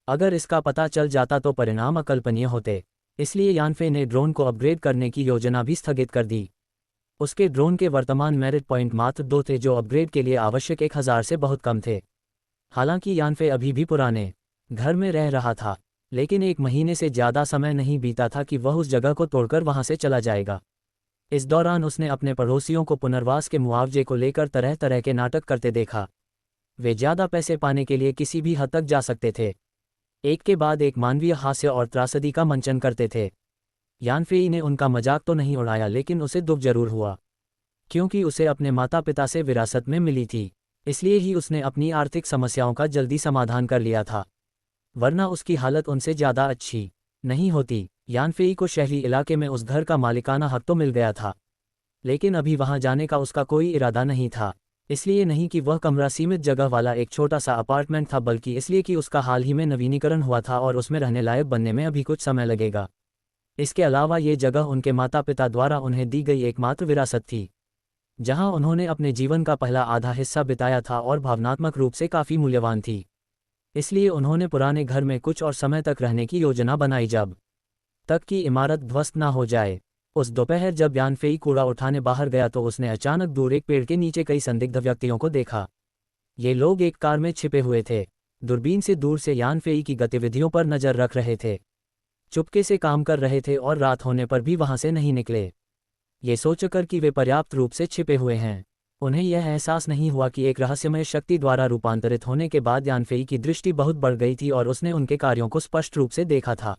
अगर इसका पता चल जाता तो परिणाम अकल्पनीय होते, इसलिए यानफे ने ड्रोन को अपग्रेड करने की योजना भी स्थगित कर दी। उसके ड्रोन के वर्तमान मेरिट पॉइंट मात्र 2 थे जो अपग्रेड के लिए आवश्यक 1000 से बहुत कम थे। हालांकि यानफे अभी भी पुराने घर में रह रहा था, लेकिन 1 महीने से ज़्यादा समय नहीं बीता था कि वह उस जगह को तोड़कर वहां से चला जाएगा। इस दौरान उसने अपने पड़ोसियों को पुनर्वास के मुआवजे को लेकर तरह तरह के नाटक करते देखा। वे ज़्यादा पैसे पाने के लिए किसी भी हद तक जा सकते थे। एक के बाद एक मानवीय हास्य और त्रासदी का मंचन करते थे। यान फेई ने उनका मजाक तो नहीं उड़ाया, लेकिन उसे दुख जरूर हुआ, क्योंकि उसे अपने माता पिता से विरासत में मिली थी। इसलिए ही उसने अपनी आर्थिक समस्याओं का जल्दी समाधान कर लिया था, वरना उसकी हालत उनसे ज़्यादा अच्छी नहीं होती। यान फेई को शहरी इलाके में उस घर का मालिकाना हक तो मिल गया था, लेकिन अभी वहां जाने का उसका कोई इरादा नहीं था। इसलिए नहीं कि वह कमरा सीमित जगह वाला एक छोटा सा अपार्टमेंट था, बल्कि इसलिए कि उसका हाल ही में नवीनीकरण हुआ था और उसमें रहने लायक बनने में अभी कुछ समय लगेगा। इसके अलावा ये जगह उनके माता पिता द्वारा उन्हें दी गई एकमात्र विरासत थी, जहां उन्होंने अपने जीवन का पहला आधा हिस्सा बिताया था और भावनात्मक रूप से काफ़ी मूल्यवान थी। इसलिए उन्होंने पुराने घर में कुछ और समय तक रहने की योजना बनाई, जब तक कि इमारत ध्वस्त ना हो जाए। उस दोपहर जब यान फेई कूड़ा उठाने बाहर गया तो उसने अचानक दूर एक पेड़ के नीचे कई संदिग्ध व्यक्तियों को देखा। ये लोग एक कार में छिपे हुए थे, दूरबीन से दूर से यान फेई की गतिविधियों पर नजर रख रहे थे, चुपके से काम कर रहे थे और रात होने पर भी वहां से नहीं निकले। ये सोचकर कि वे पर्याप्त रूप से छिपे हुए हैं, उन्हें यह एहसास नहीं हुआ कि एक रहस्यमय शक्ति द्वारा रूपांतरित होने के बाद यान फेई की दृष्टि बहुत बढ़ गई थी और उसने उनके कार्यों को स्पष्ट रूप से देखा था।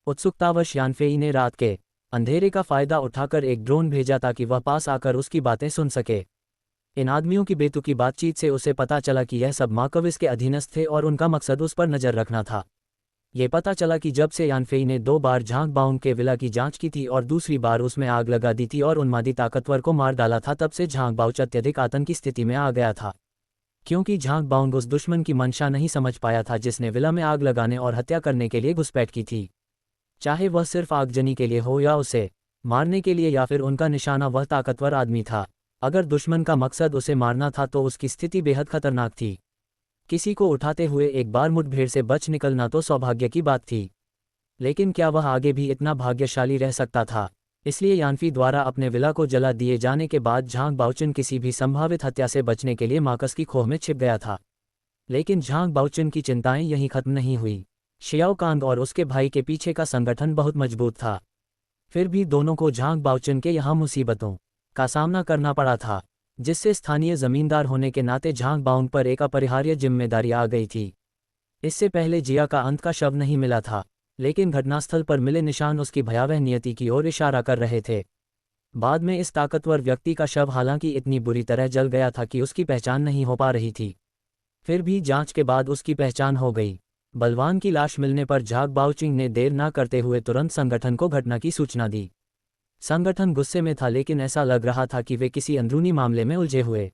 उत्सुकतावश यान फेई ने रात के अंधेरे का फायदा उठाकर एक ड्रोन भेजा ताकि वह पास आकर उसकी बातें सुन सके। इन आदमियों की बेतुकी बातचीत से उसे पता चला कि यह सब मार्कोविस के अधीनस्थ थे और उनका मकसद उस पर नजर रखना था। ये पता चला कि जब से यान फेई ने 2 बार झांग बाउंग के विला की जांच की थी और दूसरी बार उसमें आग लगा दी थी और उन्मादी ताकतवर को मार डाला था, तब से झांग बाउच अत्यधिक आतंक की स्थिति में आ गया था, क्योंकि झांग बाउंग उस दुश्मन की मंशा नहीं समझ पाया था जिसने विला में आग लगाने और हत्या करने के लिए घुसपैठ की थी, चाहे वह सिर्फ आगजनी के लिए हो या उसे मारने के लिए या फिर उनका निशाना वह ताकतवर आदमी था। अगर दुश्मन का मकसद उसे मारना था तो उसकी स्थिति बेहद खतरनाक थी। किसी को उठाते हुए एक बार मुठभेड़ से बच निकलना तो सौभाग्य की बात थी, लेकिन क्या वह आगे भी इतना भाग्यशाली रह सकता था? इसलिए यानफी द्वारा अपने विला को जला दिए जाने के बाद झांग बाउचिन किसी भी संभावित हत्या से बचने के लिए मार्कस की खोह में छिप गया था। लेकिन झांग बाउचिन की चिंताएं यहीं खत्म नहीं हुई। शियाओ कांग और उसके भाई के पीछे का संगठन बहुत मजबूत था, फिर भी दोनों को झांग बाउचिन के यहाँ मुसीबतों का सामना करना पड़ा था, जिससे स्थानीय जमींदार होने के नाते झांग बाउंग पर एक अपरिहार्य जिम्मेदारी आ गई थी। इससे पहले जिया का अंत का शव नहीं मिला था, लेकिन घटनास्थल पर मिले निशान उसकी भयावह नियति की ओर इशारा कर रहे थे। बाद में इस ताकतवर व्यक्ति का शव हालांकि इतनी बुरी तरह जल गया था कि उसकी पहचान नहीं हो पा रही थी, फिर भी जांच के बाद उसकी पहचान हो गई। बलवान की लाश मिलने पर झांग बाउचिंग ने देर न करते हुए तुरंत संगठन को घटना की सूचना दी। संगठन गुस्से में था, लेकिन ऐसा लग रहा था कि वे किसी अंदरूनी मामले में उलझे हुए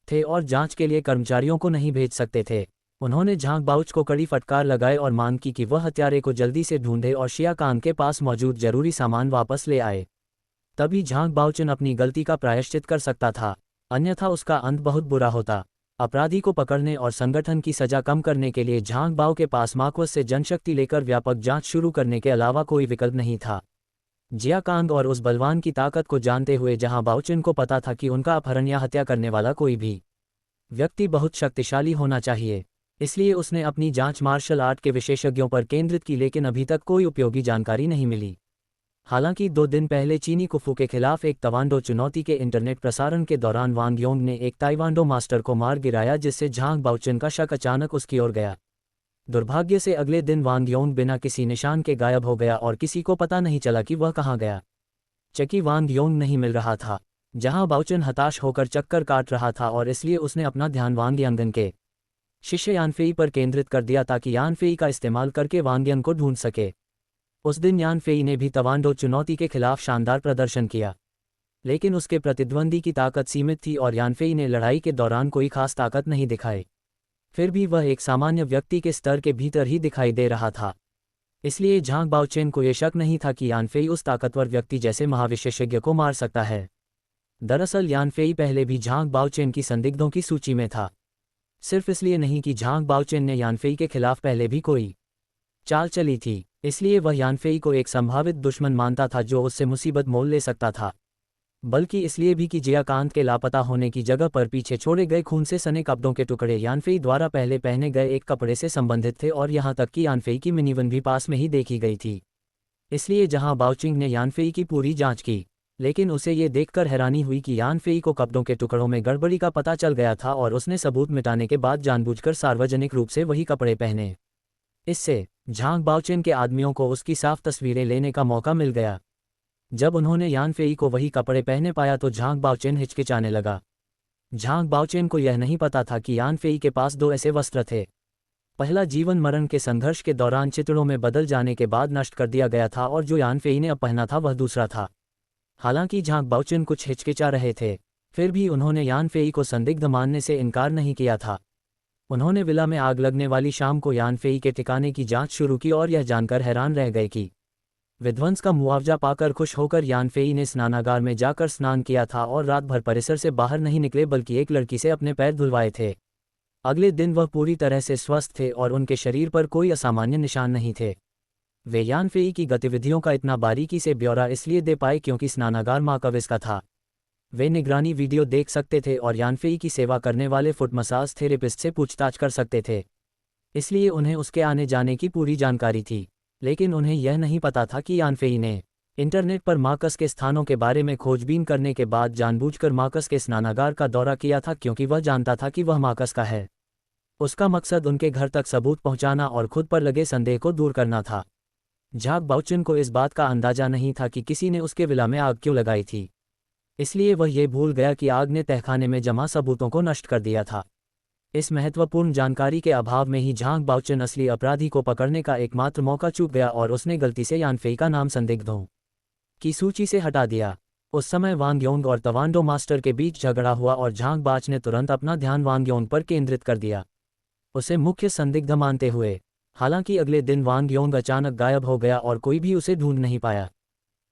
थे और जांच के लिए कर्मचारियों को नहीं भेज सकते थे। उन्होंने झांग बाउच को कड़ी फटकार लगाई और मांग की कि वह हत्यारे को जल्दी से ढूंढे और शिया कांग के पास मौजूद जरूरी सामान वापस ले आए। तभी झांग बाउचन अपनी गलती का प्रायश्चित कर सकता था, अन्यथा उसका अंत बहुत बुरा होता। अपराधी को पकड़ने और संगठन की सजा कम करने के लिए झांग बाओ के पास मार्कोस से जनशक्ति लेकर व्यापक जांच शुरू करने के अलावा कोई विकल्प नहीं था। जिया कांग और उस बलवान की ताकत को जानते हुए जहां बाउचिन को पता था कि उनका अपहरण या हत्या करने वाला कोई भी व्यक्ति बहुत शक्तिशाली होना चाहिए, इसलिए उसने अपनी जांच मार्शल आर्ट के विशेषज्ञों पर केंद्रित की, लेकिन अभी तक कोई उपयोगी जानकारी नहीं मिली। हालांकि 2 दिन पहले चीनी कुफू के खिलाफ एक तवांडो चुनौती के इंटरनेट प्रसारण के दौरान वांग योंग ने एक ताइवांडो मास्टर को मार गिराया, जिससे झांग बाउचिन का शक अचानक उसकी ओर गया। दुर्भाग्य से अगले दिन वांग योंग बिना किसी निशान के गायब हो गया और किसी को पता नहीं चला कि वह कहाँ गया। चकी वांग योंग नहीं मिल रहा था, जहां बाउचिन हताश होकर चक्कर काट रहा था और इसलिए उसने अपना ध्यान वांग यांगन के शिष्य यानफेई पर केंद्रित कर दिया ताकि यानफेई का इस्तेमाल करके वांग यांग को ढूंढ सके। उस दिन यानफेई ने भी तवांडो चुनौती के खिलाफ शानदार प्रदर्शन किया, लेकिन उसके प्रतिद्वंदी की ताकत सीमित थी और यानफेई ने लड़ाई के दौरान कोई खास ताकत नहीं दिखाई। फिर भी वह एक सामान्य व्यक्ति के स्तर के भीतर ही दिखाई दे रहा था, इसलिए झांग बाउचेन को यह शक नहीं था कि यानफेई उस ताकतवर व्यक्ति जैसे महाविशेषज्ञ को मार सकता है। दरअसल यानफेई पहले भी झांग बाउचेन की संदिग्धों की सूची में था, सिर्फ इसलिए नहीं कि झांग बाउचेन ने यानफेई के खिलाफ पहले भी कोई चाल चली थी, इसलिए वह यानफेई को एक संभावित दुश्मन मानता था जो उससे मुसीबत मोल ले सकता था, बल्कि इसलिए भी कि जिया कांत के लापता होने की जगह पर पीछे छोड़े गए खून से सने कपड़ों के टुकड़े यानफेई द्वारा पहले पहने गए एक कपड़े से संबंधित थे और यहाँ तक कि यानफेई की मिनीवन भी पास में ही देखी गई थी। इसलिए जहाँ बाउचिंग ने यानफेई की पूरी जांच की लेकिन उसे ये देखकर हैरानी हुई कि यान फेई को कपड़ों के टुकड़ों में गड़बड़ी का पता चल गया था और उसने सबूत मिटाने के बाद जानबूझकर सार्वजनिक रूप से वही कपड़े पहने। इससे झांग बाओचेन के आदमियों को उसकी साफ तस्वीरें लेने का मौका मिल गया। जब उन्होंने यान फेई को वही कपड़े पहने पाया तो झांग बाओचेन हिचकिचाने लगा। झांग बाओचेन को यह नहीं पता था कि यान फेई के पास दो ऐसे वस्त्र थे। पहला जीवन मरण के संघर्ष के दौरान चितड़ों में बदल जाने के बाद नष्ट कर दिया गया था और जो यान फेई ने अब पहना था वह दूसरा था। हालांकि झांग बाओचेन कुछ हिचकिचा रहे थे, फिर भी उन्होंने यान फेई को संदिग्ध मानने से इनकार नहीं किया था। उन्होंने विला में आग लगने वाली शाम को यान फेई के ठिकाने की जांच शुरू की और यह जानकर हैरान रह गए कि विध्वंस का मुआवजा पाकर खुश होकर यान फेई ने स्नानागार में जाकर स्नान किया था और रात भर परिसर से बाहर नहीं निकले बल्कि एक लड़की से अपने पैर धुलवाए थे। अगले दिन वह पूरी तरह से स्वस्थ थे और उनके शरीर पर कोई असामान्य निशान नहीं थे। वे यान फेई की गतिविधियों का इतना बारीकी से ब्यौरा इसलिए दे पाए क्योंकि स्नानागार माकविस का था। वे निगरानी वीडियो देख सकते थे और यान फेई की सेवा करने वाले फुट मसाज थेरेपिस्ट से पूछताछ कर सकते थे, इसलिए उन्हें उसके आने जाने की पूरी जानकारी थी। लेकिन उन्हें यह नहीं पता था कि यान फेई ने इंटरनेट पर मार्कस के स्थानों के बारे में खोजबीन करने के बाद जानबूझकर मार्कस के स्नानागार का दौरा किया था क्योंकि वह जानता था कि वह मार्कस का है। उसका मकसद उनके घर तक सबूत पहुंचाना और खुद पर लगे संदेह को दूर करना था। झांग बाओचेन को इस बात का अंदाजा नहीं था कि किसी ने उसके विला में आग क्यों लगाई थी, इसलिए वह ये भूल गया कि आग ने तहखाने में जमा सबूतों को नष्ट कर दिया था। इस महत्वपूर्ण जानकारी के अभाव में ही झांग बाओचेन असली अपराधी को पकड़ने का एकमात्र मौका चूक गया और उसने गलती से यान फेई का नाम संदिग्धों की सूची से हटा दिया। उस समय वांग योंग और तवांडो मास्टर के बीच झगड़ा हुआ और झांग बाच ने तुरंत अपना ध्यान वांग योंग पर केंद्रित कर दिया, उसे मुख्य संदिग्ध मानते हुए। हालांकि अगले दिन वांग योंग अचानक गायब हो गया और कोई भी उसे ढूंढ नहीं पाया।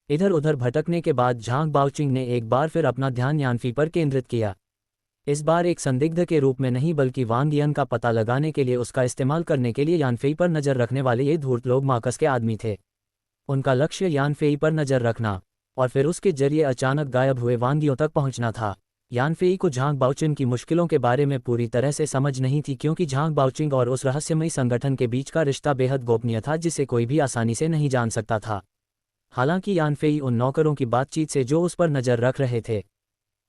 इधर उधर भटकने के बाद झांग बाओचिंग ने एक बार फिर अपना ध्यान यानफी पर केंद्रित किया। इस बार एक संदिग्ध के रूप में नहीं बल्कि वांग यन का पता लगाने के लिए उसका इस्तेमाल करने के लिए यानफेई पर नज़र रखने वाले ये धूर्त लोग मार्कस के आदमी थे। उनका लक्ष्य यानफेई पर नज़र रखना और फिर उसके जरिए अचानक गायब हुए वांगियों तक पहुंचना था। यानफेई को झांग बाओचिंग की मुश्किलों के बारे में पूरी तरह से समझ नहीं थी क्योंकि झांग बाओचिंग और उस रहस्यमयी संगठन के बीच का रिश्ता बेहद गोपनीय था जिसे कोई भी आसानी से नहीं जान सकता था। हालांकि यानफेई उन नौकरों की बातचीत से जो उस पर नज़र रख रहे थे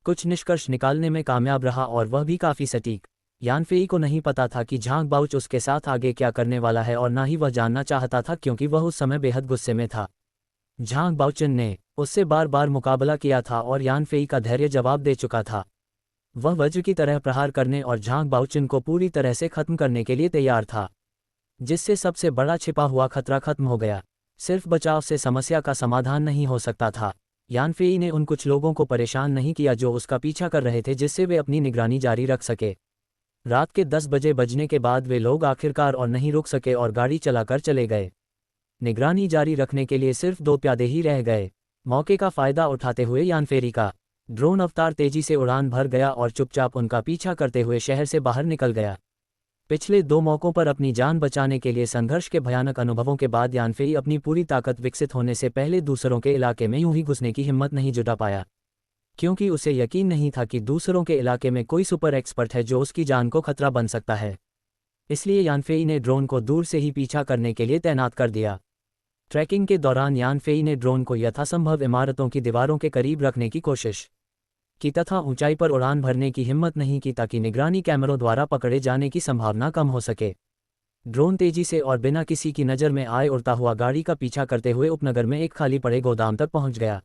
कुछ निष्कर्ष निकालने में कामयाब रहा और वह भी काफ़ी सटीक। यानफेई को नहीं पता था कि झांग बाउच उसके साथ आगे क्या करने वाला है और ना ही वह जानना चाहता था क्योंकि वह उस समय बेहद गुस्से में था। झांग बाउचन ने उससे बार बार मुकाबला किया था और यानफेई का धैर्य जवाब दे चुका था। वह वज्र की तरह प्रहार करने और झांग बाउचन को पूरी तरह से खत्म करने के लिए तैयार था, जिससे सबसे बड़ा छिपा हुआ खतरा खत्म हो गया। सिर्फ बचाव से समस्या का समाधान नहीं हो सकता था। यानफेई ने उन कुछ लोगों को परेशान नहीं किया जो उसका पीछा कर रहे थे जिससे वे अपनी निगरानी जारी रख सके। रात के 10 बजे बजने के बाद वे लोग आखिरकार और नहीं रुक सके और गाड़ी चलाकर चले गए। निगरानी जारी रखने के लिए सिर्फ 2 प्यादे ही रह गए। मौके का फायदा उठाते हुए यानफेई का ड्रोन अवतार तेजी से उड़ान भर गया और चुपचाप उनका पीछा करते हुए शहर से बाहर निकल गया। पिछले 2 मौकों पर अपनी जान बचाने के लिए संघर्ष के भयानक अनुभवों के बाद यानफेई अपनी पूरी ताकत विकसित होने से पहले दूसरों के इलाके में यूं ही घुसने की हिम्मत नहीं जुटा पाया, क्योंकि उसे यकीन नहीं था कि दूसरों के इलाके में कोई सुपर एक्सपर्ट है जो उसकी जान को खतरा बन सकता है। इसलिए यानफेई ने ड्रोन को दूर से ही पीछा करने के लिए तैनात कर दिया। ट्रैकिंग के दौरान यानफेई ने ड्रोन को यथासंभव इमारतों की दीवारों के करीब रखने की कोशिश की तथा ऊंचाई पर उड़ान भरने की हिम्मत नहीं की ताकि निगरानी कैमरों द्वारा पकड़े जाने की संभावना कम हो सके। ड्रोन तेजी से और बिना किसी की नज़र में आए उड़ता हुआ गाड़ी का पीछा करते हुए उपनगर में एक खाली पड़े गोदाम तक पहुंच गया।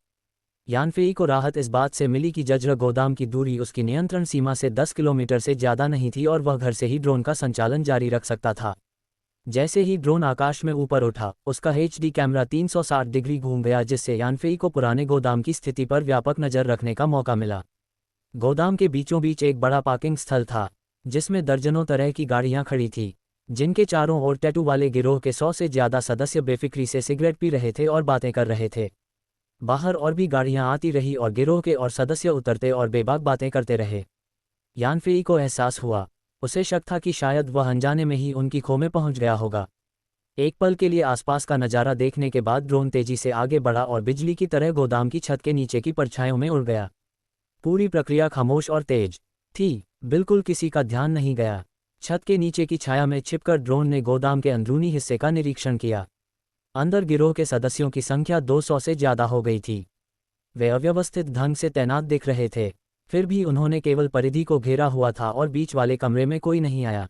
यानफेई को राहत इस बात से मिली कि जज्र गोदाम की दूरी उसकी नियंत्रण सीमा से 10 किलोमीटर से ज़्यादा नहीं थी और वह घर से ही ड्रोन का संचालन जारी रख सकता था। जैसे ही ड्रोन आकाश में ऊपर उठा, उसका HD कैमरा 360 डिग्री घूम गया जिससे यानफेई को पुराने गोदाम की स्थिति पर व्यापक नज़र रखने का मौका मिला। गोदाम के बीचों बीच एक बड़ा पार्किंग स्थल था जिसमें दर्जनों तरह की गाड़ियां खड़ी थी, जिनके चारों ओर टैटू वाले गिरोह के 100 से ज़्यादा सदस्य बेफिक्री से सिगरेट पी रहे थे और बातें कर रहे थे। बाहर और भी गाड़ियां आती रही और गिरोह के और सदस्य उतरते और बेबाक बातें करते रहे। यानफेई को एहसास हुआ, उसे शक था कि शायद वह अनजाने में ही उनकी खो में पहुंच गया होगा। एक पल के लिए आसपास का नज़ारा देखने के बाद ड्रोन तेजी से आगे बढ़ा और बिजली की तरह गोदाम की छत के नीचे की परछाइयों में उड़ गया। पूरी प्रक्रिया खामोश और तेज थी, बिल्कुल किसी का ध्यान नहीं गया। छत के नीचे की छाया में छिपकर ड्रोन ने गोदाम के अंदरूनी हिस्से का निरीक्षण किया। अंदर गिरोह के सदस्यों की संख्या 200 से ज़्यादा हो गई थी। वे अव्यवस्थित ढंग से तैनात दिख रहे थे। फिर भी उन्होंने केवल परिधि को घेरा हुआ था और बीच वाले कमरे में कोई नहीं आया।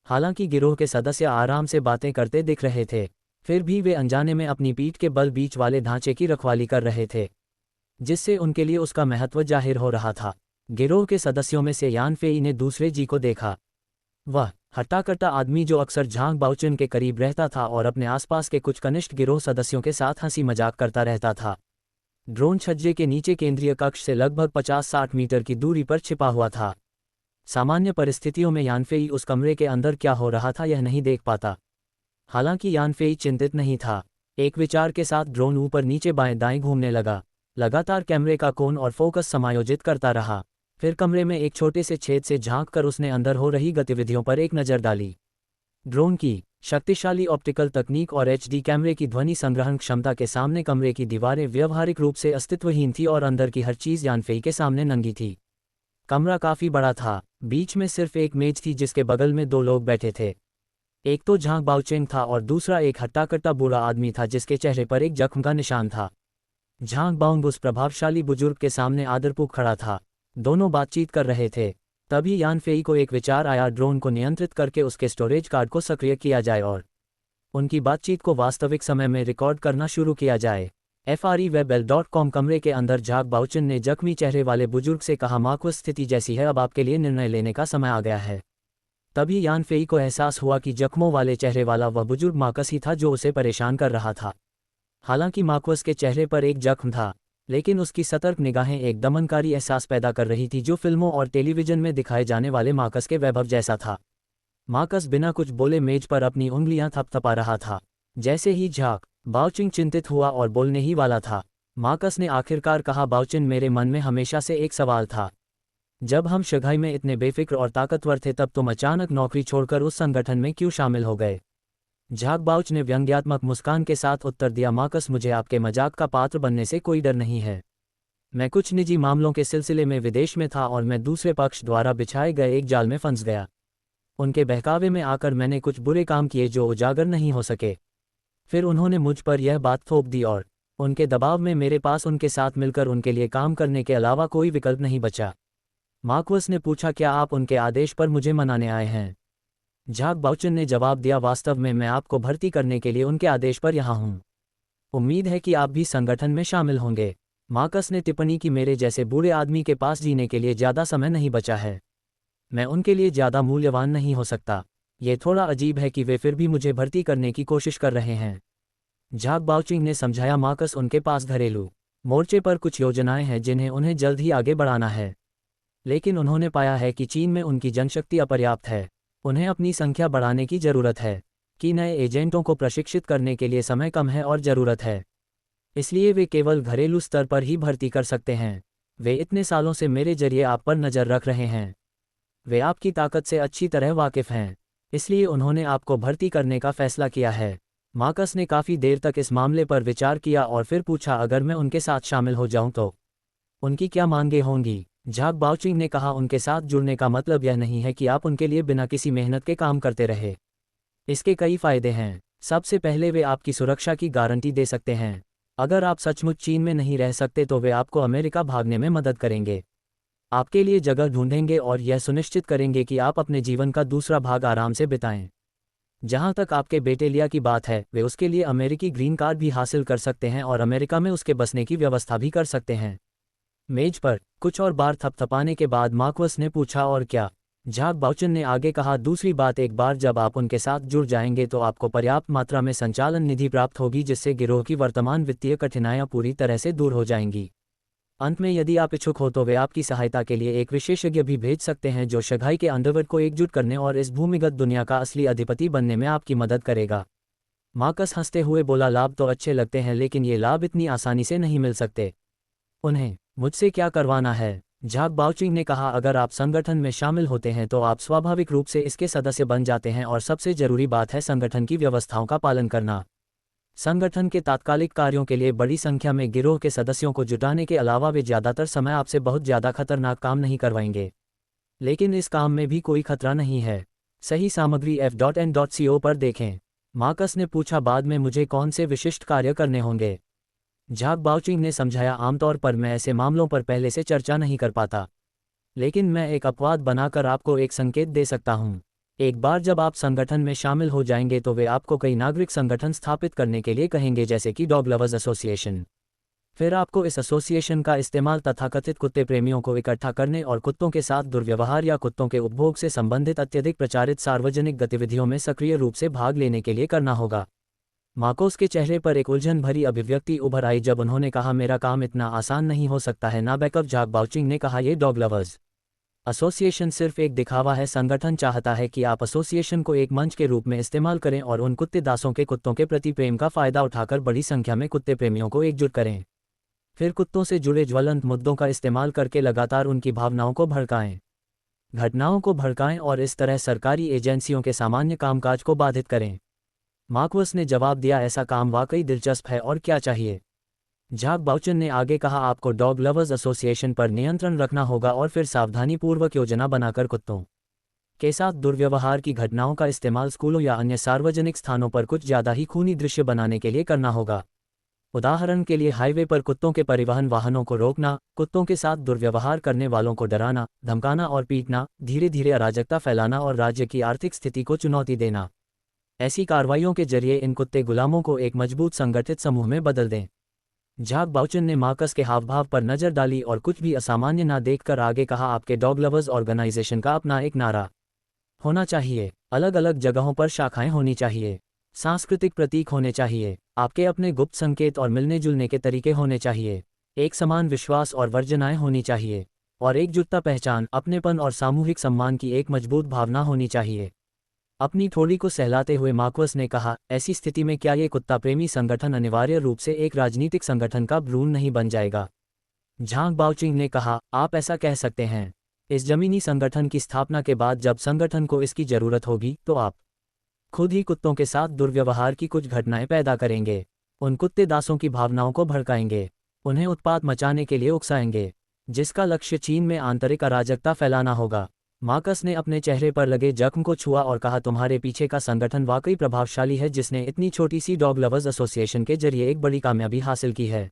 हालांकि गिरोह के सदस्य आराम से बातें करते दिख रहे थे, फिर भी वे अनजाने में अपनी पीठ के बल बीच वाले ढांचे की रखवाली कर रहे थे, जिससे उनके लिए उसका महत्व जाहिर हो रहा था। गिरोह के सदस्यों में से यान फेई ने दूसरे जी को देखा। वह हट्टाकट्टा आदमी जो अक्सर झांग बाओचुन के करीब रहता था और अपने आसपास के कुछ कनिष्ठ गिरोह सदस्यों के साथ हंसी मजाक करता रहता था, ड्रोन छज्जे के नीचे केंद्रीय कक्ष से लगभग 50-60 मीटर की दूरी पर छिपा हुआ था। सामान्य परिस्थितियों में यानफेई उस कमरे के अंदर क्या हो रहा था यह नहीं देख पाता। हालांकि यानफेई चिंतित नहीं था। एक विचार के साथ ड्रोन ऊपर नीचे बाएं दाएं घूमने लगा, लगातार कैमरे का कोण और फोकस समायोजित करता रहा। फिर कमरे में एक छोटे से छेद से झांककर उसने अंदर हो रही गतिविधियों पर एक नज़र डाली। ड्रोन की शक्तिशाली ऑप्टिकल तकनीक और एचडी कैमरे की ध्वनि संग्रहण क्षमता के सामने कमरे की दीवारें व्यवहारिक रूप से अस्तित्वहीन थी और अंदर की हर चीज़ यानफेई के सामने नंगी थी। कमरा काफ़ी बड़ा था। बीच में सिर्फ एक मेज थी जिसके बगल में 2 लोग बैठे थे। एक तो झांग बाओचेंग था और दूसरा एक हट्टाकट्टा बूढ़ा आदमी था जिसके चेहरे पर एक जख्म का निशान था। झांग बाओंग उस प्रभावशाली बुजुर्ग के सामने आदरपूर्वक खड़ा था। दोनों बातचीत कर रहे थे। तभी यानफेई को एक विचार आया, ड्रोन को नियंत्रित करके उसके स्टोरेज कार्ड को सक्रिय किया जाए और उनकी बातचीत को वास्तविक समय में रिकॉर्ड करना शुरू किया जाए। FREWEBL.com कमरे के अंदर झांग बाओचुन ने जख्मी चेहरे वाले बुजुर्ग से कहा, मार्कस स्थिति जैसी है, अब आपके लिए निर्णय लेने का समय आ गया है। तभी यानफेई को एहसास हुआ कि जख्मों वाले चेहरे वाला वह बुजुर्ग मार्कस ही था जो उसे परेशान कर रहा था। हालांकि मार्कस के चेहरे पर एक जख्म था, लेकिन उसकी सतर्क निगाहें एक दमनकारी एहसास पैदा कर रही थी जो फिल्मों और टेलीविजन में दिखाए जाने वाले मार्कस के वैभव जैसा था। मार्कस बिना कुछ बोले मेज पर अपनी उंगलियां थपथपा रहा था। जैसे ही झांग बाओचुन चिंतित हुआ और बोलने ही वाला था, मार्कस ने आखिरकार कहा, बाओचुन, मेरे मन में हमेशा से एक सवाल था। जब हम शंघाई में इतने बेफिक्र और ताकतवर थे तब तुम अचानक नौकरी छोड़कर उस संगठन में क्यों शामिल हो गए? झांग बाओच ने व्यंग्यात्मक मुस्कान के साथ उत्तर दिया, मार्कस, मुझे आपके मजाक का पात्र बनने से कोई डर नहीं है। मैं कुछ निजी मामलों के सिलसिले में विदेश में था और मैं दूसरे पक्ष द्वारा बिछाए गए एक जाल में फंस गया। उनके बहकावे में आकर मैंने कुछ बुरे काम किए जो उजागर नहीं हो सके। फिर उन्होंने मुझ पर यह बात थोप दी और उनके दबाव में मेरे पास उनके साथ मिलकर उनके लिए काम करने के अलावा कोई विकल्प नहीं बचा। मार्कस ने पूछा, क्या आप उनके आदेश पर मुझे मनाने आए हैं? झांग बाओचुन ने जवाब दिया, वास्तव में मैं आपको भर्ती करने के लिए उनके आदेश पर यहाँ हूँ। उम्मीद है कि आप भी संगठन में शामिल होंगे। मार्कस ने टिप्पणी की, मेरे जैसे बूढ़े आदमी के पास जीने के लिए ज़्यादा समय नहीं बचा है। मैं उनके लिए ज़्यादा मूल्यवान नहीं हो सकता। ये थोड़ा अजीब है कि वे फिर भी मुझे भर्ती करने की कोशिश कर रहे हैं। झांग बाओचुन ने समझाया, मार्कस, उनके पास घरेलू मोर्चे पर कुछ योजनाएं हैं जिन्हें उन्हें जल्द ही आगे बढ़ाना है, लेकिन उन्होंने पाया है कि चीन में उनकी जनशक्ति अपर्याप्त है। उन्हें अपनी संख्या बढ़ाने की ज़रूरत है कि नए एजेंटों को प्रशिक्षित करने के लिए समय कम है और ज़रूरत है। इसलिए वे केवल घरेलू स्तर पर ही भर्ती कर सकते हैं। वे इतने सालों से मेरे जरिए आप पर नज़र रख रहे हैं। वे आपकी ताकत से अच्छी तरह वाकिफ़ हैं, इसलिए उन्होंने आपको भर्ती करने का फैसला किया है। मार्कस ने काफ़ी देर तक इस मामले पर विचार किया और फिर पूछा, अगर मैं उनके साथ शामिल हो जाऊं तो उनकी क्या मांगें होंगी? झांग बाओचुन ने कहा, उनके साथ जुड़ने का मतलब यह नहीं है कि आप उनके लिए बिना किसी मेहनत के काम करते रहे। इसके कई फायदे हैं। सबसे पहले वे आपकी सुरक्षा की गारंटी दे सकते हैं। अगर आप सचमुच चीन में नहीं रह सकते तो वे आपको अमेरिका भागने में मदद करेंगे, आपके लिए जगह ढूंढेंगे और यह सुनिश्चित करेंगे कि आप अपने जीवन का दूसरा भाग आराम से बिताएं। जहां तक आपके बेटे लिया की बात है, वे उसके लिए अमेरिकी ग्रीन कार्ड भी हासिल कर सकते हैं और अमेरिका में उसके बसने की व्यवस्था भी कर सकते हैं। मेज पर कुछ और बार थपथपाने के बाद मार्कस ने पूछा, और क्या? झांग बाओचुन ने आगे कहा, दूसरी बात, एक बार जब आप उनके साथ जुड़ जाएंगे तो आपको पर्याप्त मात्रा में संचालन निधि प्राप्त होगी जिससे गिरोह की वर्तमान वित्तीय कठिनाइयां पूरी तरह से दूर हो जाएंगी। अंत में यदि आप इच्छुक हो तो वे आपकी सहायता के लिए एक विशेषज्ञ भी भेज सकते हैं जो शंघाई के अंडरवर्ल्ड को एकजुट करने और इस भूमिगत दुनिया का असली अधिपति बनने में आपकी मदद करेगा। मार्कस हंसते हुए बोला, लाभ तो अच्छे लगते हैं लेकिन ये लाभ इतनी आसानी से नहीं मिल सकते। उन्हें मुझसे क्या करवाना है? झांग बाओचुन ने कहा, अगर आप संगठन में शामिल होते हैं तो आप स्वाभाविक रूप से इसके सदस्य बन जाते हैं और सबसे जरूरी बात है संगठन की व्यवस्थाओं का पालन करना। संगठन के तात्कालिक कार्यों के लिए बड़ी संख्या में गिरोह के सदस्यों को जुटाने के अलावा वे ज़्यादातर समय आपसे बहुत ज़्यादा खतरनाक काम नहीं करवाएंगे, लेकिन इस काम में भी कोई खतरा नहीं है। सही सामग्री f.n.co पर देखें। मार्कस ने पूछा, बाद में मुझे कौन से विशिष्ट कार्य करने होंगे? झाग बाओचिंग ने समझाया, आमतौर पर मैं ऐसे मामलों पर पहले से चर्चा नहीं कर पाता, लेकिन मैं एक अपवाद बनाकर आपको एक संकेत दे सकता हूं। एक बार जब आप संगठन में शामिल हो जाएंगे तो वे आपको कई नागरिक संगठन स्थापित करने के लिए कहेंगे, जैसे कि डॉग लवर्स एसोसिएशन। फिर आपको इस एसोसिएशन का इस्तेमाल तथाकथित कुत्ते प्रेमियों को इकट्ठा करने और कुत्तों के साथ दुर्व्यवहार या कुत्तों के उपभोग से संबंधित अत्यधिक प्रचारित सार्वजनिक गतिविधियों में सक्रिय रूप से भाग लेने के लिए करना होगा। मार्कोस के चेहरे पर एक उलझन भरी अभिव्यक्ति उभर आई जब उन्होंने कहा, मेरा काम इतना आसान नहीं हो सकता है ना बैकअप। झाग बाओचिंग ने कहा, ये डॉग लवर्स एसोसिएशन सिर्फ एक दिखावा है। संगठन चाहता है कि आप एसोसिएशन को एक मंच के रूप में इस्तेमाल करें और उन कुत्ते दासों के कुत्तों के प्रति प्रेम का फायदा उठाकर बड़ी संख्या में कुत्ते प्रेमियों को एकजुट करें। फिर कुत्तों से जुड़े ज्वलंत मुद्दों का इस्तेमाल करके लगातार उनकी भावनाओं को भड़काएं, घटनाओं को भड़काएं और इस तरह सरकारी एजेंसियों के सामान्य कामकाज को बाधित करें। मार्क्वस ने जवाब दिया, ऐसा काम वाकई दिलचस्प है और क्या चाहिए। झाग बाओचिंग ने आगे कहा, आपको डॉग लवर्स एसोसिएशन पर नियंत्रण रखना होगा और फिर सावधानीपूर्वक योजना बनाकर कुत्तों के साथ दुर्व्यवहार की घटनाओं का इस्तेमाल स्कूलों या अन्य सार्वजनिक स्थानों पर कुछ ज़्यादा ही खूनी दृश्य बनाने के लिए करना होगा। उदाहरण के लिए हाईवे पर कुत्तों के परिवहन वाहनों को रोकना, कुत्तों के साथ दुर्व्यवहार करने वालों को डराना, धमकाना और पीटना, धीरे धीरे अराजकता फैलाना और राज्य की आर्थिक स्थिति को चुनौती देना। ऐसी कार्रवाइयों के जरिए इन कुत्ते गुलामों को एक मजबूत संगठित समूह में बदल दें। झाग बाओचिंग ने मार्कस के हावभाव पर नजर डाली और कुछ भी असामान्य ना देखकर आगे कहा, आपके डॉग लवर्स ऑर्गेनाइजेशन का अपना एक नारा होना चाहिए। अलग अलग जगहों पर शाखाएं होनी चाहिए, सांस्कृतिक प्रतीक होने चाहिए, आपके अपने गुप्त संकेत और मिलने जुलने के तरीके होने चाहिए, एक समान विश्वास और वर्जनाएं होनी चाहिए, और एकजुटता, पहचान, अपनेपन और सामूहिक सम्मान की एक मजबूत भावना होनी चाहिए। अपनी थोड़ी को सहलाते हुए मार्क्वस ने कहा, ऐसी स्थिति में क्या ये कुत्ता प्रेमी संगठन अनिवार्य रूप से एक राजनीतिक संगठन का भ्रूण नहीं बन जाएगा। झाग बाओचिंग ने कहा, आप ऐसा कह सकते हैं। इस जमीनी संगठन की स्थापना के बाद जब संगठन को इसकी जरूरत होगी तो आप खुद ही कुत्तों के साथ दुर्व्यवहार की कुछ घटनाएं पैदा करेंगे, उन कुत्ते दासों की भावनाओं को भड़काएंगे, उन्हें उत्पात मचाने के लिए उकसाएंगे, जिसका लक्ष्य चीन में आंतरिक अराजकता फैलाना होगा। मार्कस ने अपने चेहरे पर लगे जख्म को छुआ और कहा, तुम्हारे पीछे का संगठन वाकई प्रभावशाली है, जिसने इतनी छोटी सी डॉग लवर्स एसोसिएशन के जरिए एक बड़ी कामयाबी हासिल की है।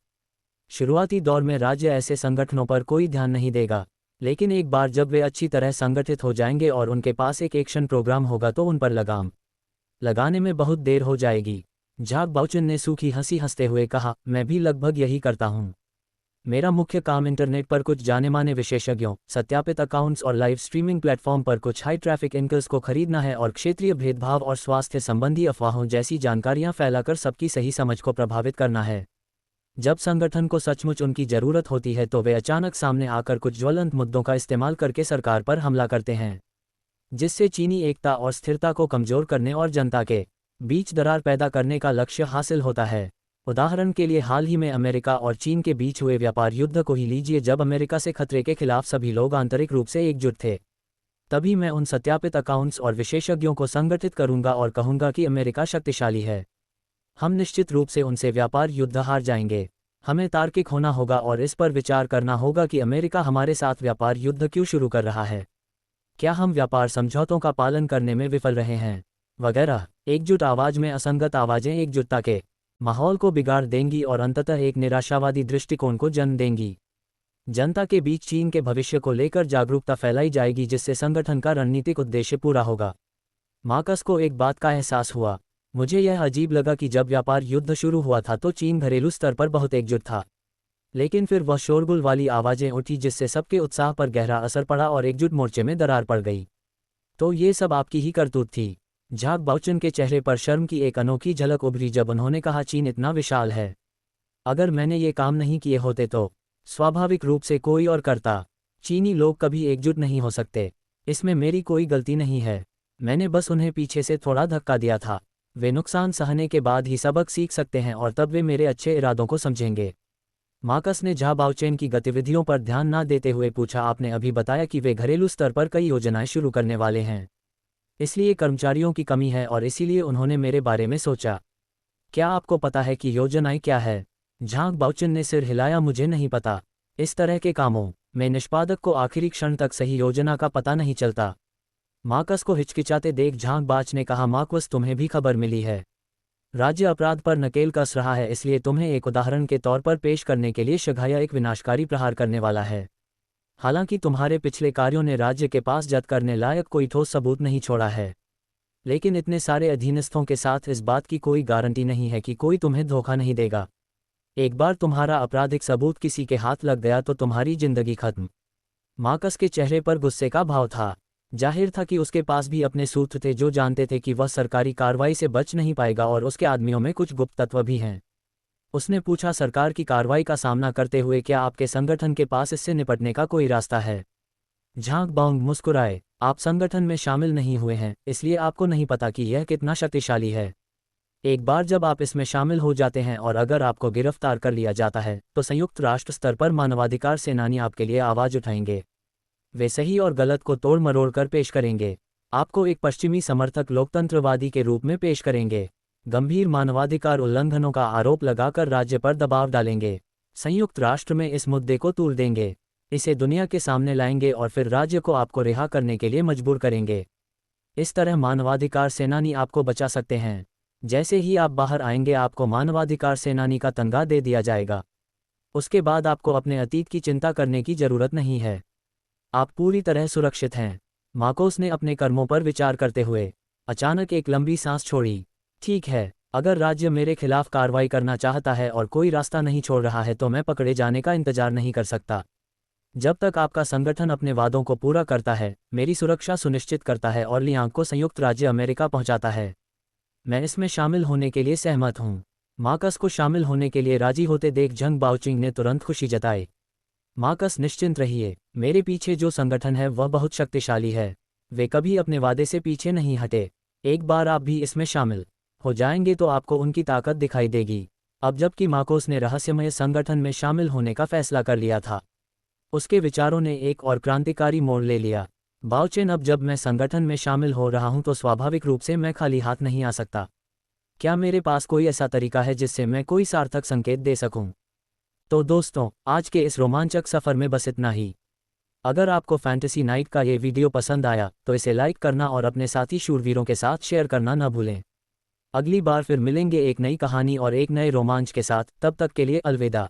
शुरुआती दौर में राज्य ऐसे संगठनों पर कोई ध्यान नहीं देगा, लेकिन एक बार जब वे अच्छी तरह संगठित हो जाएंगे और उनके पास एक एक्शन प्रोग्राम होगा तो उन पर लगाम लगाने में बहुत देर हो जाएगी। झाग बाओचिंग ने सूखी हंसी हंसते हुए कहा, मैं भी लगभग यही करता हूँ। मेरा मुख्य काम इंटरनेट पर कुछ जाने-माने विशेषज्ञों, सत्यापित अकाउंट्स और लाइव स्ट्रीमिंग प्लेटफॉर्म पर कुछ हाई ट्रैफिक एंकर्स को खरीदना है और क्षेत्रीय भेदभाव और स्वास्थ्य संबंधी अफवाहों जैसी जानकारियां फैलाकर सबकी सही समझ को प्रभावित करना है। जब संगठन को सचमुच उनकी जरूरत होती है तो वे अचानक सामने आकर कुछ ज्वलंत मुद्दों का इस्तेमाल करके सरकार पर हमला करते हैं, जिससे चीनी एकता और स्थिरता को कमजोर करने और जनता के बीच दरार पैदा करने का लक्ष्य हासिल होता है। उदाहरण के लिए हाल ही में अमेरिका और चीन के बीच हुए व्यापार युद्ध को ही लीजिए। जब अमेरिका से खतरे के खिलाफ सभी लोग आंतरिक रूप से एकजुट थे, तभी मैं उन सत्यापित अकाउंट्स और विशेषज्ञों को संगठित करूंगा और कहूंगा कि अमेरिका शक्तिशाली है। हम निश्चित रूप से उनसे व्यापार युद्ध हार जाएंगे। हमें तार्किक होना होगा और इस पर विचार करना होगा कि अमेरिका हमारे साथ व्यापार युद्ध क्यों शुरू कर रहा है, क्या हम व्यापार समझौतों का पालन करने में विफल रहे हैं, वगैरह। एकजुट आवाज में असंगत आवाजें एकजुटता के माहौल को बिगाड़ देंगी और अंततः एक निराशावादी दृष्टिकोण को जन्म देंगी। जनता के बीच चीन के भविष्य को लेकर जागरूकता फैलाई जाएगी, जिससे संगठन का रणनीतिक उद्देश्य पूरा होगा। मार्कस को एक बात का एहसास हुआ, मुझे यह अजीब लगा कि जब व्यापार युद्ध शुरू हुआ था तो चीन घरेलू स्तर पर बहुत एकजुट था, लेकिन फिर वह शोरगुल वाली आवाजें उठी जिससे सबके उत्साह पर गहरा असर पड़ा और एकजुट मोर्चे में दरार पड़ गई। तो ये सब आपकी ही करतूत थी। झाग बाओचिंग के चेहरे पर शर्म की एक अनोखी झलक उभरी जब उन्होंने कहा, चीन इतना विशाल है, अगर मैंने ये काम नहीं किए होते तो स्वाभाविक रूप से कोई और करता। चीनी लोग कभी एकजुट नहीं हो सकते, इसमें मेरी कोई गलती नहीं है, मैंने बस उन्हें पीछे से थोड़ा धक्का दिया था। वे नुकसान सहने के बाद ही सबक सीख सकते हैं और तब वे मेरे अच्छे इरादों को समझेंगे। मार्कस ने झाग बाओचिंग की गतिविधियों पर ध्यान न देते हुए पूछा, आपने अभी बताया कि वे घरेलू स्तर पर कई योजनाएं शुरू करने वाले हैं, इसलिए कर्मचारियों की कमी है और इसीलिए उन्होंने मेरे बारे में सोचा। क्या आपको पता है कि योजनाएं क्या है? झाग बाओचिंग ने सिर हिलाया, मुझे नहीं पता। इस तरह के कामों में निष्पादक को आखिरी क्षण तक सही योजना का पता नहीं चलता। मार्कस को हिचकिचाते देख झाग बाच ने कहा, मार्कस तुम्हें भी खबर मिली है? राज्य अपराध पर नकेल कस रहा है, इसलिए तुम्हें एक उदाहरण के तौर पर पेश करने के लिए शघाया एक विनाशकारी प्रहार करने वाला है। हालांकि तुम्हारे पिछले कार्यों ने राज्य के पास जद करने लायक कोई ठोस सबूत नहीं छोड़ा है, लेकिन इतने सारे अधीनस्थों के साथ इस बात की कोई गारंटी नहीं है कि कोई तुम्हें धोखा नहीं देगा। एक बार तुम्हारा आपराधिक सबूत किसी के हाथ लग गया तो तुम्हारी जिंदगी खत्म। मार्कस के चेहरे पर गुस्से का भाव था। जाहिर था कि उसके पास भी अपने सूत्र थे जो जानते थे कि वह सरकारी कार्रवाई से बच नहीं पाएगा और उसके आदमियों में कुछ गुप्त तत्व भी हैं। उसने पूछा, सरकार की कार्रवाई का सामना करते हुए क्या आपके संगठन के पास इससे निपटने का कोई रास्ता है? झांग बांग मुस्कुराए, आप संगठन में शामिल नहीं हुए हैं, इसलिए आपको नहीं पता कि यह कितना शक्तिशाली है। एक बार जब आप इसमें शामिल हो जाते हैं और अगर आपको गिरफ्तार कर लिया जाता है तो संयुक्त राष्ट्र स्तर पर मानवाधिकार सेनानी आपके लिए आवाज उठाएंगे। वे सही और गलत को तोड़ मरोड़ कर पेश करेंगे। आपको एक पश्चिमी समर्थक लोकतंत्रवादी के रूप में पेश करेंगे। गंभीर मानवाधिकार उल्लंघनों का आरोप लगाकर राज्य पर दबाव डालेंगे। संयुक्त राष्ट्र में इस मुद्दे को तूल देंगे, इसे दुनिया के सामने लाएंगे और फिर राज्य को आपको रिहा करने के लिए मजबूर करेंगे। इस तरह मानवाधिकार सेनानी आपको बचा सकते हैं। जैसे ही आप बाहर आएंगे आपको मानवाधिकार सेनानी का तनख्वाह दे दिया जाएगा। उसके बाद आपको अपने अतीत की चिंता करने की जरूरत नहीं है। आप पूरी तरह सुरक्षित हैं। मार्कोस ने अपने कर्मों पर विचार करते हुए अचानक एक लंबी सांस छोड़ी। ठीक है, अगर राज्य मेरे खिलाफ कार्रवाई करना चाहता है और कोई रास्ता नहीं छोड़ रहा है तो मैं पकड़े जाने का इंतजार नहीं कर सकता। जब तक आपका संगठन अपने वादों को पूरा करता है, मेरी सुरक्षा सुनिश्चित करता है और लियांग को संयुक्त राज्य अमेरिका पहुंचाता है, मैं इसमें शामिल होने के लिए सहमत हूं। मार्कस को शामिल होने के लिए राजी होते देख झंग बाओचिंग ने तुरंत खुशी जताई। मार्कस, निश्चिंत रहिए, मेरे पीछे जो संगठन है वह बहुत शक्तिशाली है। वे कभी अपने वादे से पीछे नहीं हटे। एक बार आप भी इसमें शामिल हो जाएंगे तो आपको उनकी ताकत दिखाई देगी। अब जबकि मार्कोस ने रहस्यमय संगठन में शामिल होने का फैसला कर लिया था, उसके विचारों ने एक और क्रांतिकारी मोड़ ले लिया। बाओचेन, अब जब मैं संगठन में शामिल हो रहा हूं तो स्वाभाविक रूप से मैं खाली हाथ नहीं आ सकता। क्या मेरे पास कोई ऐसा तरीका है जिससे मैं कोई सार्थक संकेत दे सकूं? तो दोस्तों, आज के इस रोमांचक सफ़र में बस इतना ही। अगर आपको फैंटेसी नाइट का ये वीडियो पसंद आया तो इसे लाइक करना और अपने साथी शूरवीरों के साथ शेयर करना न भूलें। अगली बार फिर मिलेंगे एक नई कहानी और एक नए रोमांच के साथ। तब तक के लिए अलविदा।